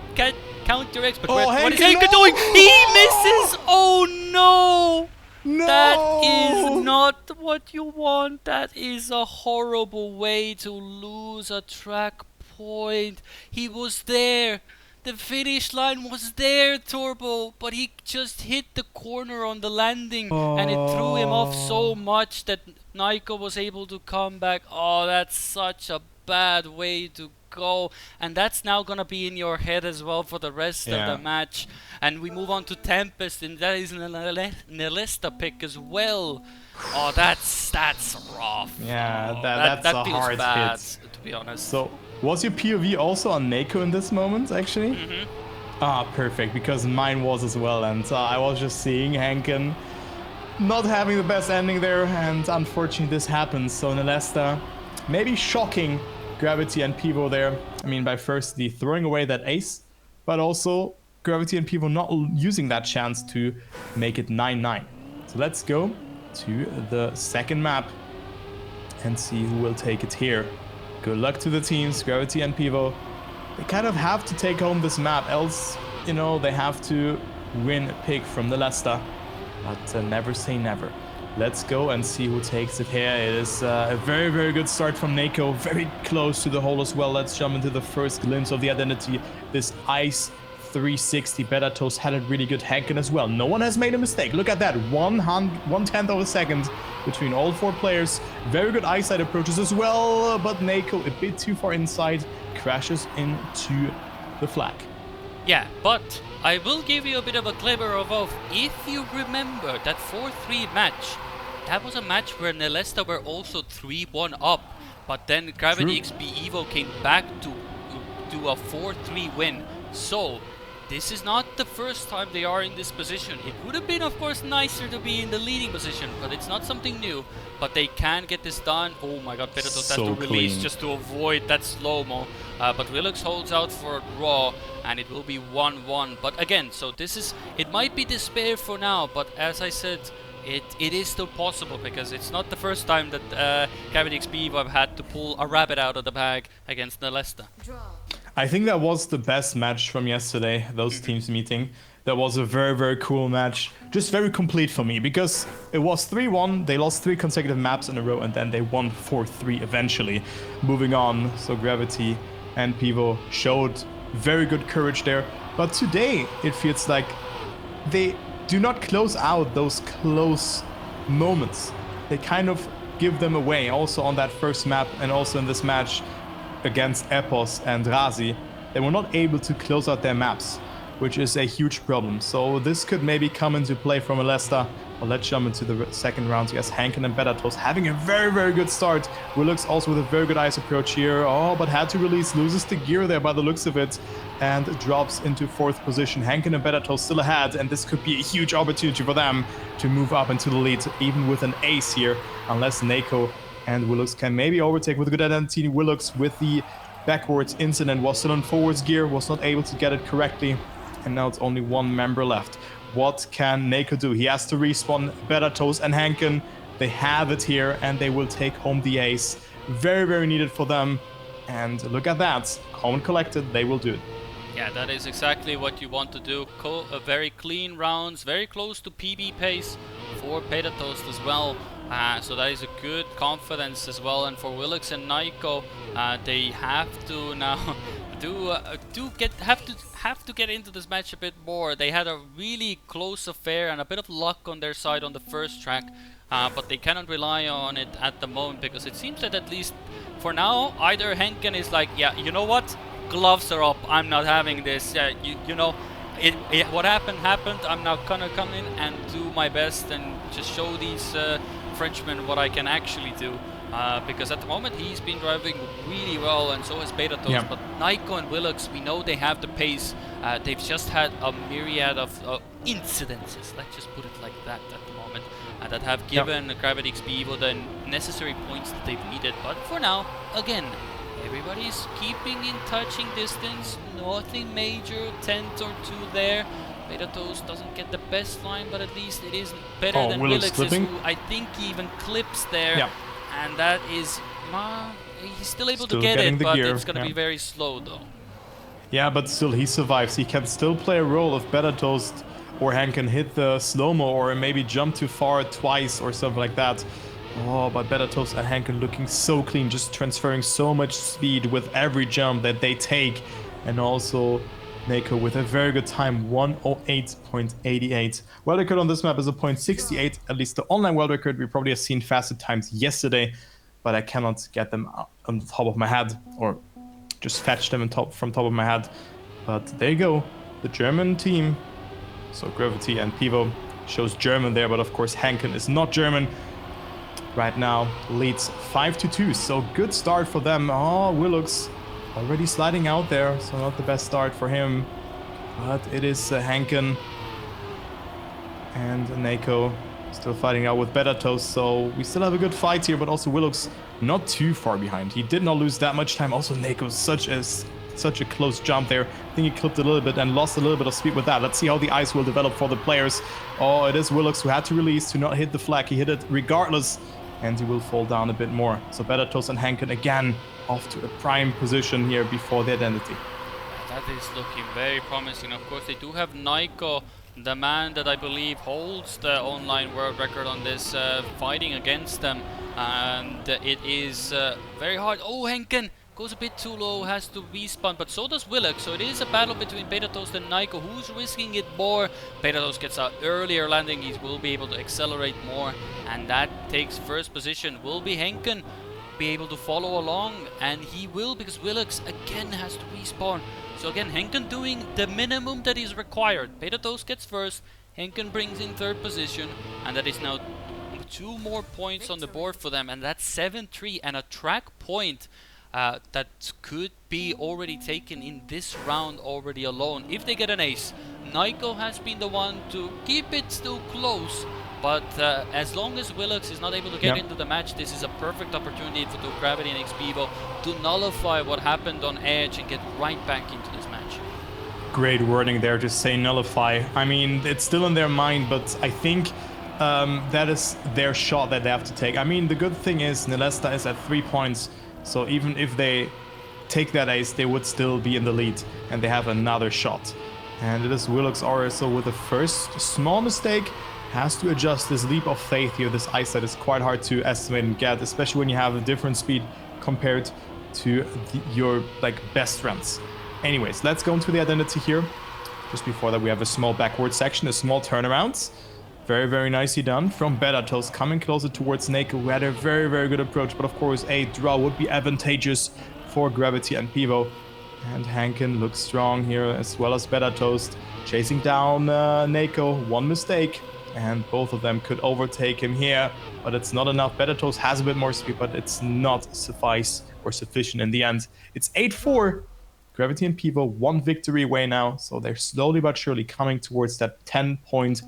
your X. But what is Henken doing? He misses! Oh, no! No! That is not what you want. That is a horrible way to lose a track point. He was there. The finish line was there, Turbo, but he just hit the corner on the landing and it threw him off so much that Nico was able to come back. Oh, that's such a bad way to go, and that's now gonna be in your head as well for the rest of the match. And we move on to Tempest, and that is an Nesta pick as well. Oh, that's rough. Yeah, Oh, that's a feels hard bad, hit. to be honest. So, was your POV also on Neko in this moment, actually? Ah, perfect, because mine was as well, and I was just seeing Hanken not having the best ending there, and unfortunately this happens. So Nesta, maybe shocking Gravity and Pivo there. I mean, by firstly throwing away that ace, but also Gravity and Pivo not using that chance to make it 9-9. So let's go to the second map and see who will take it here. Good luck to the teams, Gravity and Pivo. They kind of have to take home this map, else, you know, they have to win a pick from the Nesta. But never say never. Let's go and see who takes it here. It is a very, very good start from Neko. Very close to the hole as well. Let's jump into the first glimpse of the identity. This Ice 360 Betatos had it really good. Hanken as well. No one has made a mistake. Look at that. 1/10 of a second between all four players. Very good eyesight approaches as well. But Neko, a bit too far inside, crashes into the flag. Yeah, but I will give you a bit of a glimmer of hope. If you remember that 4-3 match, that was a match where Nesta were also 3-1 up, but then Gravity XP Evo came back to do a 4-3 win. So this is not the first time they are in this position. It would have been, of course, nicer to be in the leading position, but it's not something new. But they can get this done. Oh my god, Betatos has to release just to avoid that slow-mo. But Willux holds out for a draw, and it will be 1-1. But again, so this is, it might be despair for now, but as I said, it is still possible, because it's not the first time that Gravity XP Evo have had to pull a rabbit out of the bag against Nesta. I think that was the best match from yesterday, those teams meeting. That was a very, very cool match. Just very complete for me, because it was 3-1, they lost 3 consecutive maps in a row, and then they won 4-3 eventually. Moving on, so Gravity and Pivo showed very good courage there. But today, it feels like they do not close out those close moments. They kind of give them away, also on that first map, and also in this match against Epos and Razi. They were not able to close out their maps, which is a huge problem. So this could maybe come into play from Alesta. Well, let's jump into the second round. Yes, Hanken and Betatos having a very, very good start. Willux also with a very good ice approach here. Oh, but had to release, loses the gear there by the looks of it, and drops into 4th position. Hanken and Betatos still ahead, and this could be a huge opportunity for them to move up into the lead, even with an ace here, unless Neko and Willux can maybe overtake with a good identity. Willux with the backwards incident was still on forwards gear, was not able to get it correctly, and now it's only one member left. What can Neko do? He has to respawn Betatos and Hanken. They have it here, and they will take home the ace. Very, very needed for them. And look at that. Home and collected, they will do it. Yeah, that is exactly what you want to do. Very clean rounds, very close to PB pace for Betatos as well. So that is a good confidence as well. And for Willux and Nico, they have to now have to get into this match a bit more. They had a really close affair and a bit of luck on their side on the first track, but they cannot rely on it at the moment, because it seems that at least for now, either Henken is like, yeah, you know what, gloves are up, I'm not having this. You know, what happened. I'm now gonna come in and do my best and just show these Frenchmen what I can actually do. Because at the moment he's been driving really well, and so has Betatos. Yeah. But Nico and Willux, we know they have the pace. They've just had a myriad of incidences, let's just put it like that at the moment, that have given Gravity XP Evo the necessary points that they've needed. But for now, again, everybody's keeping in touching distance, nothing major, 10th or 2 there. Betatos doesn't get the best line, but at least it is better than Willux's, who I think even clips there. Yeah. And that is, he's still able to get it, but it's going to be very slow though. Yeah, but still he survives. He can still play a role of Betatos or Hankin hit the slow-mo or maybe jump too far twice or something like that. Oh, but Better Toast and Hankin looking so clean, just transferring so much speed with every jump that they take. And also Neko with a very good time, 1:08.88. World record on this map is a 0.68, at least the online world record. We probably have seen faster times yesterday, but I cannot get them on the top of my head, or just fetch them from top of my head. But there you go, the German team. So Gravity and Pivo shows German there, but of course Hankin is not German. Right now leads 5-2, so good start for them. Oh, Willux already sliding out there, so not the best start for him. But it is Hankin and Neko still fighting out with Better Toast, so we still have a good fight here, but also Willux not too far behind. He did not lose that much time. Also Neko, such a close jump there. I think he clipped a little bit and lost a little bit of speed with that. Let's see how the ice will develop for the players. Oh, it is Willux who had to release to not hit the flag. He hit it regardless, and he will fall down a bit more. So Better Toast and Hankin again off to a prime position here before the identity. That is looking very promising. Of course, they do have Naiko, the man that I believe holds the online world record on this, fighting against them. And it is very hard. Oh, Hankin goes a bit too low, has to respawn, but so does Willux. So it is a battle between Better Toast and Naiko. Who's risking it more? Better Toast gets an earlier landing. He will be able to accelerate more, and that takes first position. Will be Hankin be able to follow along? And he will, because Willux again has to respawn. So again, Hankin doing the minimum that is required. Better Toast gets first, Hankin brings in third position, and that is now 2 more points on the board for them, and that's 7-3 and a track point. That could be already taken in this round already alone. If they get an ace, Naiko has been the one to keep it still close. But as long as Willux is not able to get into the match, this is a perfect opportunity for Gravity and Xpivo to nullify what happened on Edge and get right back into this match. Great wording there, just say nullify. I mean, it's still in their mind, but I think that is their shot that they have to take. I mean, the good thing is Nesta is at 3 points. So even if they take that ace, they would still be in the lead, and they have another shot. And it is Willux also with the first small mistake, has to adjust this leap of faith here. This ice that is quite hard to estimate and get, especially when you have a different speed compared to your best friends. Anyways, let's go into the identity here. Just before that, we have a small backward section, a small turnaround. Very, very nicely done from Better Toast, coming closer towards Neko, who had a very, very good approach. But of course, a draw would be advantageous for Gravity and Pivo. And Hankin looks strong here, as well as Better Toast, chasing down Neko. One mistake, and both of them could overtake him here. But it's not enough. Better Toast has a bit more speed, but it's not sufficient in the end. It's 8-4. Gravity and Pivo 1 victory away now. So they're slowly but surely coming towards that 10-point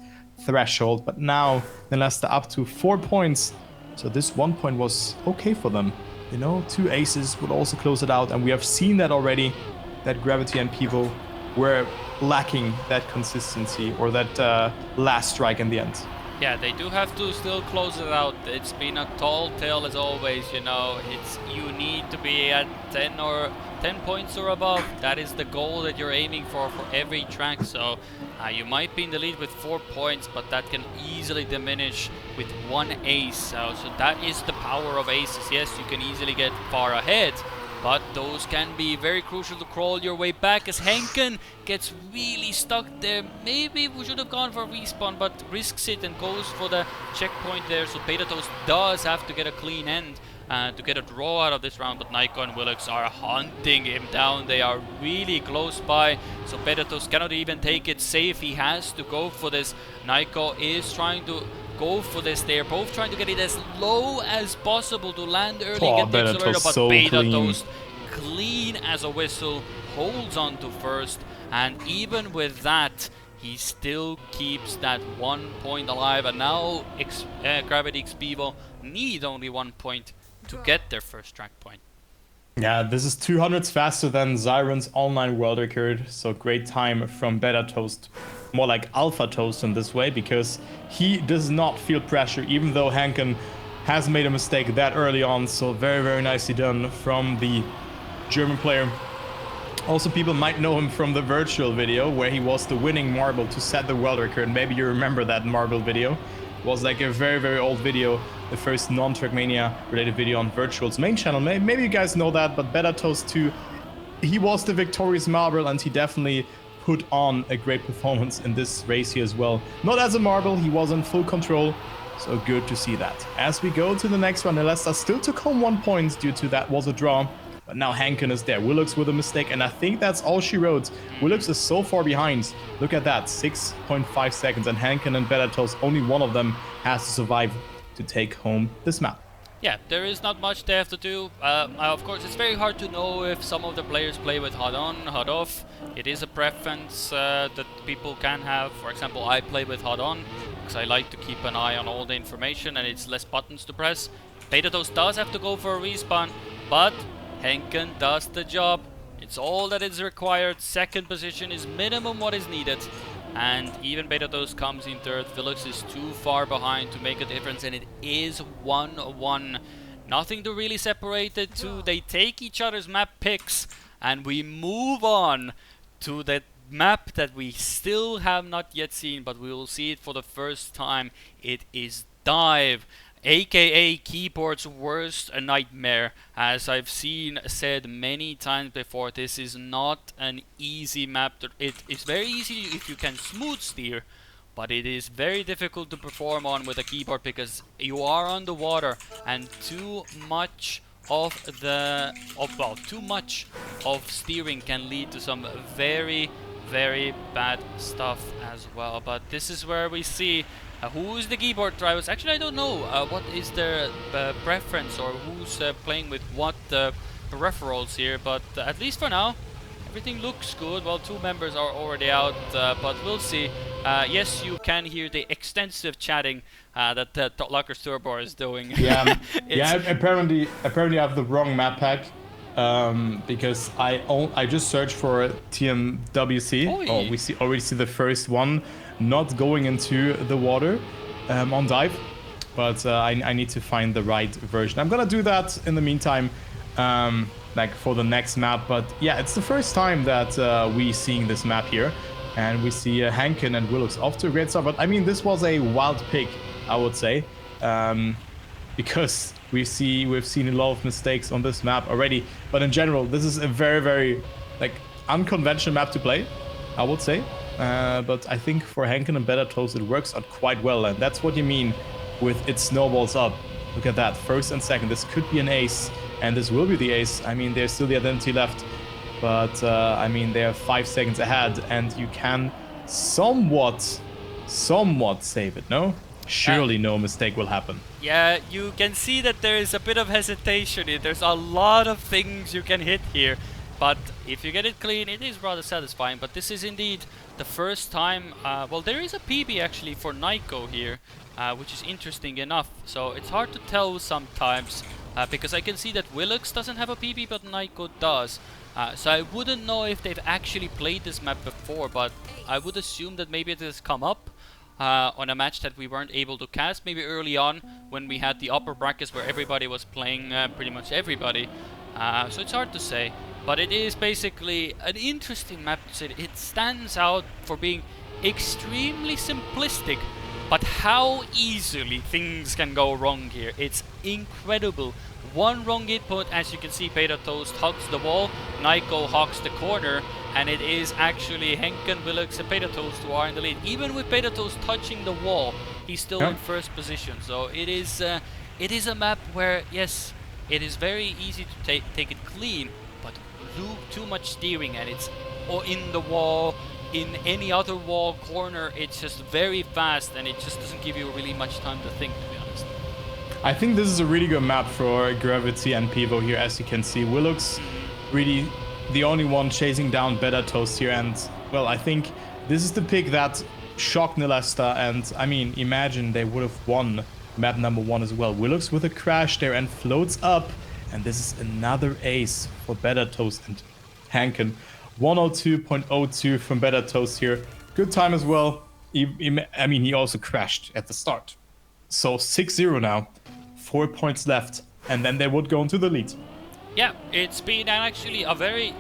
threshold, but now Nesta up to 4 points, so this 1 point was okay for them. You know, 2 aces would also close it out, and we have seen that already, that Gravity and Pivo were lacking that consistency or that last strike in the end. Yeah, they do have to still close it out. It's been a tall tale as always, you know. You need to be at 10 points or above. That is the goal that you're aiming for every track. So you might be in the lead with 4 points, but that can easily diminish with 1 ace. So that is the power of aces. Yes, you can easily get far ahead, but those can be very crucial to crawl your way back, as Hankin gets really stuck there. Maybe we should have gone for a respawn, but risks it and goes for the checkpoint there. So Better Toast does have to get a clean end to get a draw out of this round, but Naiko and Willux are hunting him down. They are really close by, so Better Toast cannot even take it safe. He has to go for this. Naiko is trying to go for this. They are both trying to get it as low as possible to land early and get the accelerator, but so Better Toast, clean as a whistle, holds on to first, and even with that, he still keeps that 1 point alive. And now Gravity Xpivo need only 1 point to get their first track point. Yeah, this is 200s faster than Zyron's online world record, so great time from Better Toast. More like Alpha Toast in this way, because he does not feel pressure, even though Hankin has made a mistake that early on. So very, very nicely done from the German player. Also, people might know him from the virtual video where he was the winning marble to set the world record. Maybe you remember that marble video. It was like a very, very old video, the first non-Trackmania related video on Virtual's main channel. Maybe you guys know that, but Better Toast 2, he was the victorious marble, and he definitely put on a great performance in this race here as well. Not as a marble, he was in full control, so good to see that. As we go to the next one, Nesta still took home 1 point due to that was a draw. But now Hankin is there. Willux with a mistake, and I think that's all she wrote. Willux is so far behind. Look at that, 6.5 seconds, and Hankin and Better Toast, only one of them has to survive to take home this map. Yeah, there is not much they have to do. Of course, it's very hard to know if some of the players play with HUD on, HUD off. It is a preference that people can have. For example, I play with HUD on because I like to keep an eye on all the information and it's less buttons to press. Beta Toast does have to go for a respawn, but Henken does the job. It's all that is required. Second position is minimum what is needed. And even Beta Toast comes in third. Willux is too far behind to make a difference, and it is 1-1. Nothing to really separate the two. They take each other's map picks, and we move on to that map that we still have not yet seen, but we will see it for the first time. It is Dive, aka keyboard's worst nightmare. As I've seen said many times before, this is not an easy map. It is very easy if you can smooth steer, but it is very difficult to perform on with a keyboard because you are on the water and too much of steering can lead to some very bad stuff as well. But this is where we see who's the keyboard drivers. Actually, I don't know what is their preference or who's playing with what peripherals here, but at least for now everything looks good. Well, 2 members are already out, but we'll see. Yes, you can hear the extensive chatting that Lucker's Turbo is doing. Yeah, yeah. Apparently I have the wrong map pack because I just searched for TMWC. Oh, we already see the first one not going into the water on Dive, but I need to find the right version. I'm gonna do that in the meantime, like for the next map. But yeah, it's the first time that we seeing this map here, and we see Hankin and Willux off to a great start. But I mean, this was a wild pick, I would say, because we've seen a lot of mistakes on this map already. But in general, this is a very like unconventional map to play, I would say. But I think for Hankin and Better Toast it works out quite well, and that's what you mean with it snowballs up. Look at that, first and second. This could be an ace, and this will be the ace. I mean, there's still the identity left, but I mean, they're 5 seconds ahead, and you can somewhat save it, no? Surely no mistake will happen. Yeah, you can see that there is a bit of hesitation here. There's a lot of things you can hit here. But if you get it clean, it is rather satisfying. But this is indeed the first time. Well, there is a PB actually for Nyko here, which is interesting enough. So it's hard to tell sometimes because I can see that Willux doesn't have a PB, but Nyko does. So I wouldn't know if they've actually played this map before, but I would assume that maybe it has come up on a match that we weren't able to cast. Maybe early on when we had the upper brackets where everybody was playing pretty much everybody. So it's hard to say. But it is basically an interesting map to say. It stands out for being extremely simplistic, but how easily things can go wrong here. It's incredible. One wrong input, as you can see, Beta Toast hugs the wall, Nyko hugs the corner, and it is actually Henken, Willux, and Beta Toast who are in the lead. Even with Beta Toast touching the wall, he's still in first position. So it is a map where, yes, it is very easy to take it clean, but too much steering, and it's in the wall, in any other wall corner, it's just very fast, and it just doesn't give you really much time to think, to be honest. I think this is a really good map for Gravity and Pivo here. As you can see, Willux really the only one chasing down Better Toast here, and well, I think this is the pick that shocked Nesta, and I mean, imagine they would have won map number 1 as well. Willux with a crash there and floats up, and this is another ace for Better Toast and Hankin. 102.02 from Better Toast here. Good time as well. I mean, he also crashed at the start. So 6-0 now. 4 points left, and then they would go into the lead. Yeah, it's been actually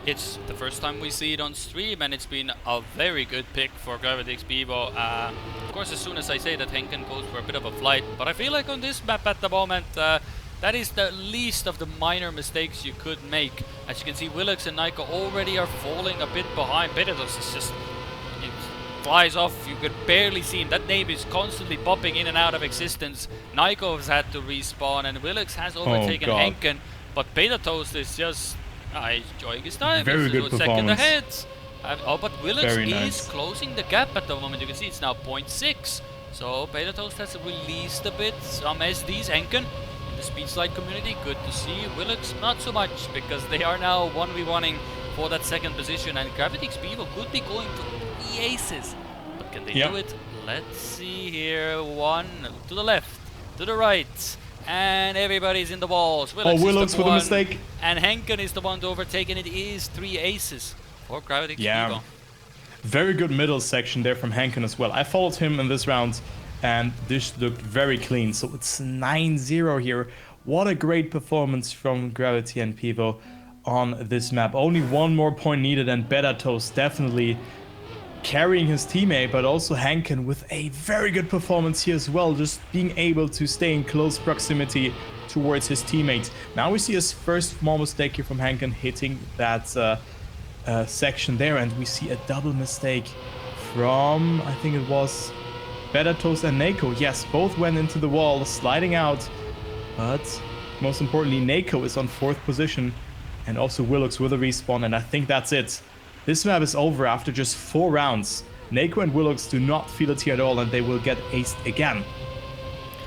it's the first time we see it on stream, and it's been a very good pick for Gravity X Bevo. Of course, as soon as I say that, Henken goes for a bit of a flight, but I feel like on this map at the moment, that is the least of the minor mistakes you could make. As you can see, Willux and Nico already are falling a bit behind. Bedatos is just... it flies off, you could barely see him. That name is constantly popping in and out of existence. Nico has had to respawn, and Willux has overtaken Henken. But Beta Toast is just enjoying his time. Very good performance. Second ahead. But Willux is nice. Closing the gap at the moment. You can see it's now 0.6. So Beta Toast has released a bit some SDs. Henken in the speed slide community. Good to see. Willux not so much, because they are now 1v1ing for that second position. And Gravity X Bevo could be going for 3 aces. But can they do it? Let's see here. One to the left, to the right. And everybody's in the walls. Willux with a mistake. And Henken is the one to overtake, and it is 3 aces for Gravity X Bevo. Very good middle section there from Henken as well. I followed him in this round, and this looked very clean. So it's 9-0 here. What a great performance from Gravity and Bevo on this map. Only one more point needed, and Bedatos definitely carrying his teammate, but also Henken with a very good performance here as well, just being able to stay in close proximity towards his teammates. Now we see his first small mistake here from Henken hitting that section there, and we see a double mistake from, I think it was Bedatos and Nako. Yes, both went into the wall, sliding out, but most importantly, Nako is on 4th position, and also Willux with a respawn, and I think that's it. This map is over after just 4 rounds. Nako and Willux do not feel it here at all, and they will get aced again.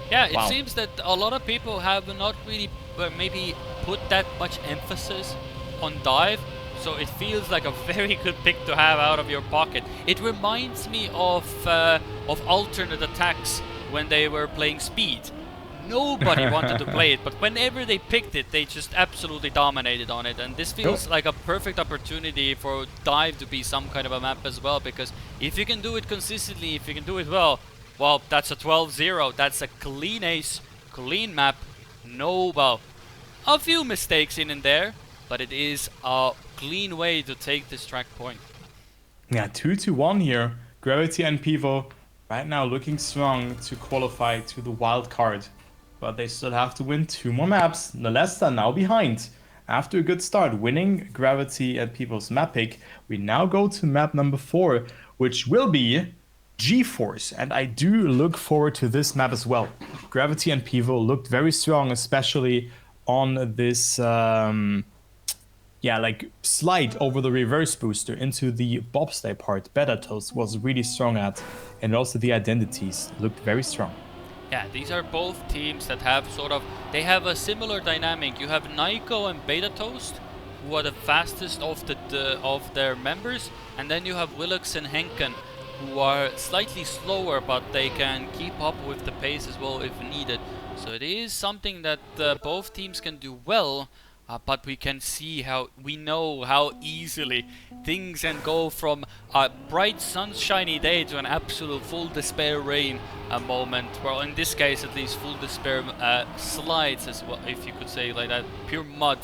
Yeah, it seems that a lot of people have not really maybe put that much emphasis on dive, so it feels like a very good pick to have out of your pocket. It reminds me of alternate attacks when they were playing speed. Nobody wanted to play it, but whenever they picked it, they just absolutely dominated on it. And this feels like a perfect opportunity for dive to be some kind of a map as well, because if you can do it consistently, if you can do it well, that's a 12-0. That's a clean ace, clean map. A few mistakes in and there, but it is a clean way to take this track point. Yeah, 2-1 here. Gravity and Bevo right now looking strong to qualify to the wild card. But they still have to win 2 more maps. Nesta now behind. After a good start, winning Gravity and Bevo's map pick, we now go to map number 4, which will be G-Force. And I do look forward to this map as well. Gravity and Bevo looked very strong, especially on this slide over the reverse booster into the bobsleigh part. Bedatos was really strong at, and also the identities looked very strong. Yeah, these are both teams that have they have a similar dynamic. You have Nico and Beta Toast, who are the fastest of their members, and then you have Willux and Henken, who are slightly slower, but they can keep up with the pace as well if needed. So it is something that both teams can do well. But we can see we know how easily things can go from a bright sunshiny day to an absolute full despair rain moment. Well, in this case at least full despair slides as well, if you could say like that, pure mud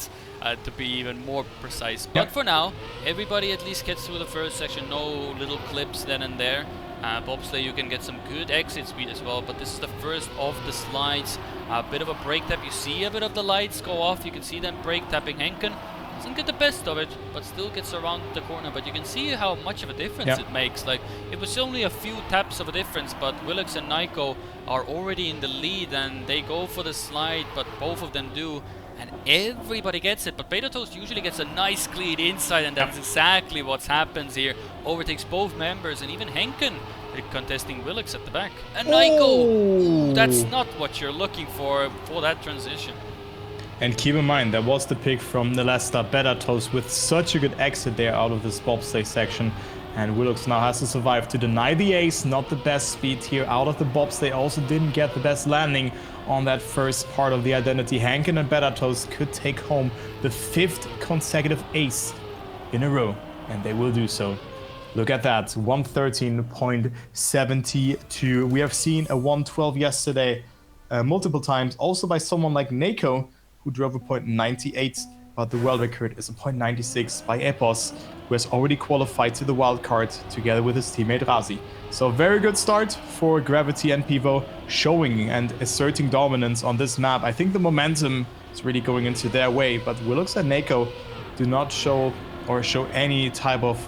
to be even more precise. But for now, everybody at least gets through the first section, no little clips then and there. Bobsleigh, you can get some good exit speed as well, but this is the first of the slides. A bit of a break tap. You see a bit of the lights go off. You can see them break tapping. Henken doesn't get the best of it, but still gets around the corner. But you can see how much of a difference it makes. Like, it was only a few taps of a difference, but Willux and Nico are already in the lead, and they go for the slide, but both of them do. And everybody gets it, but Beta Toast usually gets a nice clean inside, and that's exactly what happens here. Overtakes both members, and even Henken contesting Willux at the back. And Nico! That's not what you're looking for that transition. And keep in mind, that was the pick from Nesta. Beta Toast with such a good exit there out of this bobsleigh section. And Willux now has to survive to deny the ace. Not the best speed here out of the bobsleigh. Also didn't get the best landing on that first part of the identity. Henken and Beta Toast could take home the 5th consecutive ace in a row. And they will do so. Look at that, 113.72. We have seen a 112 yesterday multiple times. Also by someone like Nako, who drove a .98 but the world record is a 0.96 by Epos, who has already qualified to the wildcard together with his teammate Razi. So very good start for Gravity and Pivo, showing and asserting dominance on this map. I think the momentum is really going into their way, but Willux and Nako do not show any type of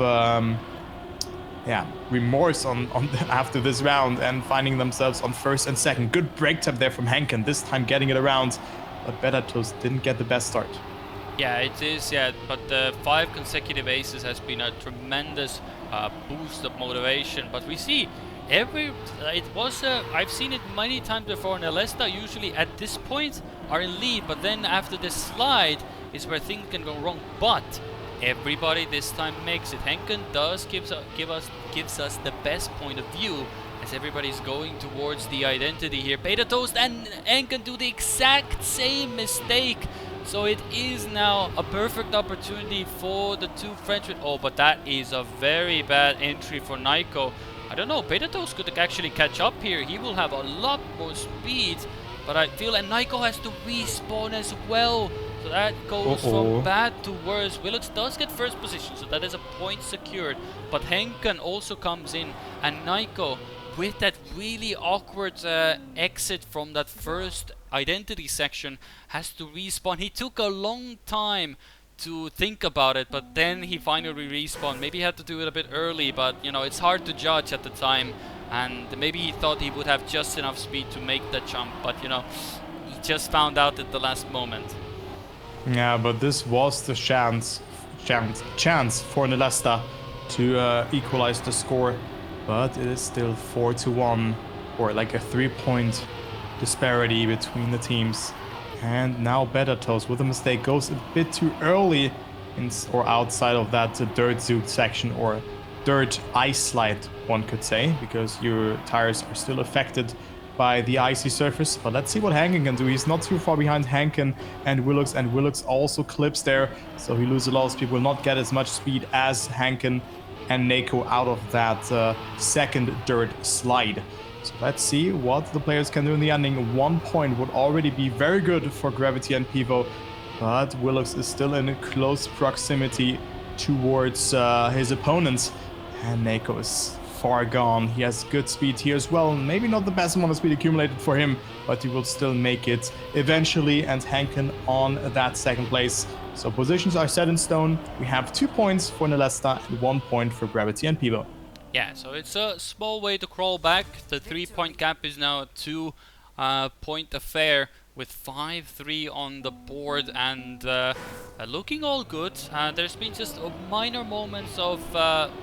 remorse on after this round and finding themselves on first and second. Good break tap there from Henken, this time getting it around, but Bedatos didn't get the best start. Yeah, it is, yeah, but the 5 consecutive aces has been a tremendous boost of motivation. But we see I've seen it many times before. Nesta usually at this point are in lead, but then after the slide is where things can go wrong. But everybody this time makes it. Henken does gives us the best point of view, as everybody's going towards the identity here. Beta Toast and Henken do the exact same mistake. So it is now a perfect opportunity for the two Frenchmen. Oh, but that is a very bad entry for Naiko. I don't know, Beta Toast could actually catch up here. He will have a lot more speed, but I feel, and Naiko has to respawn as well. So that goes from bad to worse. Willux does get first position, so that is a point secured. But Henken also comes in, and Naiko, with that really awkward exit from that first identity section, has to respawn. He took a long time to think about it, but then he finally respawned. Maybe he had to do it a bit early, but you know, it's hard to judge at the time. And maybe he thought he would have just enough speed to make the jump, but you know, he just found out at the last moment. Yeah, but this was the chance for Nesta to equalize the score, but it is still 4-1, or like a 3-point disparity between the teams. And now Bedatos with a mistake goes a bit too early or outside of that dirt zoot section, or dirt ice slide, one could say, because your tires are still affected by the icy surface. But let's see what Henken can do. He's not too far behind Henken and Willux also clips there, so he loses a lot of speed, will not get as much speed as Henken and Nako out of that second dirt slide. So let's see what the players can do in the ending. 1 point would already be very good for Gravity and Pivo, but Willux is still in close proximity towards his opponents, and Nako is far gone. He has good speed here as well. Maybe not the best amount of speed accumulated for him, but he will still make it eventually, and Henken on that second place. So positions are set in stone. We have 2 points for Nesta and 1 point for Gravity and Pivo. Yeah, so it's a small way to crawl back. The 3-point gap is now a 2-point affair, with 5-3 on the board, and looking all good. There's been just minor moments of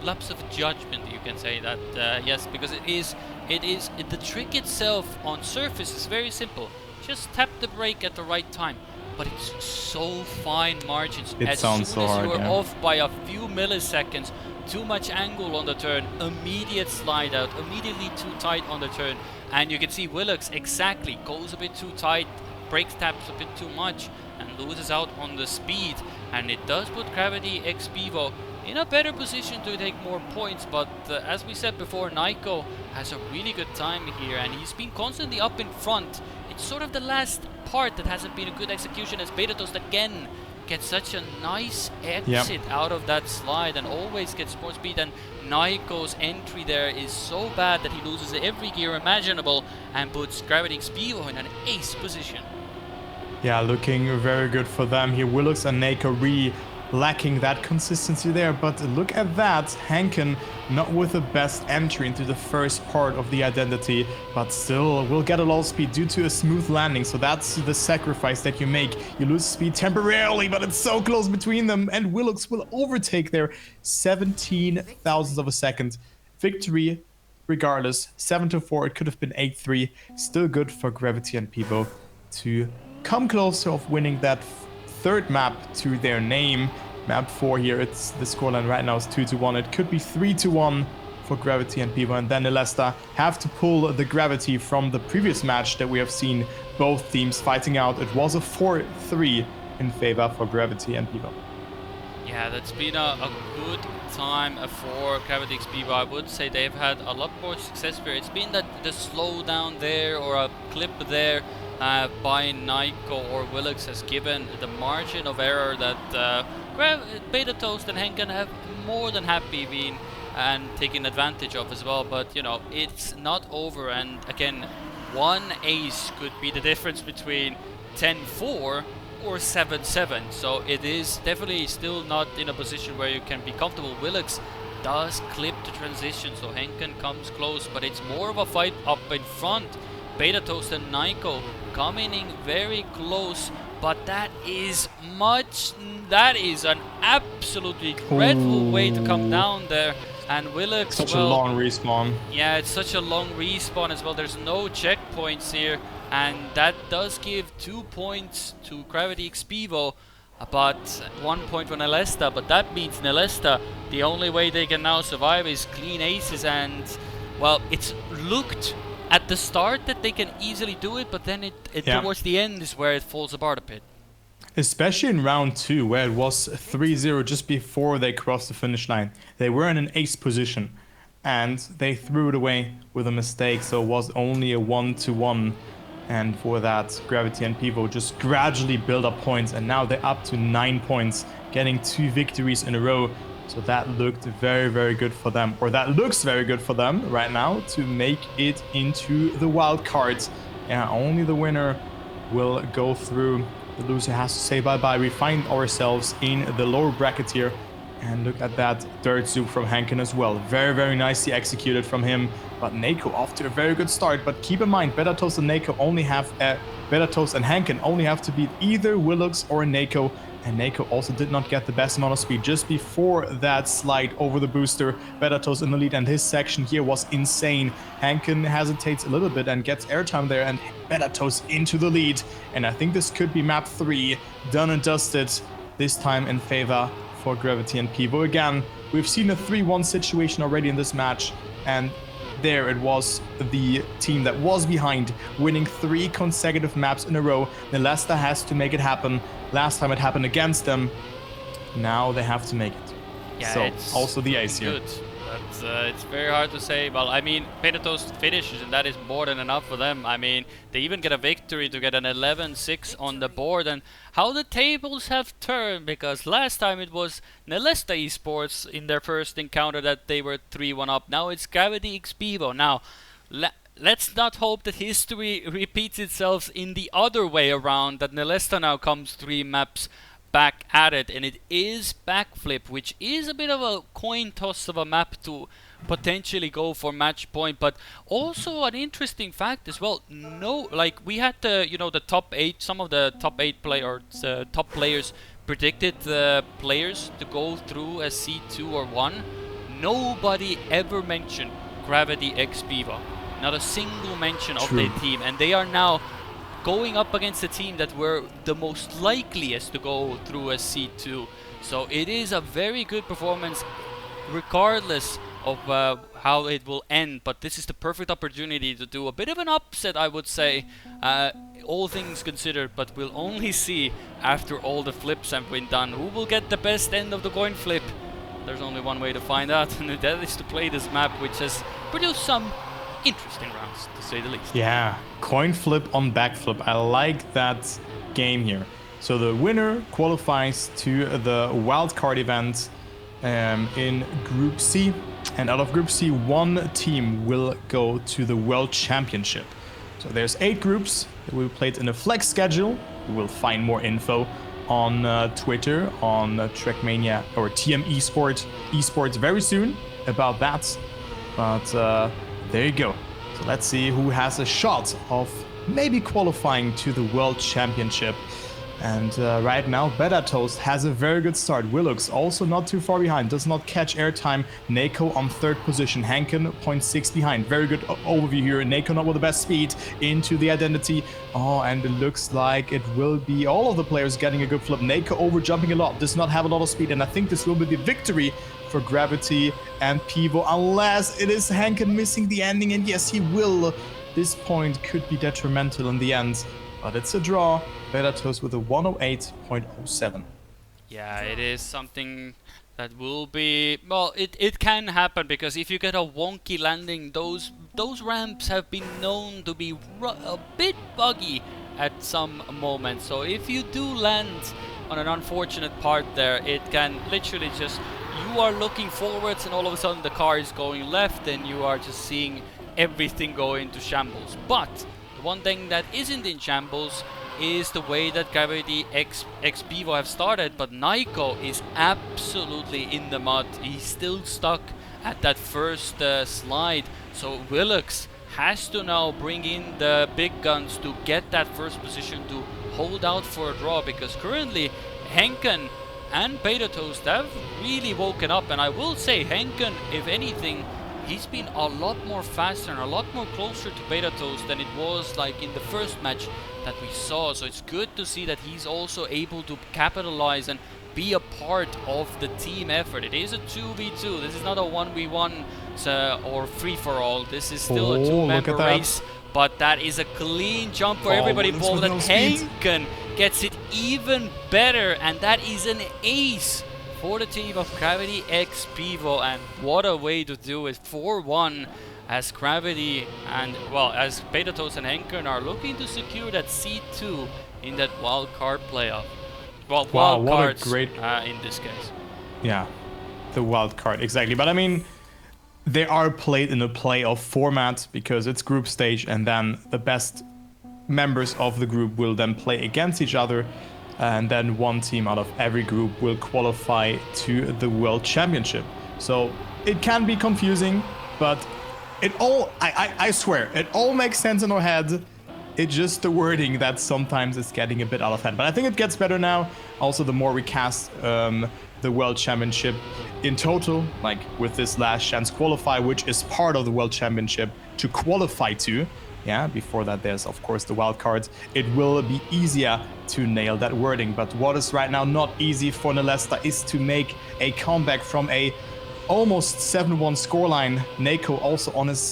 lapse of judgment, you can say that, yes, because the trick itself on surface is very simple. Just tap the brake at the right time. But it's so fine margins. It sounds so hard, you're yeah. off by a few milliseconds, too much angle on the turn, immediate slide out, immediately too tight on the turn, and you can see Willux exactly goes a bit too tight, brake taps a bit too much, and loses out on the speed. And it does put Gravity x Pivo in a better position to take more points, but as we said before, Naiko has a really good time here, and he's been constantly up in front. It's sort of the last part that hasn't been a good execution, as Bedatos again gets such a nice exit out of that slide and always gets more speed, and Naiko's entry there is so bad that he loses every gear imaginable and puts Gravity x Pivo in an ace position. Yeah, looking very good for them here. Willux and Nako really lacking that consistency there, but look at that. Henken not with the best entry into the first part of the identity, but still will get a lot of speed due to a smooth landing. So that's the sacrifice that you make. You lose speed temporarily, but it's so close between them, and Willux will overtake there 17 thousandths of a second. Victory regardless, 7-4. It could have been 8-3. Still good for Gravity and Pivo to come closer of winning that third map to their name. Map 4 here, it's the scoreline right now is 2-1. It could be 3-1 for Gravity and Pivo, and then Nesta have to pull the Gravity from the previous match that we have seen both teams fighting out. It was a 4-3 in favor for Gravity and Pivo. Yeah, that's been a good time for Gravity x Pivo. I would say they've had a lot more success here. It's been that the slowdown there or a clip there by Nyko or Willux has given the margin of error that Beta Toast and Henken have more than happy been and taken advantage of as well. But you know, it's not over, and again, one ace could be the difference between 10-4 or 7-7. So it is definitely still not in a position where you can be comfortable. Willux does clip the transition, so Henken comes close, but it's more of a fight up in front. Beta Toast and Nyko coming in very close, but that is an absolutely dreadful way to come down there. And Willux, such a long respawn. Yeah, it's such a long respawn as well. There's no checkpoints here, and that does give 2 points to Gravity Expivo, but 1 point for Nesta. But that means Nesta, the only way they can now survive is clean aces, and well, it's looked at the start that they can easily do it, but then towards the end is where it falls apart a bit. Especially in round 2, where it was 3-0 just before they crossed the finish line. They were in an ace position, and they threw it away with a mistake, so it was only a 1-1. And for that, Gravity and Pivo just gradually build up points, and now they're up to 9 points, getting 2 victories in a row. So that looked very, very good for them, or that looks very good for them right now to make it into the wild cards. Yeah, only the winner will go through. The loser has to say bye-bye. We find ourselves in the lower bracket here. And look at that dirt zoom from Henken as well. Very, very nicely executed from him. But Nako off to a very good start. But keep in mind, Beta Toast and Nako only have... Beta Toast and Henken only have to beat either Willux or Nako. And Nako also did not get the best amount of speed just before that slide over the booster. Beta Toast in the lead, and his section here was insane. Henken hesitates a little bit and gets airtime there, and Beta Toast into the lead. And I think this could be map 3, done and dusted, this time in favor for Gravity and Pivo. Again, we've seen a 3-1 situation already in this match, and there it was the team that was behind, winning 3 consecutive maps in a row. Nesta has to make it happen. Last time it happened against them. Now they have to make it. Yeah, so it's also the ace here. Good. But it's very hard to say. Well, I mean, Beta Toast finishes, and that is more than enough for them. I mean, they even get a victory to get an 11-6 on the board. And how the tables have turned, because last time it was Nesta Esports in their first encounter that they were 3-1 up. Now it's Gravity Expivo. Now, let's not hope that history repeats itself in the other way around, that Nesta now comes 3 maps back at it, and it is Backflip, which is a bit of a coin toss of a map to potentially go for match point. But also an interesting fact as well, we had the top 8, some of the top 8 top players predicted the players to go through as C2 or 1. Nobody ever mentioned Gravity Expivo. Not a single mention of their team, and they are now going up against a team that were the most likeliest to go through as C2. So it is a very good performance regardless of how it will end, but this is the perfect opportunity to do a bit of an upset, I would say, all things considered, but we'll only see after all the flips have been done who will get the best end of the coin flip. There's only one way to find out, and that is to play this map, which has produced some interesting rounds, to say the least. Yeah, coin flip on backflip. I like that game here. So the winner qualifies to the wildcard event in Group C. And out of Group C, 1 team will go to the World Championship. So there's 8 groups that will be played in a flex schedule. We will find more info on Twitter, on Trackmania or TM Esports very soon about that. But there you go. So let's see who has a shot of maybe qualifying to the World Championship. And right now, Beta Toast has a very good start. Willux also not too far behind, does not catch airtime. Nako on 3rd position, Henken 0.6 behind. Very good overview here. Nako not with the best speed into the identity. Oh, and it looks like it will be all of the players getting a good flip. Nako over jumping a lot, does not have a lot of speed, and I think this will be the victory for Gravity and Pivo, unless it is Henken missing the ending, and yes, he will. This point could be detrimental in the end. But it's a draw. Beta Toast with a 108.07. Yeah, it is something that will be... Well, it can happen, because if you get a wonky landing, those ramps have been known to be a bit buggy at some moment. So if you do land on an unfortunate part there, it can literally just, you are looking forwards and all of a sudden the car is going left and you are just seeing everything go into shambles. But the one thing that isn't in shambles is the way that Gravity X Pivo have started, but Naiko is absolutely in the mud. He's still stuck at that first slide, so Willux has to now bring in the big guns to get that first position to hold out for a draw, because currently Henken and Beta Toast have really woken up, and I will say Henken, if anything, he's been a lot more faster and a lot more closer to Beta Toast than it was like in the first match that we saw. So it's good to see that he's also able to capitalize and be a part of the team effort. It is a 2v2. This is not a 1v1 or free-for-all. This is still a two-member race. But that is a clean jump for everybody involved. And Henken gets it even better. And that is an ace for the team of Gravity X Pivo. And what a way to do it. 4-1 as Gravity and, well, as Beta Toast and Henken are looking to secure that C2 in that wildcard playoff. Well, wow, wild what cards a great... in this case. Yeah, the wild card, exactly. But I mean, they are played in a playoff format because it's group stage, and then the best members of the group will then play against each other, and then one team out of every group will qualify to the World Championship. So it can be confusing, but it all, I swear, it all makes sense in our head. It's just the wording that sometimes is getting a bit out of hand. But I think it gets better now. Also, the more we cast the World Championship in total, like with this last chance qualify, which is part of the World Championship to qualify to. Yeah, before that there's of course the wild cards. It will be easier to nail that wording. But what is right now not easy for Nesta is to make a comeback from a almost 7-1 scoreline. Naiko also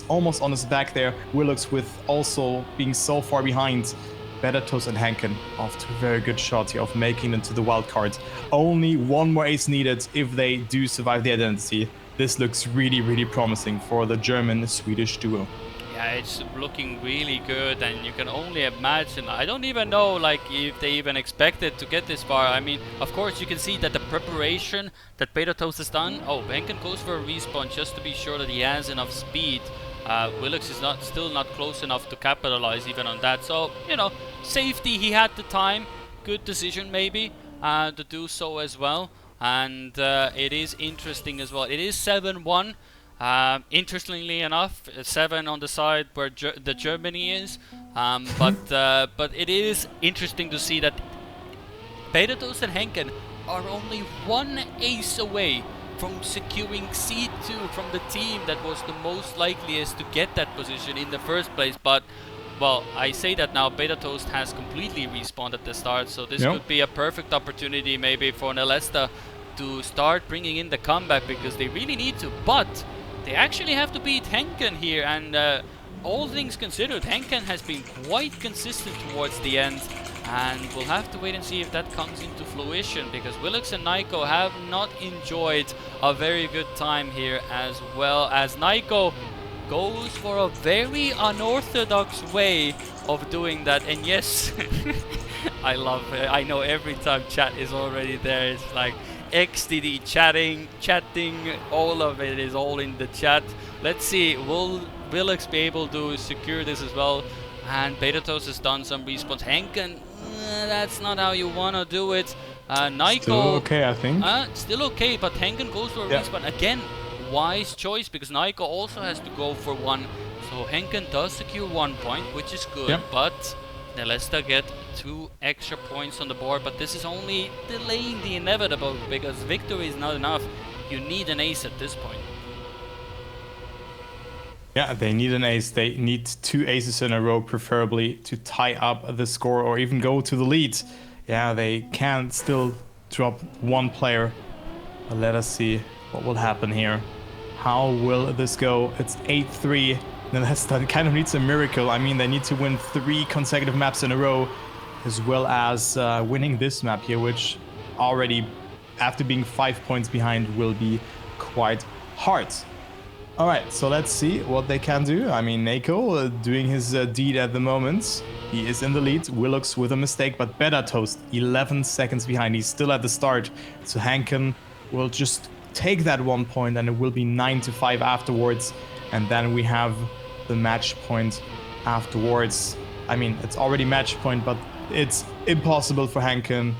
almost on his back there. Willux with also being so far behind. Beta Toast and Henken off to a very good shot here of making it to the wild cards. Only one more ace needed if they do survive the identity. This looks really, really promising for the German-Swedish duo. Yeah, it's looking really good, and you can only imagine. I don't even know like if they even expected to get this far. I mean, of course you can see that the preparation that Beta Toast has done. Oh, Henken goes for a respawn just to be sure that he has enough speed. Willux is still not close enough to capitalize even on that. So, you know, safety, he had the time. Good decision maybe to do so as well. And it is interesting as well. It is 7-1. Interestingly enough, 7 on the side where the Germany is, but it is interesting to see that Beta Toast and Henken are only one ace away from securing C2 from the team that was the most likeliest to get that position in the first place. But, well, I say that now, Beta Toast has completely respawned at the start, so this could be a perfect opportunity maybe for Nesta to start bringing in the comeback, because they really need to. But they actually have to beat Henken here, and all things considered, Henken has been quite consistent towards the end, and we'll have to wait and see if that comes into fruition, because Willux and Naiko have not enjoyed a very good time here, as well as Naiko goes for a very unorthodox way of doing that. And yes, I love it. I know every time chat is already there, it's like XDD chatting, all of it is all in the chat. Let's see, will Willux be able to secure this as well? And Beta Toast has done some respawns. Henken, that's not how you want to do it. Naiko, still okay, I think. Still okay, but Henken goes for a respawn. Again, wise choice, because Naiko also has to go for one. So Henken does secure 1 point, which is good, but Nesta get 2 extra points on the board. But this is only delaying the inevitable, because victory is not enough. You need an ace at this point. Yeah, they need an ace. They need 2 aces in a row, preferably, to tie up the score or even go to the lead. Yeah, they can still drop one player. But let us see what will happen here. How will this go? It's 8-3. Nesta kind of needs a miracle. I mean, they need to win 3 consecutive maps in a row, as well as winning this map here, which already, after being 5 points behind, will be quite hard. Alright, so let's see what they can do. I mean, Nako doing his deed at the moment. He is in the lead. Willux with a mistake, but Better Toast 11 seconds behind. He's still at the start. So Hanken will just take that 1 point and it will be 9-5 afterwards. And then we have the match point afterwards. I mean, it's already match point, but it's impossible for Hanken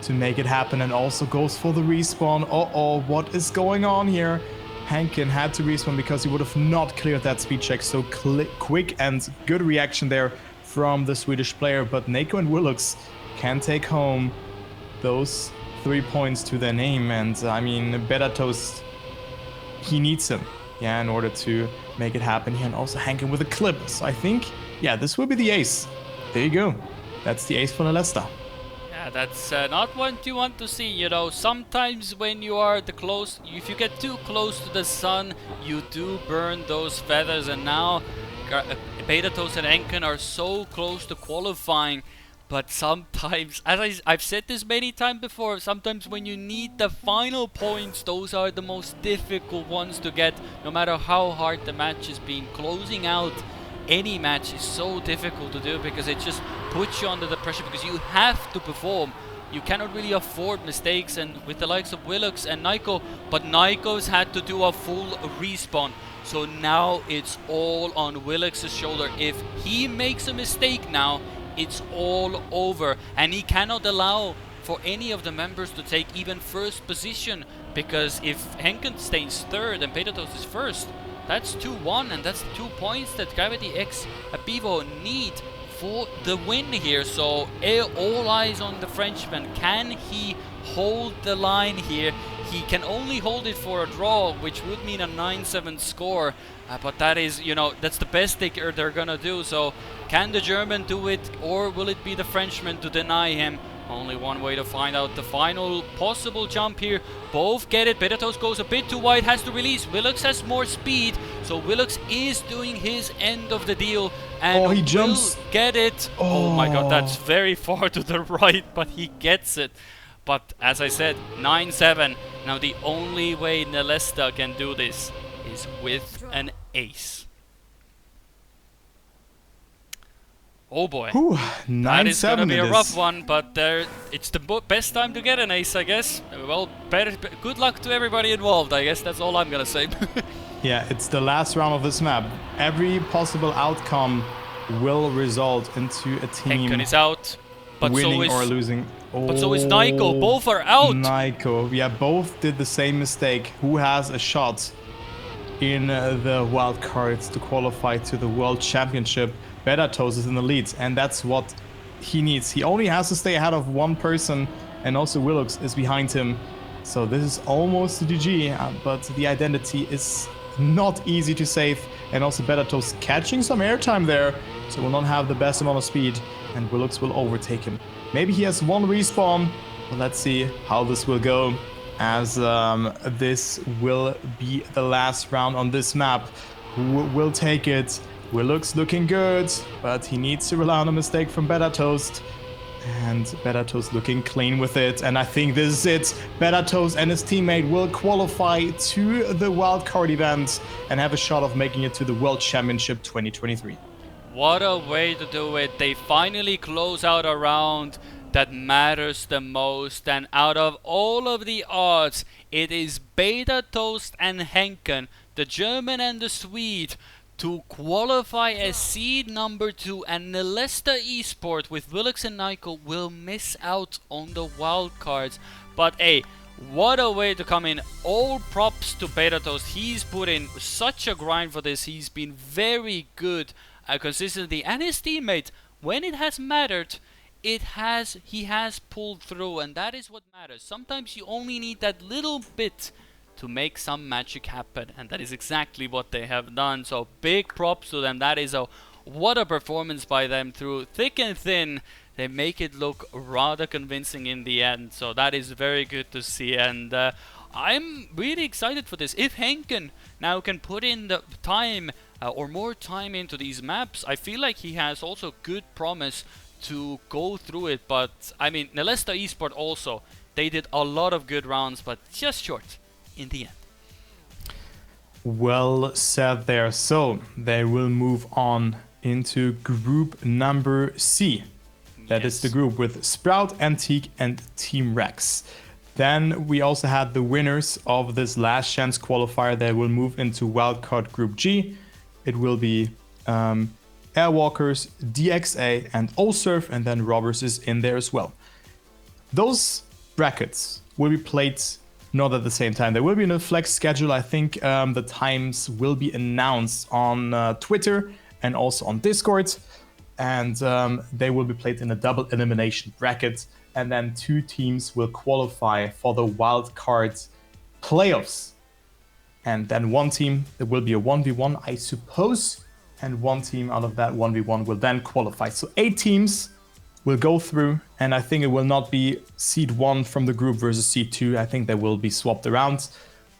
to make it happen, and also goes for the respawn. Uh-oh, what is going on here? Hanken had to respawn because he would have not cleared that speed check. So quick and good reaction there from the Swedish player. But Nako and Willux can take home those 3 points to their name. And I mean, Better Toast, he needs him, yeah, in order to make it happen here. And also Hanken with a clip. So I think, yeah, this will be the ace. There you go. That's the ace for Nesta. Yeah, that's not what you want to see, you know. Sometimes when you are if you get too close to the sun, you do burn those feathers, and now Beta Toast and Enken are so close to qualifying. But sometimes, as I've said this many times before, sometimes when you need the final points, those are the most difficult ones to get, no matter how hard the match has been. Closing out any match is so difficult to do because it just puts you under the pressure, because you have to perform. You cannot really afford mistakes, and with the likes of Willux and Niko, but Niko's had to do a full respawn. So now it's all on Willux's shoulder. If he makes a mistake now, it's all over, and he cannot allow for any of the members to take even first position, because if Henken stays third and Beta Toast is first, that's 2-1, and that's 2 points that Gravity X Apivo need for the win here. So all eyes on the Frenchman. Can he hold the line here? He can only hold it for a draw, which would mean a 9-7 score. But that is, you know, that's the best they're gonna do. So can the German do it, or will it be the Frenchman to deny him? Only one way to find out. The final possible jump here. Both get it. Beta Toast goes a bit too wide, has to release. Willux has more speed, so Willux is doing his end of the deal, and he jumps. will get it. Oh my god, that's very far to the right, but he gets it. But as I said, 9-7. Now the only way Nesta can do this is with an ace. Oh boy. Ooh, that is gonna be a rough one, but it's the best time to get an ace, I guess. Well, good luck to everybody involved, I guess. That's all I'm gonna say. Yeah, it's the last round of this map. Every possible outcome will result into a team Henken is out, but winning or losing. But so is Niko. Both are out. Niko, yeah, both did the same mistake. Who has a shot in the wild cards to qualify to the World Championship? Better Toast is in the lead, and that's what he needs. He only has to stay ahead of one person, and also Willux is behind him. So this is almost a GG, but the identity is not easy to save, and also Better Toast catching some airtime there, so will not have the best amount of speed, and Willux will overtake him. Maybe he has one respawn, but let's see how this will go, as this will be the last round on this map. Who will take it? Willux looking good, but he needs to rely on a mistake from Better Toast. And Better Toast looking clean with it. And I think this is it. Better Toast and his teammate will qualify to the wildcard event and have a shot of making it to the World Championship 2023. What a way to do it. They finally close out a round that matters the most. And out of all of the odds, it is Beta Toast and Henken, the German and the Swede, to qualify as seed number 2, and Nesta Esport with Willux and Niko will miss out on the wild cards. But hey, what a way to come in. All props to Beta Toast. He's put in such a grind for this. He's been very good consistently, and his teammate, when it has mattered, he has pulled through, and that is what matters. Sometimes you only need that little bit to make some magic happen, and that is exactly what they have done. So big props to them. That is what a performance by them. Through thick and thin, they make it look rather convincing in the end. So that is very good to see, and I'm really excited for this. If Henken now can put in the time or more time into these maps, I feel like he has also good promise to go through it. But I mean, Nesta Esport also, they did a lot of good rounds, but just short in the end. Well said there. So they will move on into group number C. That is the group with Sprout, Antique, and Team Rex. Then we also had the winners of this last chance qualifier. They will move into wildcard group G. It will be Airwalkers, DXA, and Osurf, and then Robbers is in there as well. Those brackets will be played not at the same time. They will be in a flex schedule. I think the times will be announced on Twitter and also on Discord. And they will be played in a double elimination bracket. And then 2 teams will qualify for the wild card playoffs. And then 1 team, there will be a 1v1, I suppose. And 1 team out of that 1v1 will then qualify. So 8 teams will go through. And I think it will not be seed 1 from the group versus seed 2. I think they will be swapped around.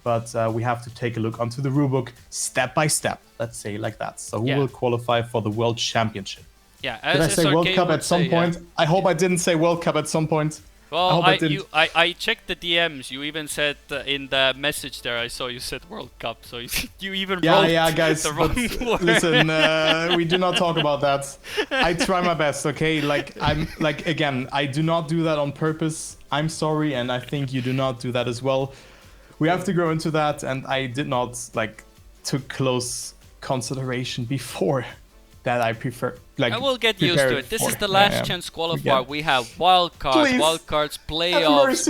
But we have to take a look onto the rulebook step by step. Let's say like that. So who will qualify for the World Championship? Yeah, did I say World Cup at some point? Yeah. I hope I didn't say World Cup at some point. Well, I checked the DMs. You even said in the message there, I saw you said World Cup. So you even wrote guys, the wrong word. Listen, we do not talk about that. I try my best, okay? Again, I do not do that on purpose. I'm sorry, and I think you do not do that as well. We have to grow into that, and I did not took close consideration before that. I prefer I will get used to it. This is the last chance qualifier. Yeah. We have wild cards, playoffs.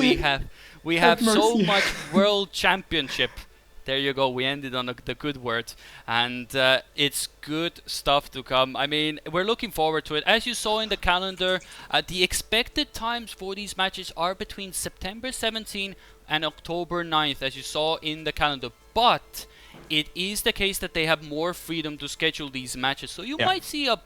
We have so much World Championship. There you go. We ended on the good word, and it's good stuff to come. I mean, we're looking forward to it. As you saw in the calendar, the expected times for these matches are between September 17 and October 9th, as you saw in the calendar. But it is the case that they have more freedom to schedule these matches. So you might see a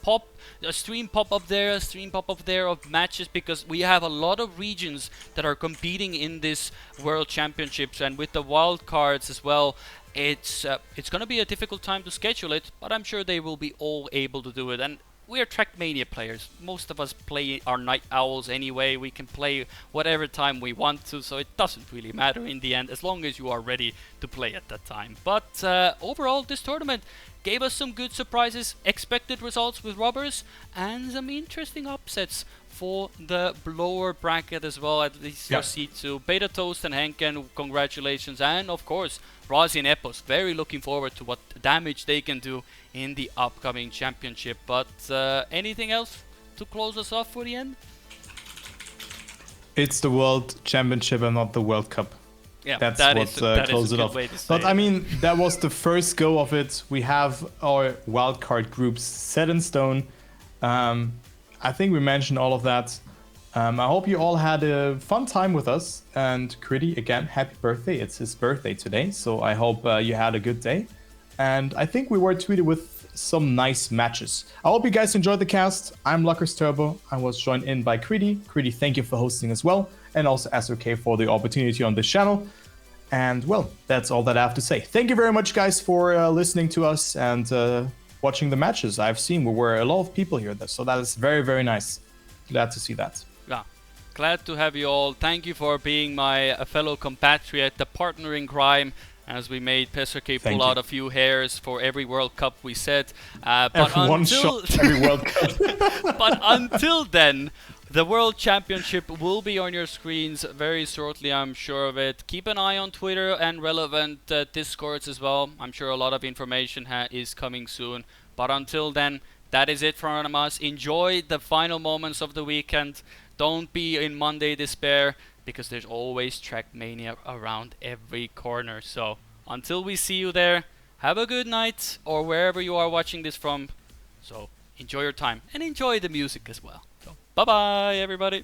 stream pop up there, a stream pop up there of matches, because we have a lot of regions that are competing in this World Championships, and with the wild cards as well. It's going to be a difficult time to schedule it, but I'm sure they will be all able to do it. And we're Trackmania players. Most of us play our night owls anyway. We can play whatever time we want to, so it doesn't really matter in the end, as long as you are ready to play at that time. But overall, this tournament gave us some good surprises, expected results with Robbers, and some interesting upsets for the lower bracket as well, at least for C2. Beta Toast and Henken, congratulations. And of course, Razi and Epos, very looking forward to what damage they can do in the upcoming championship. But anything else to close us off for the end? It's the World Championship and not the World Cup. Yeah, that's what closes it off. But I mean, that was the first go of it. We have our wildcard groups set in stone. I think we mentioned all of that. I hope you all had a fun time with us. And Critty, again, happy birthday. It's his birthday today, so I hope you had a good day. And I think we were tweeted with some nice matches. I hope you guys enjoyed the cast. I'm Luckers Turbo. I was joined in by Critty. Critty, thank you for hosting as well. And also SOK for the opportunity on this channel. And well, that's all that I have to say. Thank you very much, guys, for listening to us and watching the matches. I've seen we were a lot of people here, so that is very, very nice. Glad to see that. Yeah, glad to have you all. Thank you for being my fellow compatriot, the partner in crime, as we made Pesarke pull out a few hairs for every World Cup we said. But one shot every World Cup. But until then, the World Championship will be on your screens very shortly, I'm sure of it. Keep an eye on Twitter and relevant Discords as well. I'm sure a lot of information is coming soon. But until then, that is it from us. Enjoy the final moments of the weekend. Don't be in Monday despair, because there's always Trackmania around every corner. So until we see you there, have a good night, or wherever you are watching this from. So enjoy your time and enjoy the music as well. So bye bye, everybody.